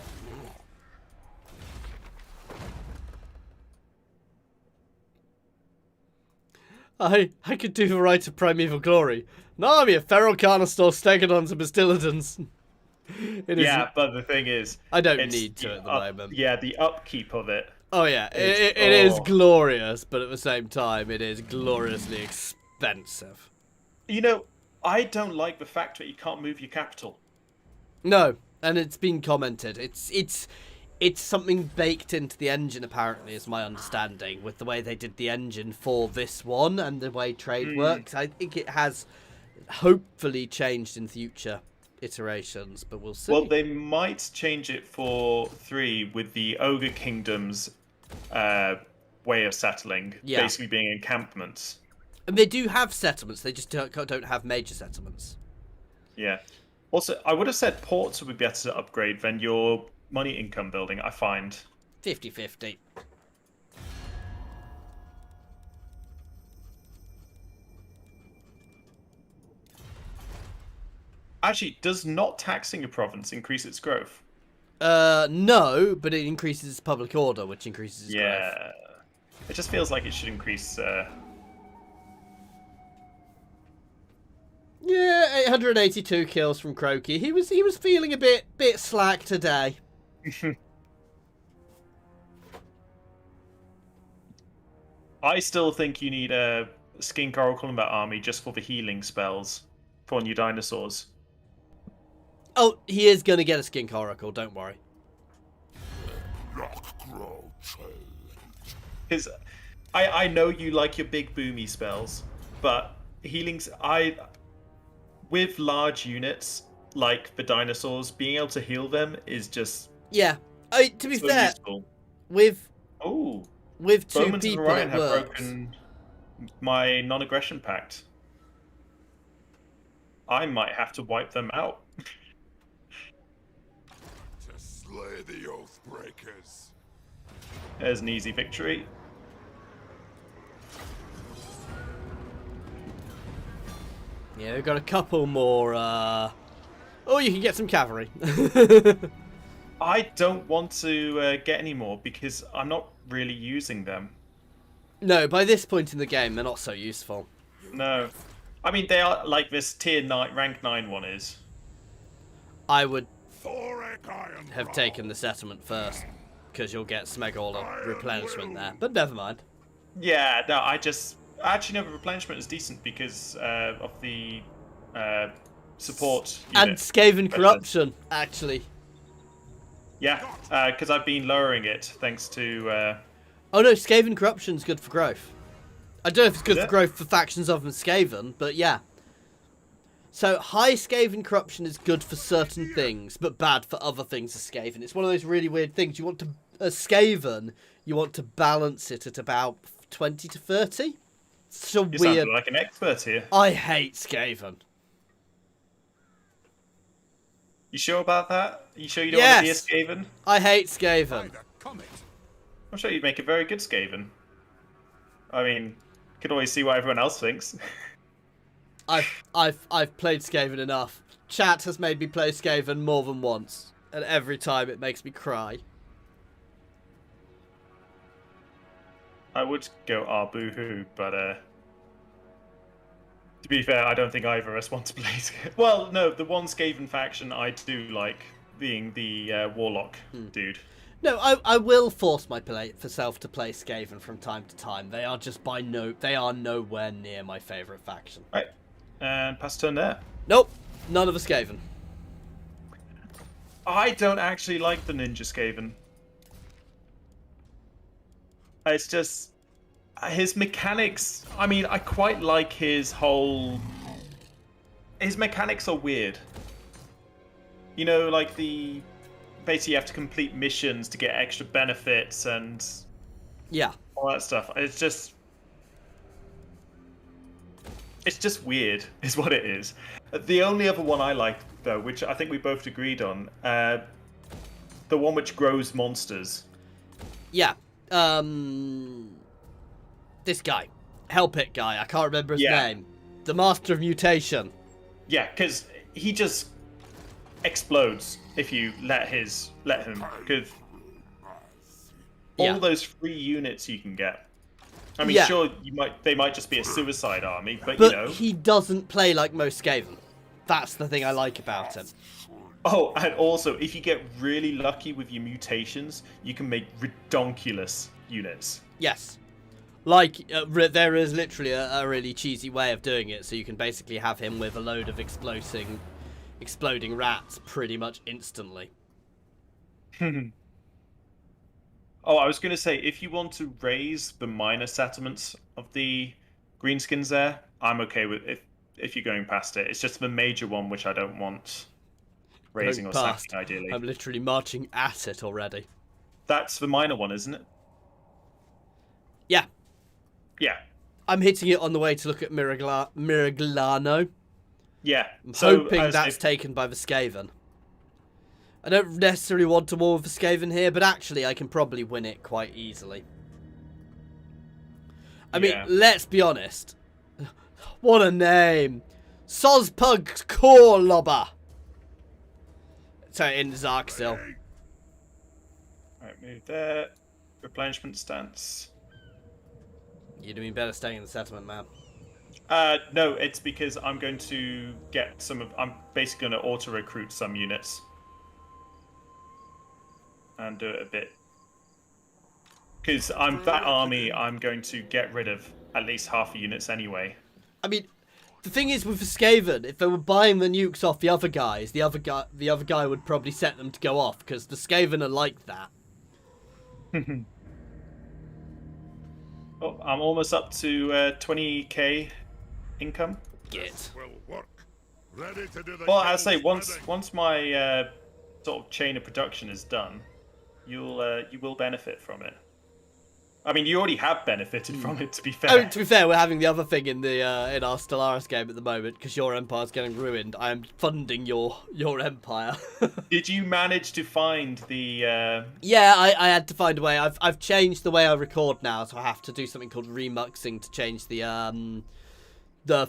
I could do the right of primeval glory. An army of feral carnosaur stegodons and bastiladons. Yeah, but the thing is, I don't need to at the moment. Yeah, the upkeep of it. Oh yeah, it is glorious, but at the same time, it is gloriously expensive. You know, I don't like the fact that you can't move your capital. No, and it's been commented. It's something baked into the engine, apparently, is my understanding, with the way they did the engine for this one and the way trade works. I think it has hopefully changed in future iterations, but we'll see. Well, they might change it for 3 with the Ogre Kingdom's way of settling, basically being encampments. And they do have settlements, they just don't have major settlements. Yeah. Also, I would have said ports would be better to upgrade than your money income building, I find. 50-50. Actually, does not taxing a province increase its growth? No, but it increases its public order, which increases its growth. It just feels like it should increase. Yeah, 882 kills from Kroq-Gar. He was feeling a bit slack today. I still think you need a Skink Oracle in that army just for the healing spells for new dinosaurs. Oh, he is going to get a Skink Oracle, don't worry. Because I know you like your big boomy spells, but healings, with large units like the dinosaurs, being able to heal them is just to be so fair, useful. with two Romans people of Orion it have works. broken my non-aggression pact. I might have to wipe them out. To slay the Oathbreakers. There's an easy victory. Yeah, we've got a couple more. Oh, you can get some cavalry. I don't want to get any more because I'm not really using them. No, by this point in the game, they're not so useful. No. I mean, they are like this tier 9, rank 9 one is. I would Thorek Iornbrow. have taken the settlement first, because you'll get Smegall replenishment there. But never mind. Yeah, no, actually no, the replenishment is decent because of the support unit. And Skaven Corruption, actually. Yeah, because I've been lowering it thanks to... Oh no, Skaven Corruption's good for growth. I don't know if it's good Is for it? growth for factions other than Skaven, but yeah. So, high Skaven Corruption is good for certain things, but bad for other things as Skaven. It's one of those really weird things. You want to... As Skaven, you want to balance it at about 20 to 30. It's so You weird. sound like an expert here. I hate Skaven. You sure about that? You sure you don't want to be a Yes. Skaven? I hate Skaven. By the comet. I'm sure you'd make a very good Skaven. I mean, could always see what everyone else thinks. I've played Skaven enough. Chat has made me play Skaven more than once, and every time it makes me cry. I would go boo-hoo, but to be fair, I don't think either of us want to play Skaven. Well, no, the one Skaven faction I do like being the Warlock dude. No, I will force myself to play Skaven from time to time. They are just they are nowhere near my favourite faction. Right, and pass turn there. Nope, none of us Skaven. I don't actually like the Ninja Skaven. It's just his mechanics. I mean, I quite like his whole. His mechanics are weird. You know, like basically you have to complete missions to get extra benefits and Yeah. all that stuff. It's just It's just weird, is what it is. The only other one I liked, though, which I think we both agreed on, the one which grows monsters. Yeah. This guy. Hell Pit guy. I can't remember his name. The Master of Mutation. Yeah, because he just explodes if you let him. Because all those free units you can get. I mean, sure, they might just be a suicide army, but you know. He doesn't play like most Skaven. That's the thing I like about him. Oh, and also, if you get really lucky with your mutations, you can make redonkulous units. Yes. Like, there is literally a really cheesy way of doing it, so you can basically have him with a load of exploding rats pretty much instantly. Oh, I was going to say, if you want to raise the minor settlements of the greenskins there, I'm okay with if you're going past it. It's just the major one which I don't want raising or sacking, ideally. I'm literally marching at it already. That's the minor one, isn't it? Yeah. Yeah. I'm hitting it on the way to look at Miraglano. Yeah. I'm hoping that's taken by the Skaven. I don't necessarily want to war with the Skaven here, but actually I can probably win it quite easily. I mean, let's be honest. What a name. Sozpug's Core Lobber. Sorry, in Zarksil. Right, move there. Replenishment stance. You're doing better staying in the settlement, man. No, it's because I'm going to get I'm basically going to auto-recruit some units. And do it a bit. Because that army, I'm going to get rid of at least half the units anyway. I mean, the thing is with the Skaven, if they were buying the nukes off the other guys, the other guy would probably set them to go off, because the Skaven are like that. Oh, I'm almost up to 20k income. Get. Ready to do the Well, I say once my sort of chain of production is done, you will benefit from it. I mean, you already have benefited from it, to be fair. Oh, to be fair, we're having the other thing in in our Stellaris game at the moment, because your empire's getting ruined. I am funding your empire. Did you manage to find the? Yeah, I had to find a way. I've changed the way I record now, so I have to do something called remuxing to change the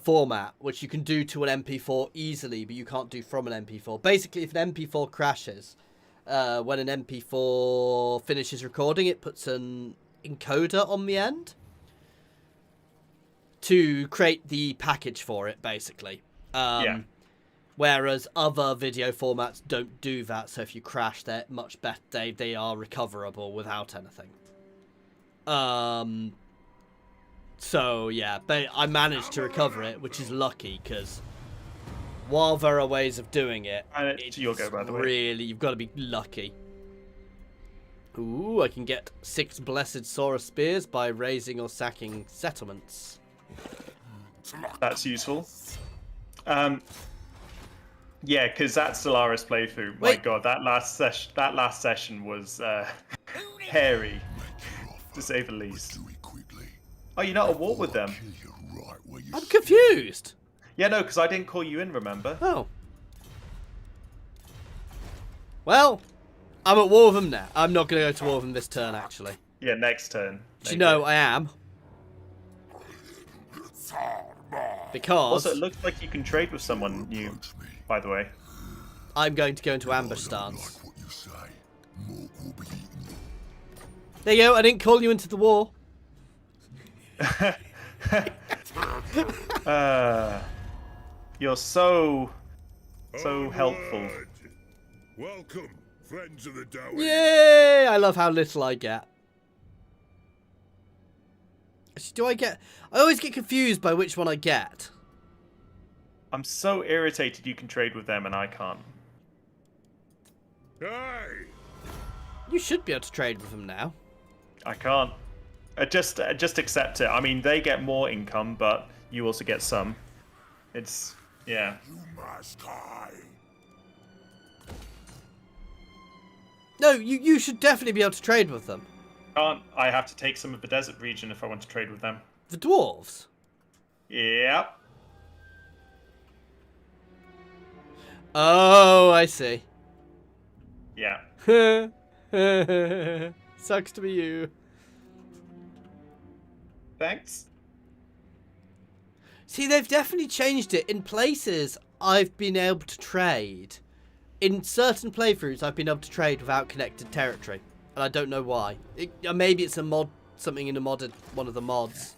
format, which you can do to an MP4 easily, but you can't do from an MP4. Basically, if an MP4 crashes, when an MP4 finishes recording, it puts an encoder on the end to create the package for it, basically. Whereas other video formats don't do that, so if you crash, they're much better. They are recoverable without anything. So yeah, but I managed to recover it, which is lucky, because while there are ways of doing it, it's your go, by the way. Really, you've got to be lucky. Ooh, I can get 6 Blessed Sora Spears by raising or sacking settlements. That's useful. Yeah, because that Stellaris playthrough, my god, that last session was hairy, to say the least. Oh, you're not at war with them? I'm confused. Yeah, no, because I didn't call you in, remember? Oh. Well, I'm at war with them now. I'm not going to go to war with them this turn, actually. Yeah, next turn. Do you know I am? Because... Also, it looks like you can trade with someone new, by the way. I'm going to go into ambush stance. There you go, I didn't call you into the war. You're so helpful. Welcome, friends of the Dowie. Yay! I love how little I get. Do I get... I always get confused by which one I get. I'm so irritated you can trade with them and I can't. Hey! You should be able to trade with them now. I can't. Just accept it. I mean, they get more income, but you also get some. It's... yeah. You must die. No, you should definitely be able to trade with them. Can't. I have to take some of the desert region if I want to trade with them. The dwarves? Yep. Oh, I see. Yeah. Sucks to be you. Thanks. See, they've definitely changed it. In places, I've been able to trade. In certain playthroughs, I've been able to trade without connected territory. And I don't know why. Maybe it's a mod, something in a modded, one of the mods.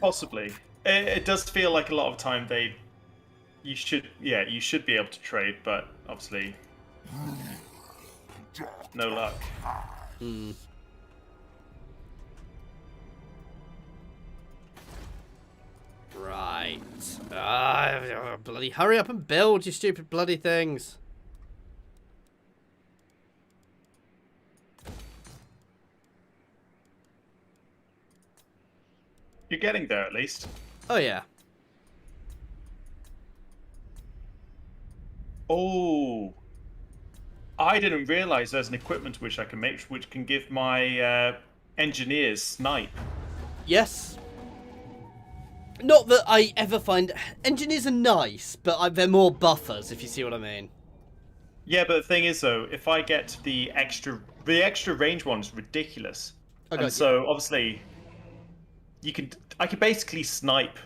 Possibly. It does feel like a lot of time you should be able to trade, but obviously no luck. Right. Bloody hurry up and build, you stupid bloody things. You're getting there at least. Oh, yeah. Oh, I didn't realize there's an equipment which I can make, which can give my engineers snipe. Yes. Not that I ever find... Engineers are nice, but they're more buffers, if you see what I mean. Yeah, but the thing is, though, if I get the extra range one's ridiculous. And so, obviously, I could basically snipe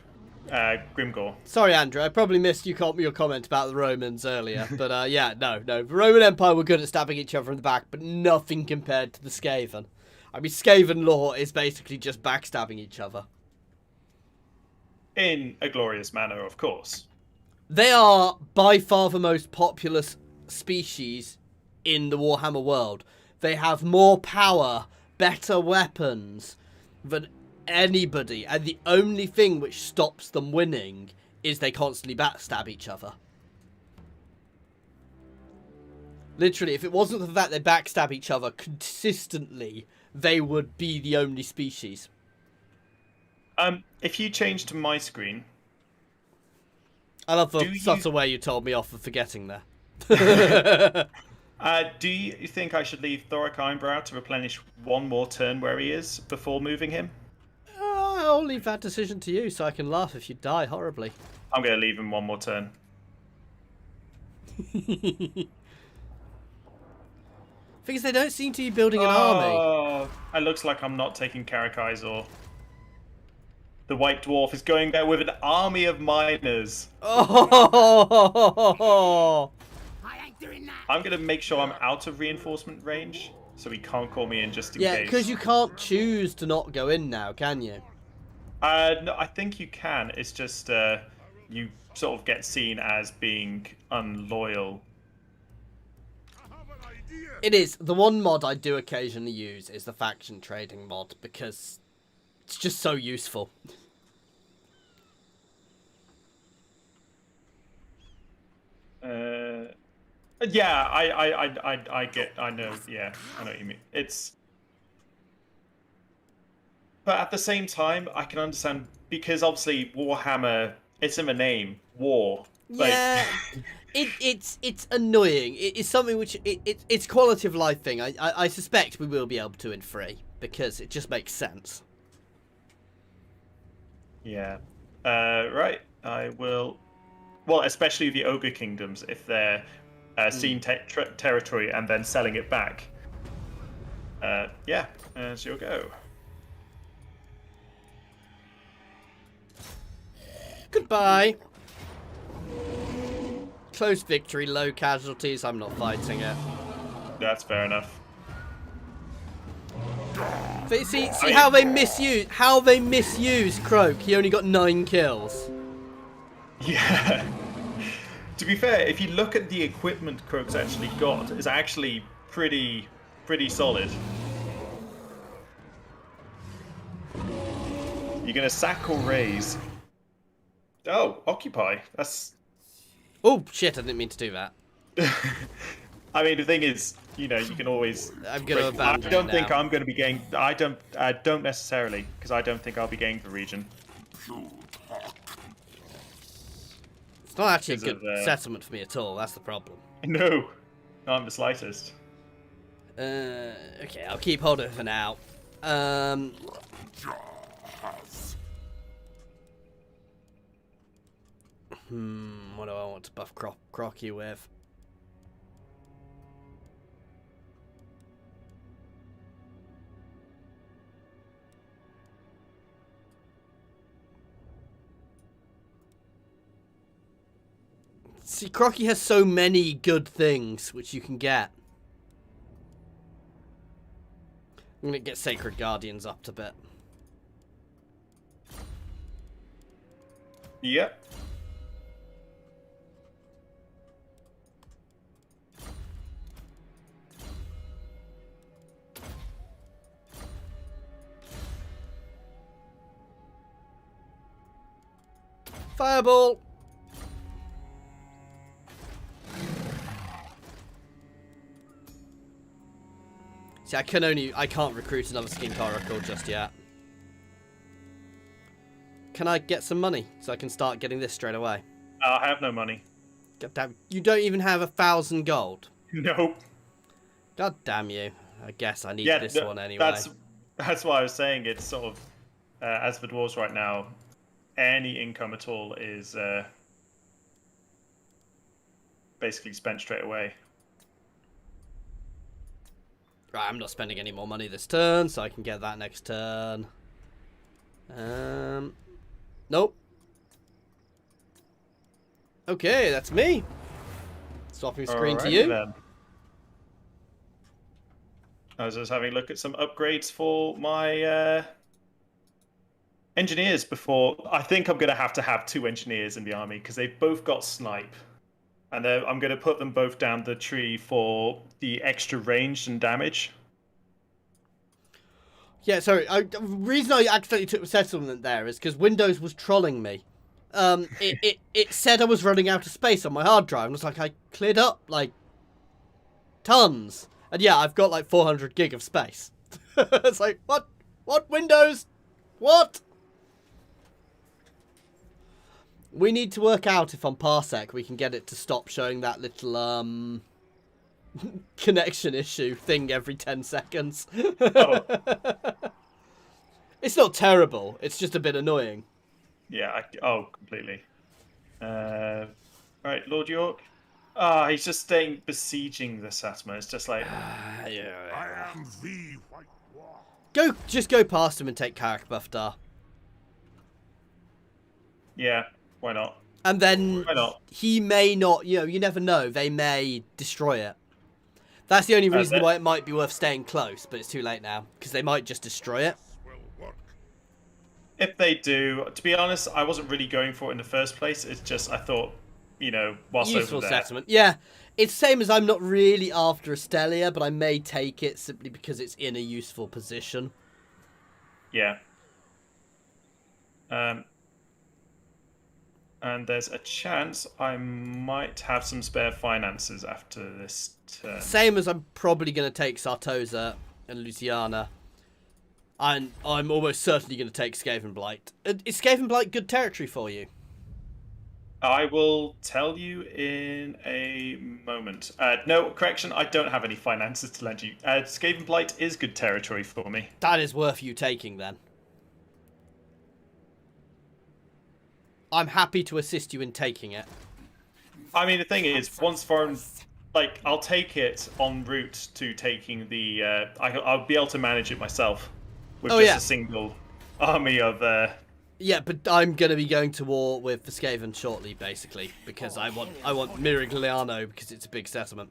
Grimgor. Sorry, Andrew, I probably missed your comment about the Romans earlier. But, yeah, no. The Roman Empire were good at stabbing each other in the back, but nothing compared to the Skaven. I mean, Skaven law is basically just backstabbing each other. In a glorious manner, of course. They are by far the most populous species in the Warhammer world. They have more power, better weapons than anybody, and the only thing which stops them winning is they constantly backstab each other. Literally, if it wasn't for the fact they backstab each other consistently, they would be the only species. If you change to my screen... I love the subtle way you told me off for forgetting there. Do you think I should leave Thorek Iornbrow to replenish one more turn where he is before moving him? I'll leave that decision to you so I can laugh if you die horribly. I'm going to leave him one more turn. Because they don't seem to be building an army. It looks like I'm not taking Korq-Gar. The White Dwarf is going there with an army of miners. Oh! I ain't doing that. I'm going to make sure I'm out of reinforcement range, so he can't call me in just in case. Yeah, because you can't choose to not go in now, can you? No, I think you can. It's just you sort of get seen as being unloyal. It is. The one mod I do occasionally use is the faction trading mod, because it's just so useful. Yeah, I know what you mean. But at the same time, I can understand, because obviously Warhammer, it's in the name, war. Yeah, it's annoying. It's something which it's quality of life thing. I suspect we will be able to in 3 because it just makes sense. Yeah. Right. I will. Well, especially the Ogre Kingdoms, if they're seeing territory and then selling it back. Yeah, as you'll go. Goodbye. Close victory, low casualties. I'm not fighting it. That's fair enough. But see how they misuse Kroq. He only got 9 kills. Yeah. To be fair, if you look at the equipment Kroq's actually got, it's actually pretty solid. You're gonna sack or raise? Oh, occupy. That's. Oh shit! I didn't mean to do that. I mean, the thing is, you can always. I'm gonna abandon. I don't think I'm gonna be getting. I don't necessarily, because I don't think I'll be getting the region. It's not actually a good settlement for me at all. That's the problem. No, not the slightest. Okay, I'll keep hold of it for now. What do I want to buff Kroq with? See, Kroq has so many good things which you can get. I'm going to get Sacred Guardians up a bit. Yep. Fireball! See, I can't recruit another Skin Coracle just yet. Can I get some money so I can start getting this straight away? I have no money. God damn, you don't even have 1,000 gold. Nope. God damn you. I guess I need this one anyway. That's why I was saying it's sort of, as for dwarves right now, any income at all is basically spent straight away. Right, I'm not spending any more money this turn, so I can get that next turn. Nope. Okay, that's me. Swapping screen to you. Then. I was just having a look at some upgrades for my engineers before. I think I'm going to have 2 engineers in the army because they've both got snipe. And I'm going to put them both down the tree for the extra range and damage. Yeah, sorry. The reason I accidentally took the settlement there is because Windows was trolling me. It said I was running out of space on my hard drive. And it's like, I cleared up, like, tons. And yeah, I've got, like, 400 gig of space. It's like, what? What, Windows? What? We need to work out if on Parsec we can get it to stop showing that little, connection issue thing every 10 seconds. Oh. It's not terrible. It's just a bit annoying. Yeah, completely. Right, Lord York. He's just staying besieging the settlement. It's just like... Yeah. I am the White Dwarf. Just go past him and take Carrick Buffdar. Yeah, why not? And then Why not? he may not, you never know. They may destroy it. That's the only reason why it might be worth staying close, but it's too late now. Because they might just destroy it. Will work. If they do, to be honest, I wasn't really going for it in the first place. It's just, I thought, whilst Useful over there... settlement. Yeah, it's the same as I'm not really after Estelia, but I may take it simply because it's in a useful position. Yeah. And there's a chance I might have some spare finances after this turn. Same as I'm probably going to take Sartosa and Luciana. And I'm almost certainly going to take Skaven Blight. Is Skaven Blight good territory for you? I will tell you in a moment. No, correction, I don't have any finances to lend you. Skaven Blight is good territory for me. That is worth you taking then. I'm happy to assist you in taking it. I mean, the thing is, once foreign... Like, I'll take it en route to taking the... I'll be able to manage it myself. With a single army of... Yeah, but I'm going to be going to war with the Skaven shortly, basically. Because I want Mirigliano, because it's a big settlement.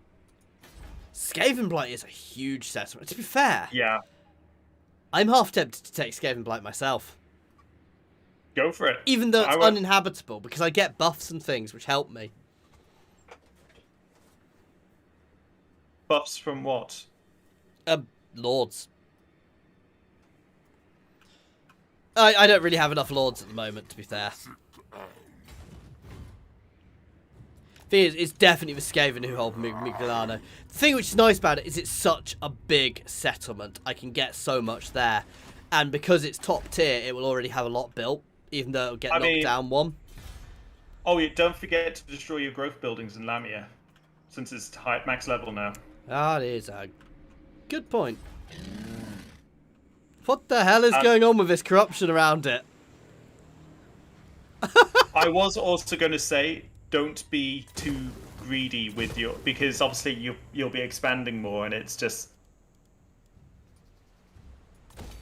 Skaven Blight is a huge settlement. To be fair... Yeah. I'm half tempted to take Skaven Blight myself. Go for it. Even though it's uninhabitable, because I get buffs and things which help me. Buffs from what? Lords. I don't really have enough lords at the moment, to be fair. Thing is, it's definitely the Skaven who hold Miglano. The thing which is nice about it is it's such a big settlement. I can get so much there. And because it's top tier, it will already have a lot built. Even though it'll get knocked down one. Oh, yeah, don't forget to destroy your growth buildings in Lamia. Since it's max level now. That is a good point. What the hell is going on with this corruption around it? I was also going to say, don't be too greedy with your, because obviously you'll be expanding more, and it's just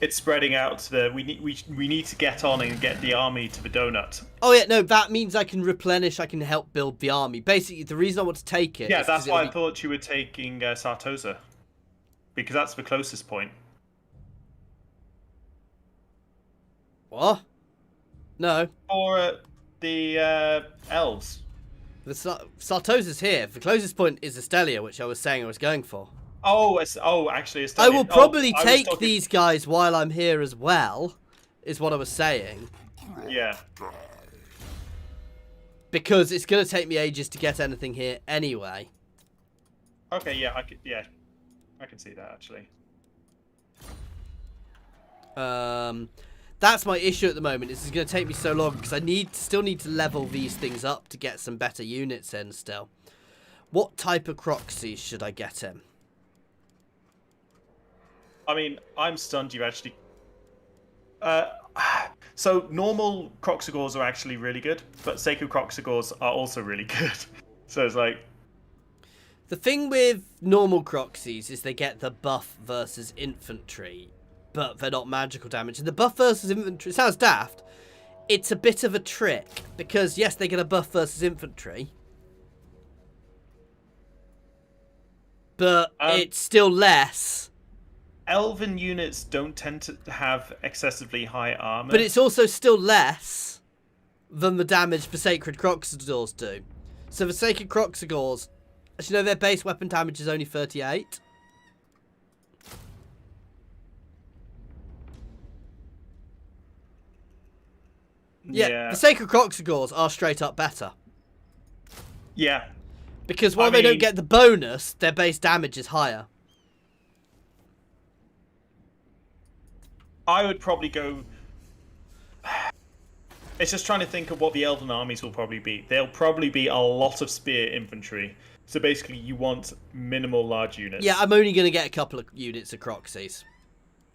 it's spreading out. We need to get on and get the army to the donut. Oh yeah, no, that means I can replenish. I can help build the army. Basically, the reason I want to take it. Yeah, is that's 'cause why it'll I thought you were taking Sartosa, because that's the closest point. What? No. Or the elves. The Sartosa's here. The closest point is Estelia, which I was saying I was going for. Oh, actually, it's I will probably I was take talking- these guys while I'm here as well, is what I was saying. Yeah. Because it's going to take me ages to get anything here anyway. Okay, yeah, I can see that actually. That's my issue at the moment. This is going to take me so long because I still need to level these things up to get some better units in still. What type of Kroxis should I get him? I mean, I'm stunned you actually... so normal Kroq-Gars are actually really good, but Sacred Kroq-Gars are also really good. So it's like... The thing with normal Kroxis is they get the buff versus infantry, but they're not magical damage. And the buff versus infantry sounds daft. It's a bit of a trick, because yes, they get a buff versus infantry, but it's still less. Elven units don't tend to have excessively high armor. But it's also still less than the damage the Sacred Kroq-Gars do. So the Sacred Kroq-Gars, as you know, their base weapon damage is only 38. Yeah, the Sacred Kroq-Gars are straight up better. Yeah. Because while they don't get the bonus, their base damage is higher. I would probably go... It's just trying to think of what the Elven armies will probably be. They'll probably be a lot of spear infantry. So basically you want minimal large units. Yeah, I'm only going to get a couple of units of Kroxis.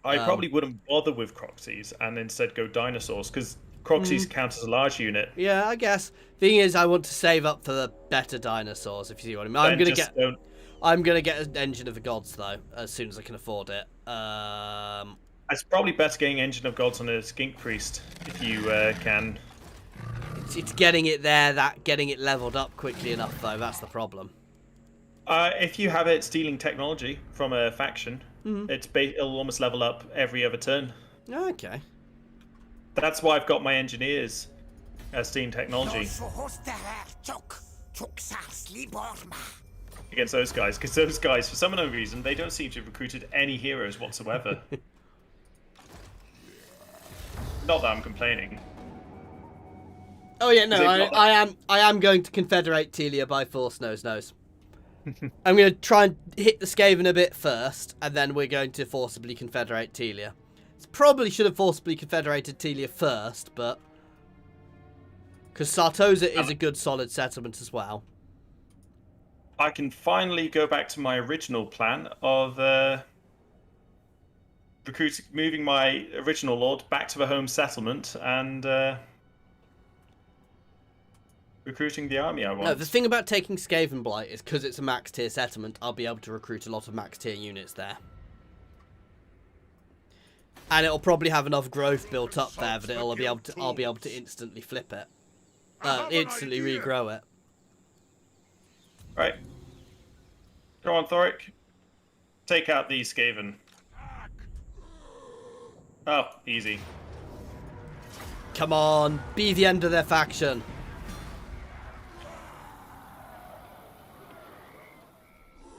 I probably wouldn't bother with Kroxis and instead go dinosaurs, because Kroxis count as a large unit. Yeah, I guess. Thing is, I want to save up for the better dinosaurs, if you see what I mean. I'm gonna get an Engine of the Gods though, as soon as I can afford it. It's probably better getting Engine of Gods on a Skink Priest if you can. It's getting it there, getting it leveled up quickly enough though. That's the problem. If you have it stealing technology from a faction, it'll almost level up every other turn. Okay. That's why I've got my engineers stealing technology against those guys, because those guys, for some unknown reason, they don't seem to have recruited any heroes whatsoever. Not that I'm complaining. Oh yeah, no, I am going to confederate Telia by force. Knows. I'm going to try and hit the Skaven a bit first, and then we're going to forcibly confederate Telia. Probably should have forcibly confederated Telia first, but because Sartosa is a good solid settlement as well. I can finally go back to my original plan of moving my original lord back to the home settlement and recruiting the army I want. No, the thing about taking Skaven Blight is because it's a max tier settlement, I'll be able to recruit a lot of max tier units there. And it'll probably have enough growth built up there that I'll be able to instantly flip it. Instantly regrow it. Right. Go on, Thorek. Take out these Skaven. Oh, easy. Come on, be the end of their faction.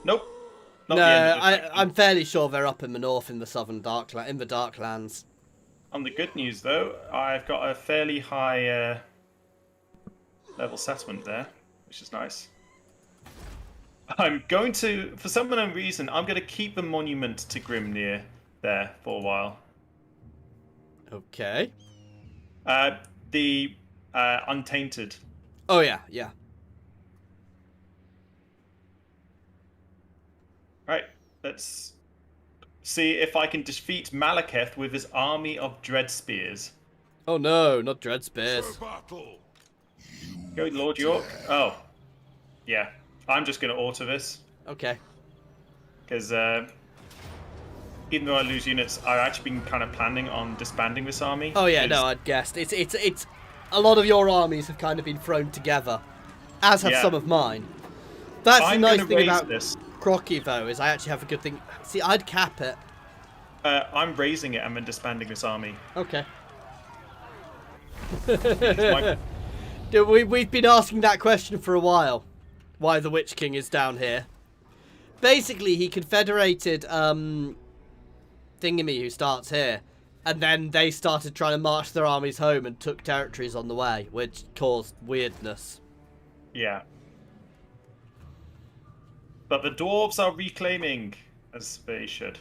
Nope. No, I'm fairly sure they're up in the north in the southern Darklands. On the good news, though, I've got a fairly high level settlement there, which is nice. I'm going to, for some unknown reason, I'm going to keep the monument to Grimnir there for a while. Okay. The Untainted. Oh yeah, yeah. Right, let's see if I can defeat Malekith with his army of Dread Spears. Oh no, not Dread Spears. For battle. Go Lord York. Oh, yeah. I'm just going to auto this Okay. because even though I lose units, I've actually been kind of planning on disbanding this army. Oh yeah, 'cause- no, I'd guessed. It's a lot of your armies have kind of been thrown together, as have Yeah. some of mine. That's I'm the nice gonna thing raise about this. Kroq though, is I actually have a good thing. See, I'd cap it. I'm raising it and then disbanding this army. Okay. My- Dude, we've been asking that question for a while. Why the Witch King is down here. Basically, he confederated Thingamy, who starts here, and then they started trying to march their armies home and took territories on the way, which caused weirdness. Yeah. But the dwarves are reclaiming, as they should.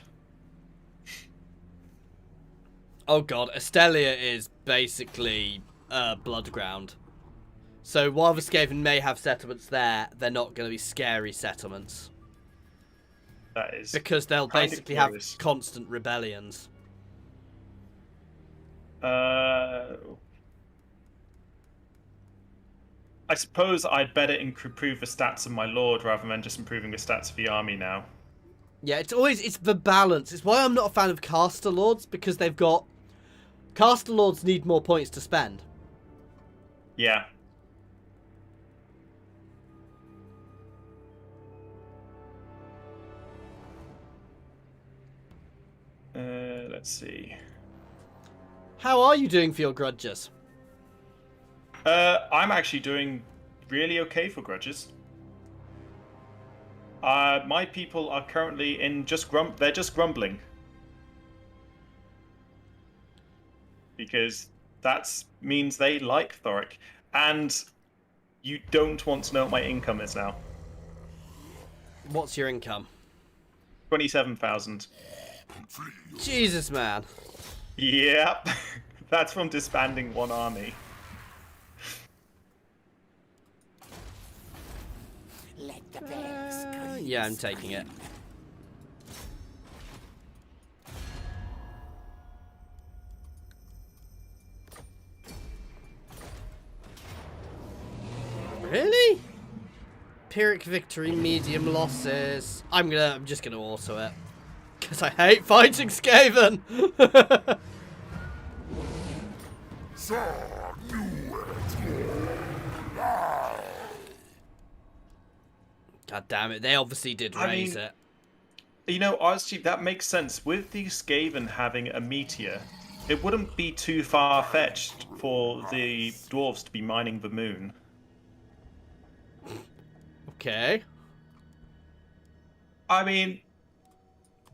Oh god, Estelia is basically blood ground. So while the Skaven may have settlements there, they're not going to be scary settlements. That is Because they'll kind of basically have glorious. constant rebellions. I suppose I'd better improve the stats of my lord rather than just improving the stats of the army now. Yeah, it's the balance. It's why I'm not a fan of Caster Lords, because they've got... Caster Lords need more points to spend. Yeah. Let's see. How are you doing for your grudges? I'm actually doing really okay for grudges. My people are currently in they're just grumbling. Because that means they like Thorek. And you don't want to know what my income is now. What's your income? 27,000. Jesus, man. Yep. That's from disbanding one army. Let the bears Yeah, I'm taking it. Really? Pyrrhic victory, medium losses. I'm just gonna auto it. Because I hate fighting Skaven! God damn it, they obviously did raise it. You know, honestly, that makes sense. With the Skaven having a meteor, it wouldn't be too far-fetched for the dwarves to be mining the moon. Okay. I mean,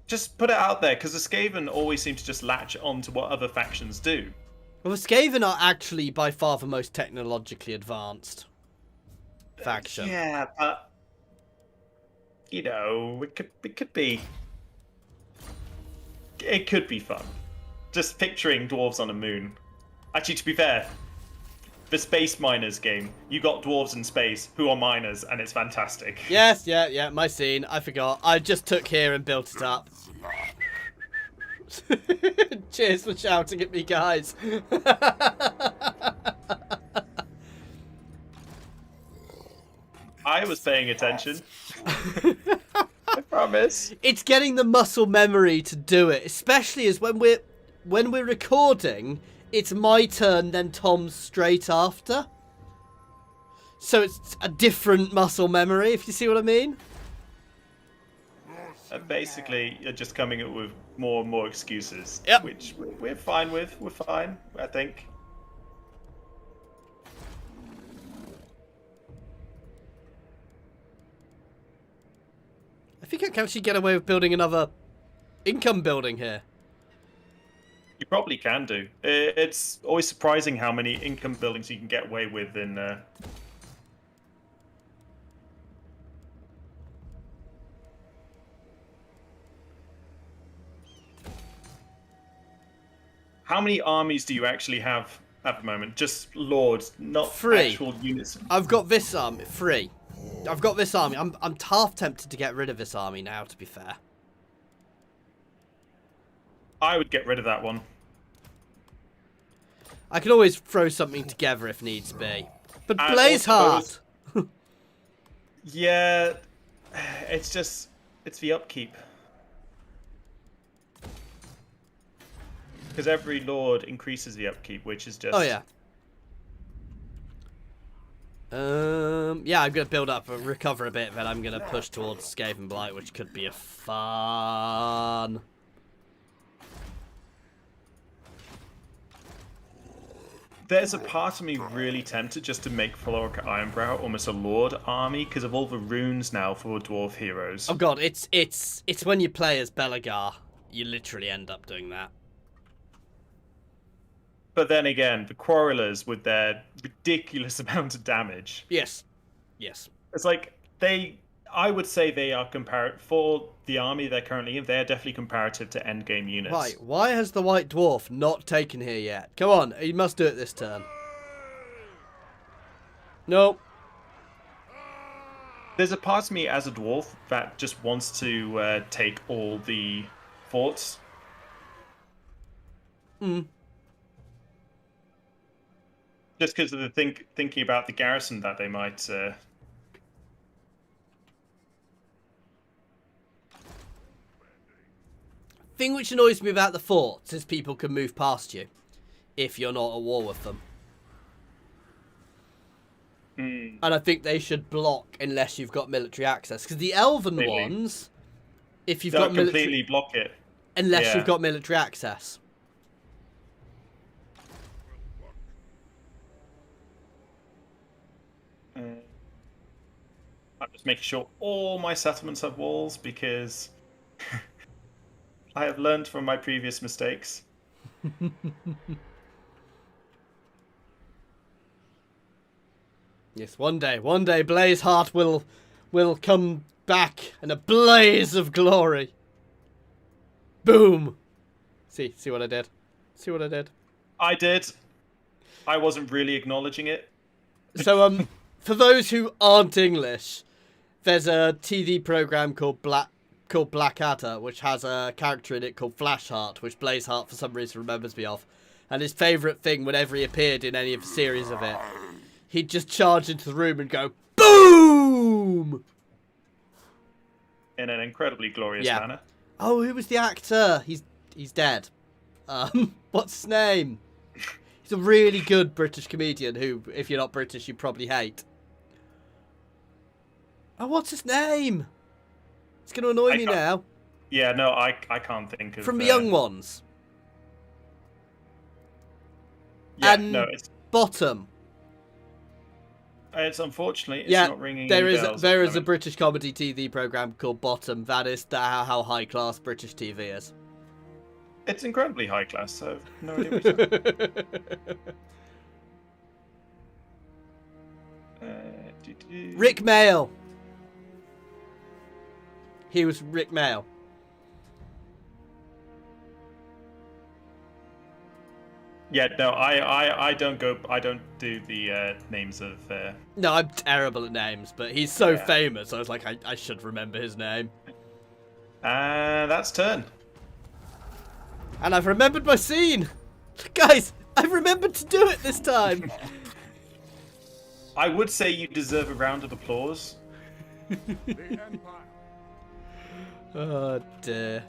just put it out there, because the Skaven always seem to just latch on to what other factions do. Well, the Skaven are actually by far the most technologically advanced faction. Yeah, but you know, it could be fun. Just picturing dwarves on a moon. Actually, to be fair, the space miners game, you got dwarves in space who are miners, and it's fantastic. Yes, yeah, my scene. I forgot. I just took here and built it up. Cheers for shouting at me, guys. I was paying attention. I promise. It's getting the muscle memory to do it, especially as when we're recording, it's my turn, then Tom's straight after. So it's a different muscle memory, if you see what I mean. Basically, you're just coming up with more and more excuses, Yep. which we're fine with. We're fine, I think. I think I can actually get away with building another income building here. You probably can do. It's always surprising how many income buildings you can get away with in. How many armies do you actually have at the moment? Just lords, not 3. actual units. I've got this army, 3. I've got this army. I'm half tempted to get rid of this army now, to be fair. I would get rid of that one. I can always throw something together if needs be. But And Blaze also Heart. Yeah, it's the upkeep. Because every lord increases the upkeep, which is just... Oh yeah. Yeah, I'm gonna build up and recover a bit, then I'm gonna push towards Skaven Blight, which could be a fun. There's a part of me really tempted just to make Thorek Iornbrow almost a lord army because of all the runes now for dwarf heroes. Oh god, it's when you play as Belagar, you literally end up doing that. But then again, the Quarrelers with their ridiculous amount of damage. Yes. Yes. It's like I would say they are for the army they're currently in, they're definitely comparative to endgame units. Right, why has the White Dwarf not taken here yet? Come on, he must do it this turn. Nope. There's a part of me as a dwarf that just wants to take all the forts. Just because of the thinking about the garrison that they might... Thing which annoys me about the forts is people can move past you if you're not at war with them. And I think they should block unless you've got military access. Because the Elven ones, if you've got military... completely block it. Unless you've got military access. I'm just making sure all my settlements have walls because I have learned from my previous mistakes. Yes, one day Blaze Heart will come back in a blaze of glory. Boom. See what I did? See what I did? I did. I wasn't really acknowledging it. So for those who aren't English, there's a TV program called Blackadder, which has a character in it called Flashheart, which Blaze Heart for some reason remembers me of. And his favourite thing whenever he appeared in any of the series of it, he'd just charge into the room and go, BOOM! In an incredibly glorious manner. Oh, who was the actor? He's dead. What's his name? He's a really good British comedian who, if you're not British, you probably hate. Oh, what's his name? It's going to annoy me now. Yeah, no, I can't think of... From the young ones. Yeah, and no, it's... Bottom. It's unfortunately, it's not ringing there any is bells there at the is a moment. British comedy TV program called Bottom. That is how high class British TV is. It's incredibly high class, so no idea what you're saying. Rick Mail. He was Rick Mail. Yeah, no, I don't do the names of... No, I'm terrible at names, but he's so famous, I was like, I should remember his name. That's turn. And I've remembered my scene! Guys, I've remembered to do it this time! I would say you deserve a round of applause. The Empire. Oh dear.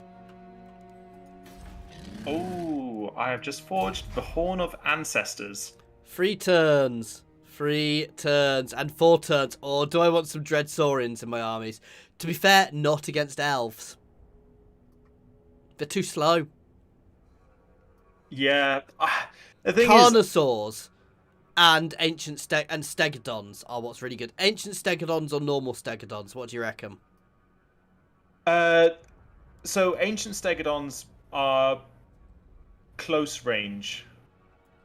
Oh, I have just forged the Horn of Ancestors. 3 turns. 3 turns. And 4 turns. Or do I want some Dread Saurians in my armies? To be fair, not against elves. They're too slow. Yeah. The thing is... Carnosaurs and ancient stegodons are what's really good. Ancient stegodons or normal stegodons? What do you reckon? So ancient stegodons are close range.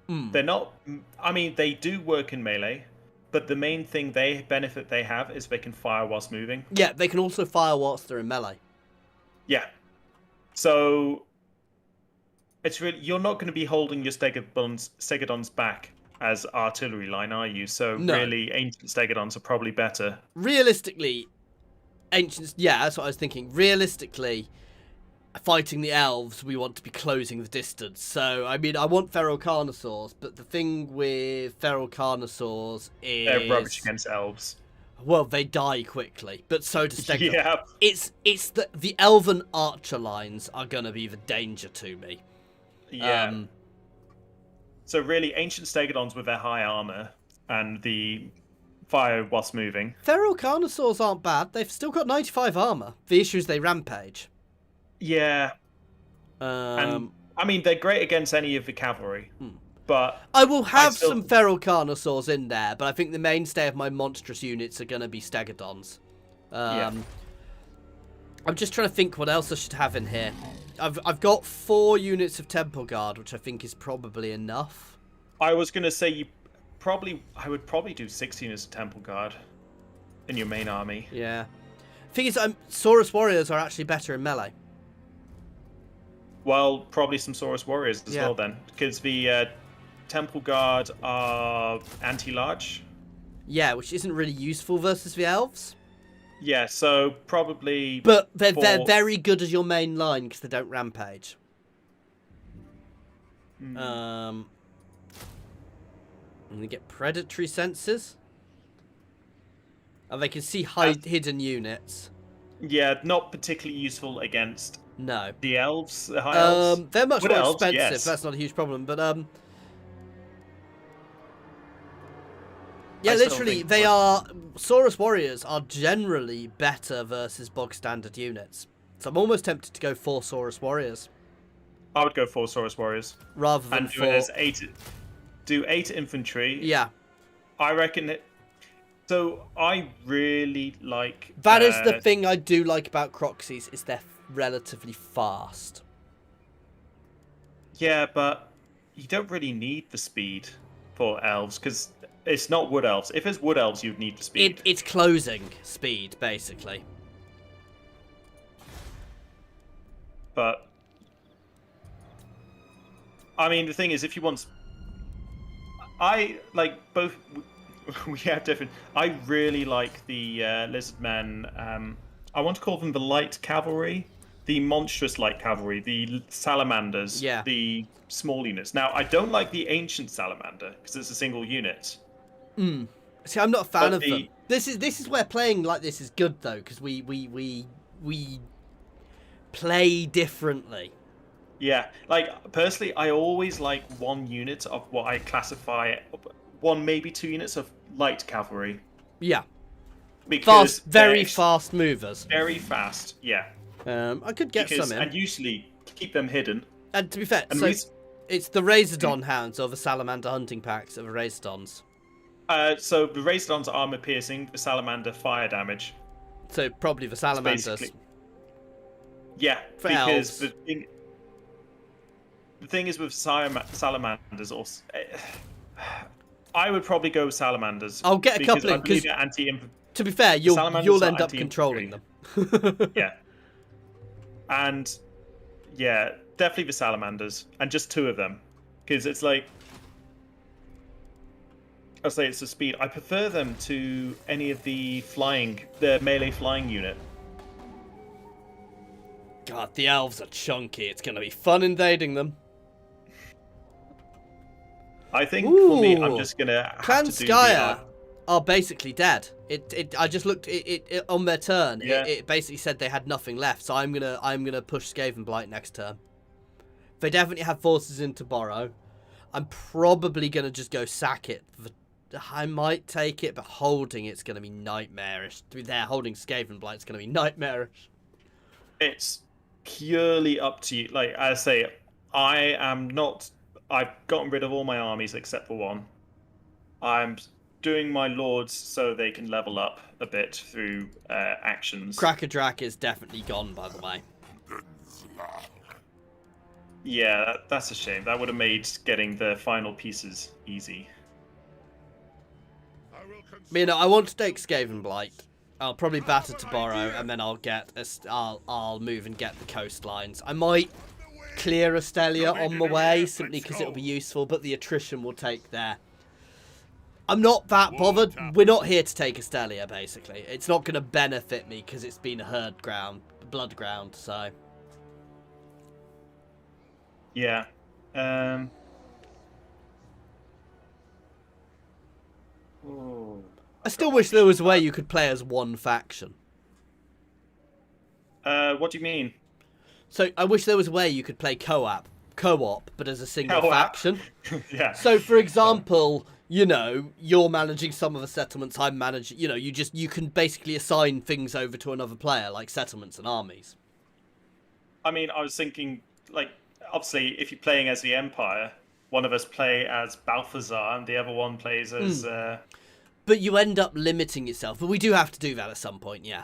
They're not... I mean, they do work in melee, but the main benefit they have is they can fire whilst moving. Yeah, they can also fire whilst they're in melee. Yeah. So it's really... You're not going to be holding your stegodons back as artillery line, are you? So really, ancient stegodons are probably better. Realistically, ancients... Yeah, that's what I was thinking. Realistically, fighting the elves, we want to be closing the distance. So, I mean, I want feral carnosaurs, but the thing with feral carnosaurs is... They're rubbish against elves. Well, they die quickly, but so does Stegodon. Yeah. It's the elven archer lines are going to be the danger to me. Yeah. So really, ancient Stegodons with their high armor and the fire whilst moving. Feral carnosaurs aren't bad. They've still got 95 armor. The issue is they rampage. Yeah. And I mean, they're great against any of the cavalry. But I will have some feral carnosaurs in there, but I think the mainstay of my monstrous units are going to be Stegodons. Yeah. I'm just trying to think what else I should have in here. I've got 4 units of Temple Guard, which I think is probably enough. I was going to say I would probably do 16 as a Temple Guard in your main army. Yeah. Thing is, Saurus Warriors are actually better in melee. Well, probably some Saurus Warriors as Yeah. well then, because the Temple Guard are anti-large. Yeah, which isn't really useful versus the elves. Yeah, so probably... But they're very good as your main line because they don't rampage. And they get predatory senses. And they can see hidden units. Yeah, not particularly useful against No. the elves, the high elves. They're much Wood more elves, expensive. yes. That's not a huge problem. But yeah, I still literally, think they are... Saurus Warriors are generally better versus bog standard units. So I'm almost tempted to go 4 Saurus Warriors. I would go 4 Saurus Warriors. Rather than And do 4... it as 8... Do 8 infantry. Yeah. I reckon it... So, I really like... That is the thing I do like about Croxies, is they're relatively fast. Yeah, but you don't really need the speed for elves, because it's not wood elves. If it's wood elves, you'd need the speed. It's closing speed, basically. But... I mean, the thing is, if you want... I like both... We have different... I really like the Lizardmen... I want to call them the light cavalry. The monstrous light cavalry. The salamanders. Yeah. The small units. Now, I don't like the ancient salamander, because it's a single unit. See, I'm not a fan But of them. This is where playing like this is good, though, because we play differently. Yeah, like, personally, I always like 1 unit of what I classify... 1, maybe 2 units of light cavalry. Yeah. Because very they're fast movers. Very fast, yeah. I could get Because, some in. and usually keep them hidden. And to be fair, And so these- it's the Razordon hounds or the Salamander hunting packs of the Razordons. So the Razordon's armor piercing, the salamander fire damage. So probably the Salamanders. Basically- Yeah, For because elves. the thing is with salamanders, also, I would probably go with salamanders. I'll get a because couple I in, believe 'cause- they're anti. To be fair, salamanders you'll are end up anti-infantry. controlling them. Yeah. And yeah, definitely the salamanders, and just 2 of them, because it's like, I'll say it's the speed. I prefer them to any of the melee flying unit. God, the elves are chunky. It's going to be fun invading them. I think for me, I'm Ooh. just gonna have Clan to do Skya are basically dead. I just looked it on their turn. Yeah. It basically said they had nothing left. So I'm gonna push Skaven Blight next turn. They definitely have forces in to borrow. I'm probably gonna just go sack it. I might take it, but holding it's gonna be nightmarish. To be there holding Skaven Blight's gonna be nightmarish. It's purely up to you. Like I say, I've gotten rid of all my armies except for 1. I'm doing my lords so they can level up a bit through actions. Crackerdrak is definitely gone, by the way. Yeah, that's a shame. That would have made getting the final pieces easy. I want to take Skaven Blight. I'll probably batter to borrow, and then I'll move and get the coastlines. I might clear Astelia on the way, simply because it'll be useful, but the attrition will take there. I'm not that bothered. We're not here to take Astelia, basically. It's not going to benefit me, because it's been a blood ground, so... Yeah. Ooh. I still wish there was a way you could play as one faction. What do you mean? So I wish there was a way you could play co-op, but as a single Co-op. faction. Yeah. So, for example, you know, you're managing some of the settlements, I'm managing. You know, you can basically assign things over to another player, like settlements and armies. I mean, I was thinking, like, obviously, if you're playing as the Empire, one of us play as Balthazar and the other one plays as. But you end up limiting yourself. But we do have to do that at some point, yeah.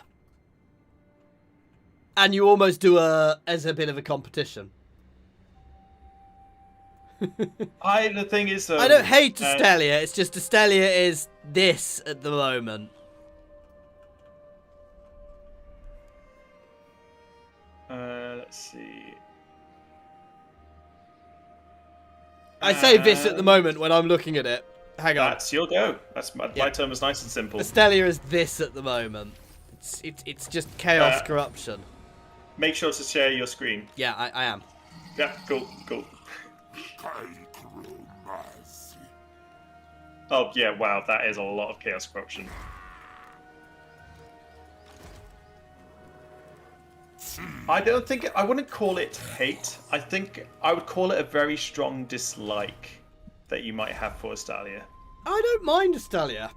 And you almost do as a bit of a competition. The thing is, I don't hate Astelia. It's just Astelia is this at the moment. Let's see. I say this at the moment when I'm looking at it. Hang on. That's your go. That's my term was nice and simple. Astelia is this at the moment. It's just chaos corruption. Make sure to share your screen. Yeah, I am. Yeah, cool. Oh yeah, wow, that is a lot of chaos corruption. I wouldn't call it hate. I think I would call it a very strong dislike that you might have for Astalia. I don't mind Astelia.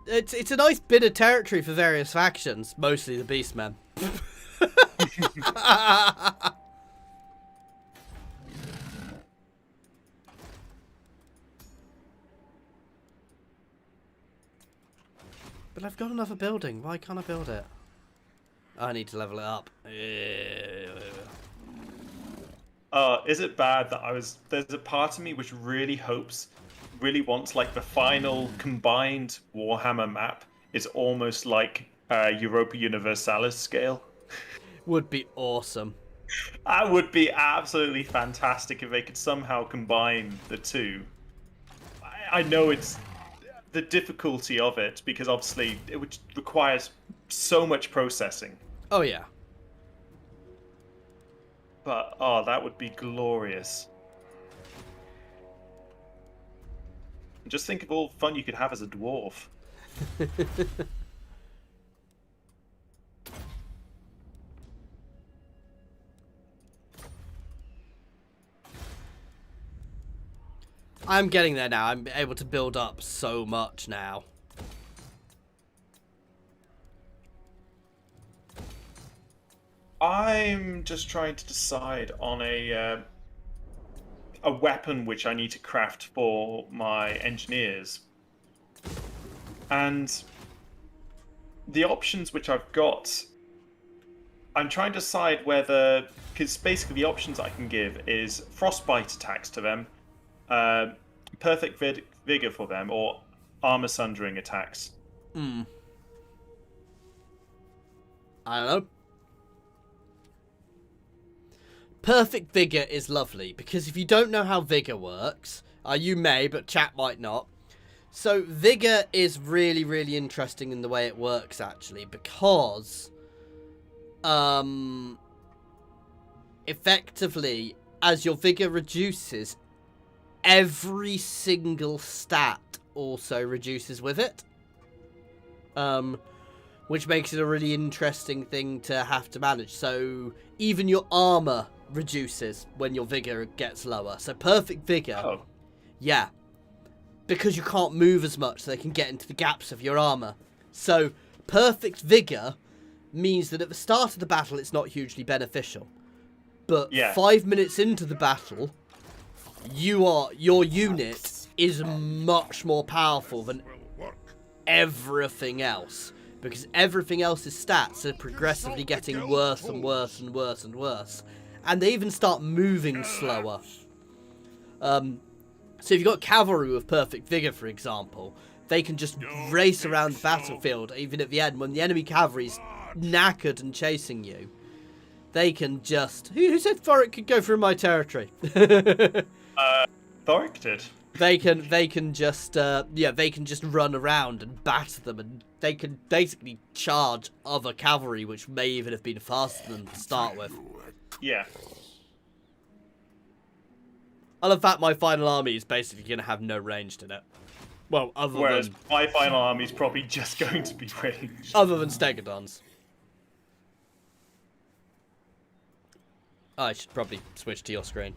It's a nice bit of territory for various factions, mostly the Beastmen. But I've got another building. Why can't I build it? I need to level it up. Is it bad that there's a part of me which really wants like the final combined Warhammer map is almost like Europa Universalis scale. Would be awesome. That would be absolutely fantastic if they could somehow combine the two. I know it's the difficulty of it because obviously it requires so much processing. Oh yeah. But that would be glorious. Just think of all the fun you could have as a dwarf. I'm getting there now. I'm able to build up so much now. I'm just trying to decide on a weapon which I need to craft for my engineers. And the options which I've got, I'm trying to decide whether, because basically the options I can give is frostbite attacks to them, perfect vigor for them, or armor sundering attacks. I don't know. Perfect vigor is lovely, because if you don't know how vigor works, you may, but chat might not. So vigor is really, really interesting in the way it works, actually, because effectively, as your vigor reduces, every single stat also reduces with it. Which makes it a really interesting thing to have to manage. So even your armor reduces when your vigor gets lower. So perfect vigor, yeah, because you can't move as much, so they can get into the gaps of your armor. So perfect vigor means that at the start of the battle it's not hugely beneficial, but 5 minutes into the battle, your unit is much more powerful than everything else, because everything else's stats are progressively getting worse and worse and worse and worse. And they even start moving slower. So if you've got cavalry with perfect vigor, for example, they can just race around the battlefield, even at the end, when the enemy cavalry's knackered and chasing you. They can just... Who said Thorek could go through my territory? Thorek did. They can just run around and batter them, and they can basically charge other cavalry, which may even have been faster than to start with. Yeah. I love that my final army is basically going to have no range in it. Well, Whereas my final army is probably just going to be ranged. other than Stegodons. I should probably switch to your screen.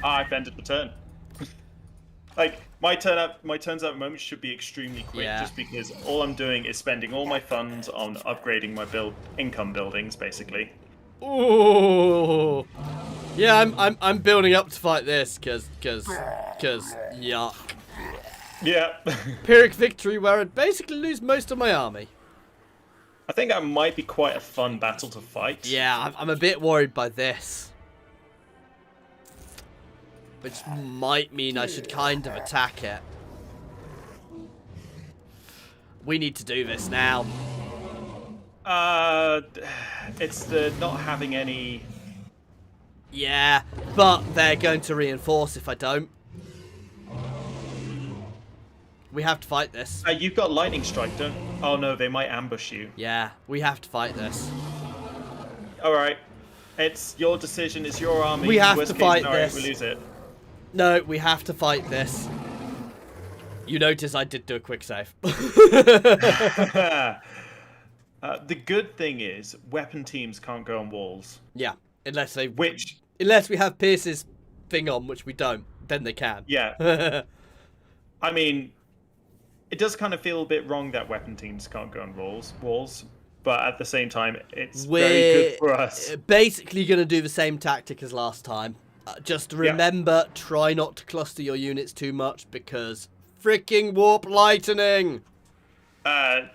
I've ended the turn. Like, my turns at the moment should be extremely quick, Yeah. just because all I'm doing is spending all my funds on upgrading my income buildings, basically. Ooh. Yeah, I'm building up to fight this, cause yuck. Yeah. Pyrrhic victory where I'd basically lose most of my army. I think that might be quite a fun battle to fight. Yeah, I'm a bit worried by this. Which might mean I should kind of attack it. We need to do this now. It's the not having any... Yeah, but they're going to reinforce if I don't. We have to fight this. You've got lightning strike, don't... Oh no, they might ambush you. Yeah, we have to fight this. Alright. It's your decision, it's your army. We have Worst to case fight scenario, this. We lose it. No, we have to fight this. You notice I did do a quick save. The good thing is, weapon teams can't go on walls. Yeah, unless we have Pierce's thing on, which we don't, then they can. Yeah. I mean, it does kind of feel a bit wrong that weapon teams can't go on walls, but at the same time, it's very good for us. Basically going to do the same tactic as last time. Just remember, try not to cluster your units too much, because freaking warp lightning! I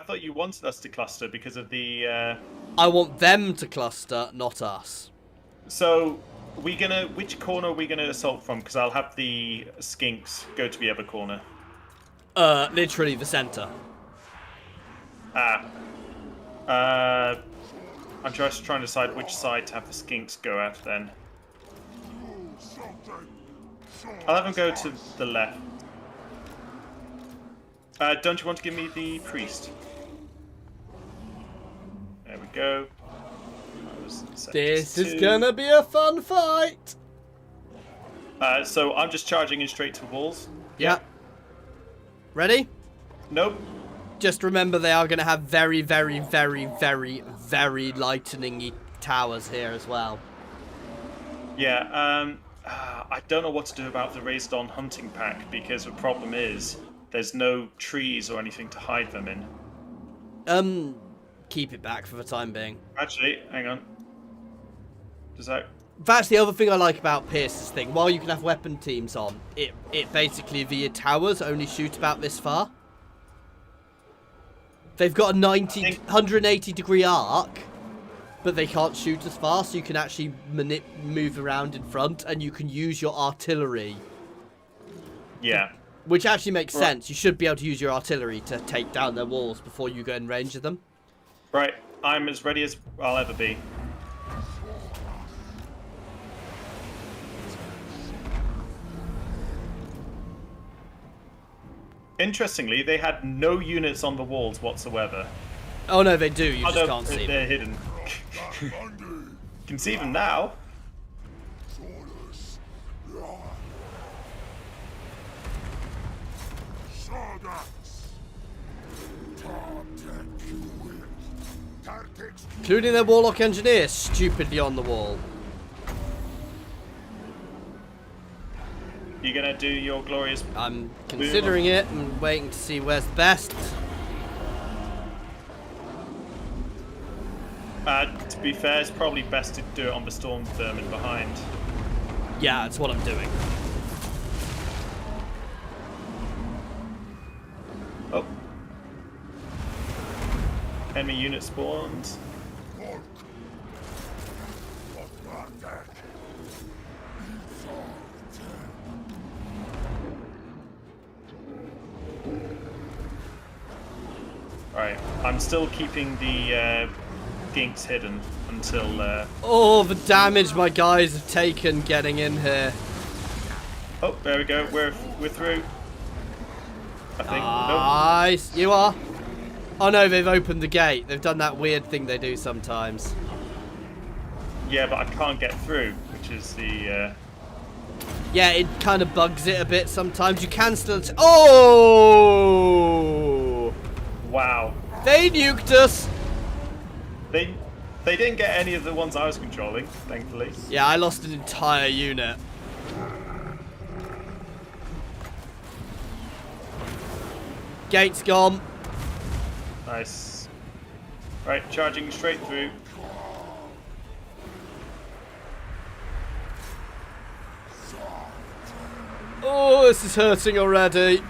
thought you wanted us to cluster because of the... I want them to cluster, not us. So, which corner are we gonna assault from? Because I'll have the skinks go to the other corner. Literally the center. I'm just trying to decide which side to have the skinks go at then. I'll have them go to the left. Don't you want to give me the priest? There we go. This is gonna be a fun fight! So I'm just charging in straight to walls. Yeah. Ready? Nope. Just remember they are gonna have very, very, very, very, very lightning-y towers here as well. Yeah, I don't know what to do about the raised on hunting pack, because the problem is there's no trees or anything to hide them in. Keep it back for the time being. Actually, hang on. Does that... That's the other thing I like about Pierce's thing. While you can have weapon teams on, it basically, the towers only shoot about this far. They've got a 180 degree arc, but they can't shoot as far, so you can actually move around in front, and you can use your artillery. Yeah. Which actually makes sense. You should be able to use your artillery to take down their walls before you go in range of them. Right, I'm as ready as I'll ever be. Interestingly, they had no units on the walls whatsoever. Oh no, they do. You just can't see them. They're hidden. You can see them now. Including their warlock engineer stupidly on the wall. You gonna do your glorious... I'm considering it and waiting to see where's the best. To be fair, it's probably best to do it on the storm vermin behind. Yeah, that's what I'm doing. Oh. Enemy unit spawned. Alright, I'm still keeping the ginks hidden until... Oh, the damage my guys have taken getting in here. Oh, there we go. We're through. I think. Nice. You are. Oh no, they've opened the gate. They've done that weird thing they do sometimes. Yeah, but I can't get through, which is the... Yeah, it kind of bugs it a bit sometimes. You can still... Oh! Wow. They nuked us! They didn't get any of the ones I was controlling, thankfully. Yeah, I lost an entire unit. Gate's gone. Nice. Right, charging straight through. Oh, this is hurting already.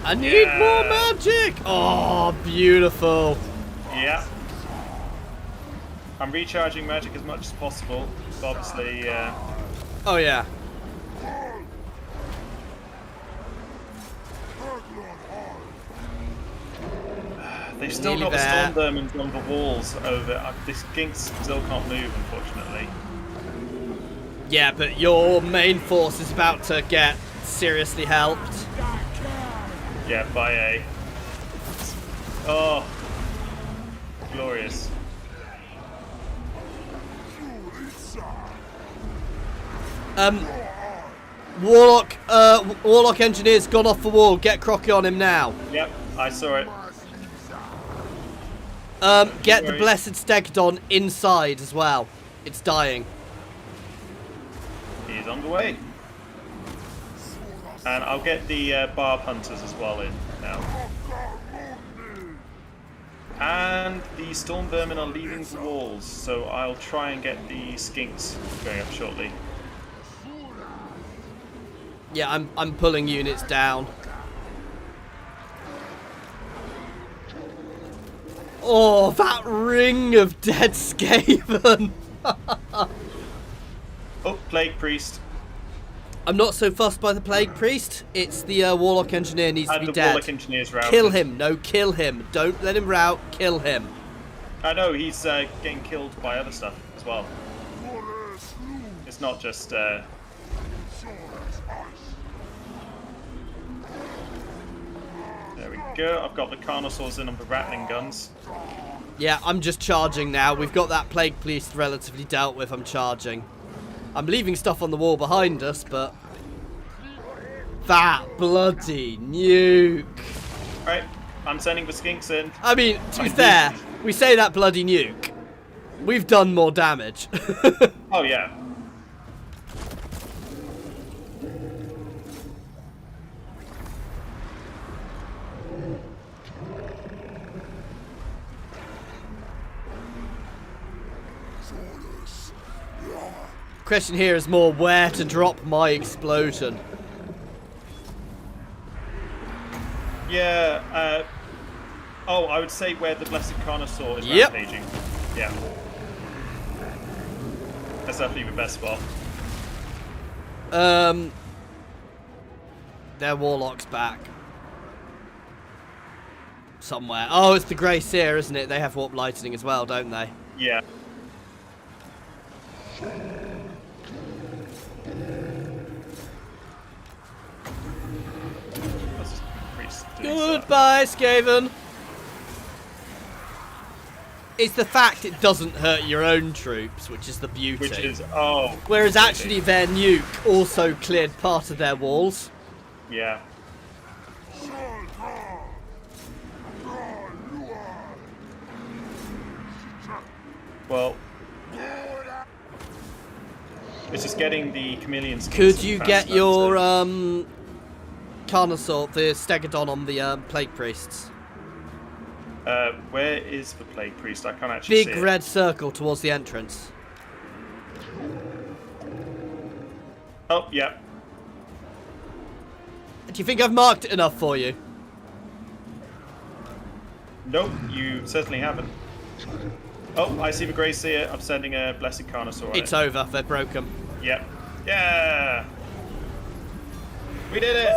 I need more magic! Oh, beautiful. Yeah. I'm recharging magic as much as possible. But obviously, Oh, yeah. they've still Nearly got the there. storm vermins on the walls over. The skinks still can't move, unfortunately. Yeah, but your main force is about to get seriously helped. Yeah, by a... Oh. Glorious. Warlock engineer's gone off the wall. Get Kroq on him now. Yep, I saw it. Get the Worries. Blessed Stegadon inside as well. It's dying. He's on the way. And I'll get the barb hunters as well in now. And the storm vermin are leaving the walls, so I'll try and get the skinks going up shortly. Yeah, I'm pulling units down. Oh, that ring of dead Skaven. Oh, Plague Priest. I'm not so fussed by the Plague Priest. It's the Warlock Engineer needs to And be the dead. Warlock Engineer's routed. Kill him. No, kill him. Don't let him rout. Kill him. I know, he's getting killed by other stuff as well. It's not just... There we go. I've got the Carnosaurs in on the rattling guns. Yeah, I'm just charging now. We've got that Plague Priest relatively dealt with. I'm charging. I'm leaving stuff on the wall behind us, but... That bloody nuke. Right, I'm sending the skinks in. I mean, to be fair, we say that bloody nuke. We've done more damage. Oh, yeah. Question here is more where to drop my explosion. Yeah, oh, I would say where the Blessed Carnosaur is Yep. rampaging. Yeah. That's definitely the best spot. Their Warlock's back. Somewhere. Oh, it's the Grey Seer, isn't it? They have Warp Lightning as well, don't they? Yeah. That's just Priest doing stuff. Goodbye, Skaven. It's the fact it doesn't hurt your own troops, which is the beauty. Which is, oh. Whereas really. actually their nuke also cleared part of their walls. Yeah. Well, it's just getting the chameleon skins. Could you fast get enough, your so- Carnosaur, the Stegadon on the Plague Priests? Where is the Plague Priest? I can't actually see Big it. red circle towards the entrance. Oh, yeah. Do you think I've marked it enough for you? Nope, you certainly haven't. Oh, I see the Grey Seer. I'm sending a Blessed Carnosaur on It's it. over. They're broken. Yep. Yeah! We did it!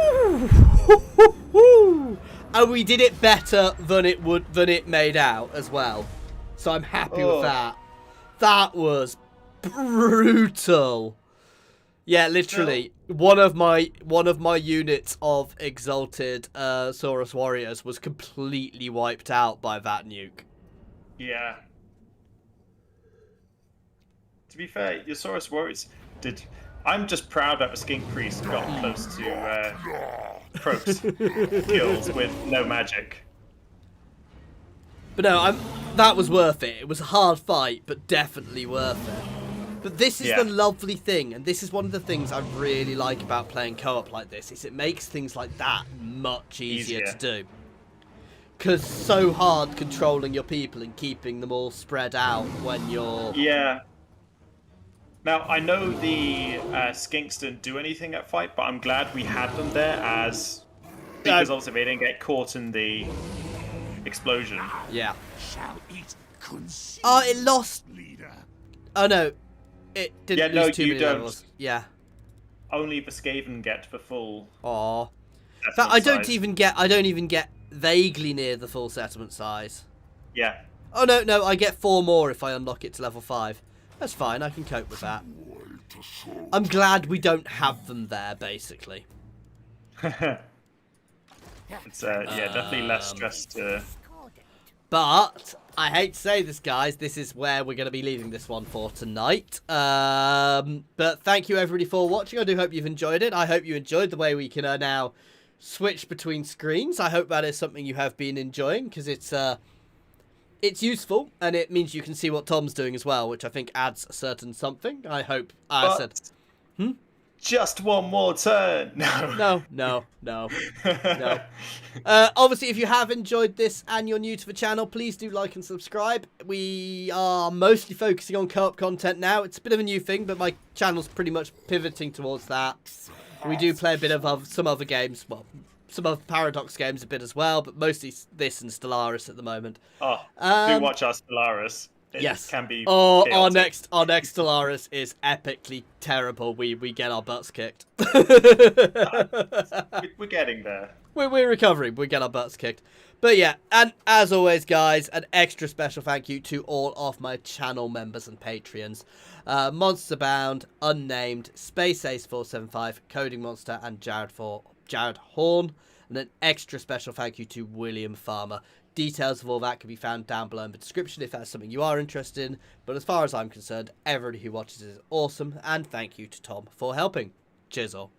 And we did it better than it made out as well. So I'm happy with that. That was brutal. Yeah, literally, one of my units of exalted Saurus warriors was completely wiped out by that nuke. Yeah. To be fair, your Saurus warriors did. I'm just proud that the Skink Priest got close to Kroq's kills with no magic. But no, that was worth it. It was a hard fight, but definitely worth it. But this is Yeah. the lovely thing, and this is one of the things I really like about playing co-op like this, is it makes things like that much easier to do. Because so hard controlling your people and keeping them all spread out when you're... Yeah. Now, I know the Skinks didn't do anything at fight, but I'm glad we had them there as... Because obviously they didn't get caught in the explosion. Yeah. Shall it concede, Oh, it lost... leader? Oh, no. It didn't Yeah, lose no, too you many don't. levels. Yeah. Only the Skaven get the full... Aw. In fact, settlement I don't size. even get vaguely near the full settlement size. Yeah. Oh, no, I get 4 more if I unlock it to level 5. That's fine, I can cope with that. I'm glad we don't have them there, basically. It's, yeah, definitely less stress to... But, I hate to say this, guys, this is where we're going to be leaving this one for tonight. But thank you, everybody, for watching. I do hope you've enjoyed it. I hope you enjoyed the way we can now switch between screens. I hope that is something you have been enjoying, because it's useful, and it means you can see what Tom's doing as well, which I think adds a certain something. I hope. Just one more turn. No. No. Obviously, if you have enjoyed this and you're new to the channel, please do like and subscribe. We are mostly focusing on co-op content now. It's a bit of a new thing, but my channel's pretty much pivoting towards that. We do play a bit of some other games. Well, some other Paradox games a bit as well, but mostly this and Stellaris at the moment. Oh, do watch our Stellaris. It Yes. can be Oh, chaotic. our next Stellaris is epically terrible. We get our butts kicked. We're getting there. We're recovering. We get our butts kicked. But yeah, and as always, guys, an extra special thank you to all of my channel members and Patreons. Monster Bound, Unnamed, Space Ace 475, Coding Monster, and Jared Horn. And an extra special thank you to William Farmer. Details of all that can be found down below in the description if that's something you are interested in. But as far as I'm concerned, everybody who watches is awesome. And thank you to Tom for helping. Cheers all.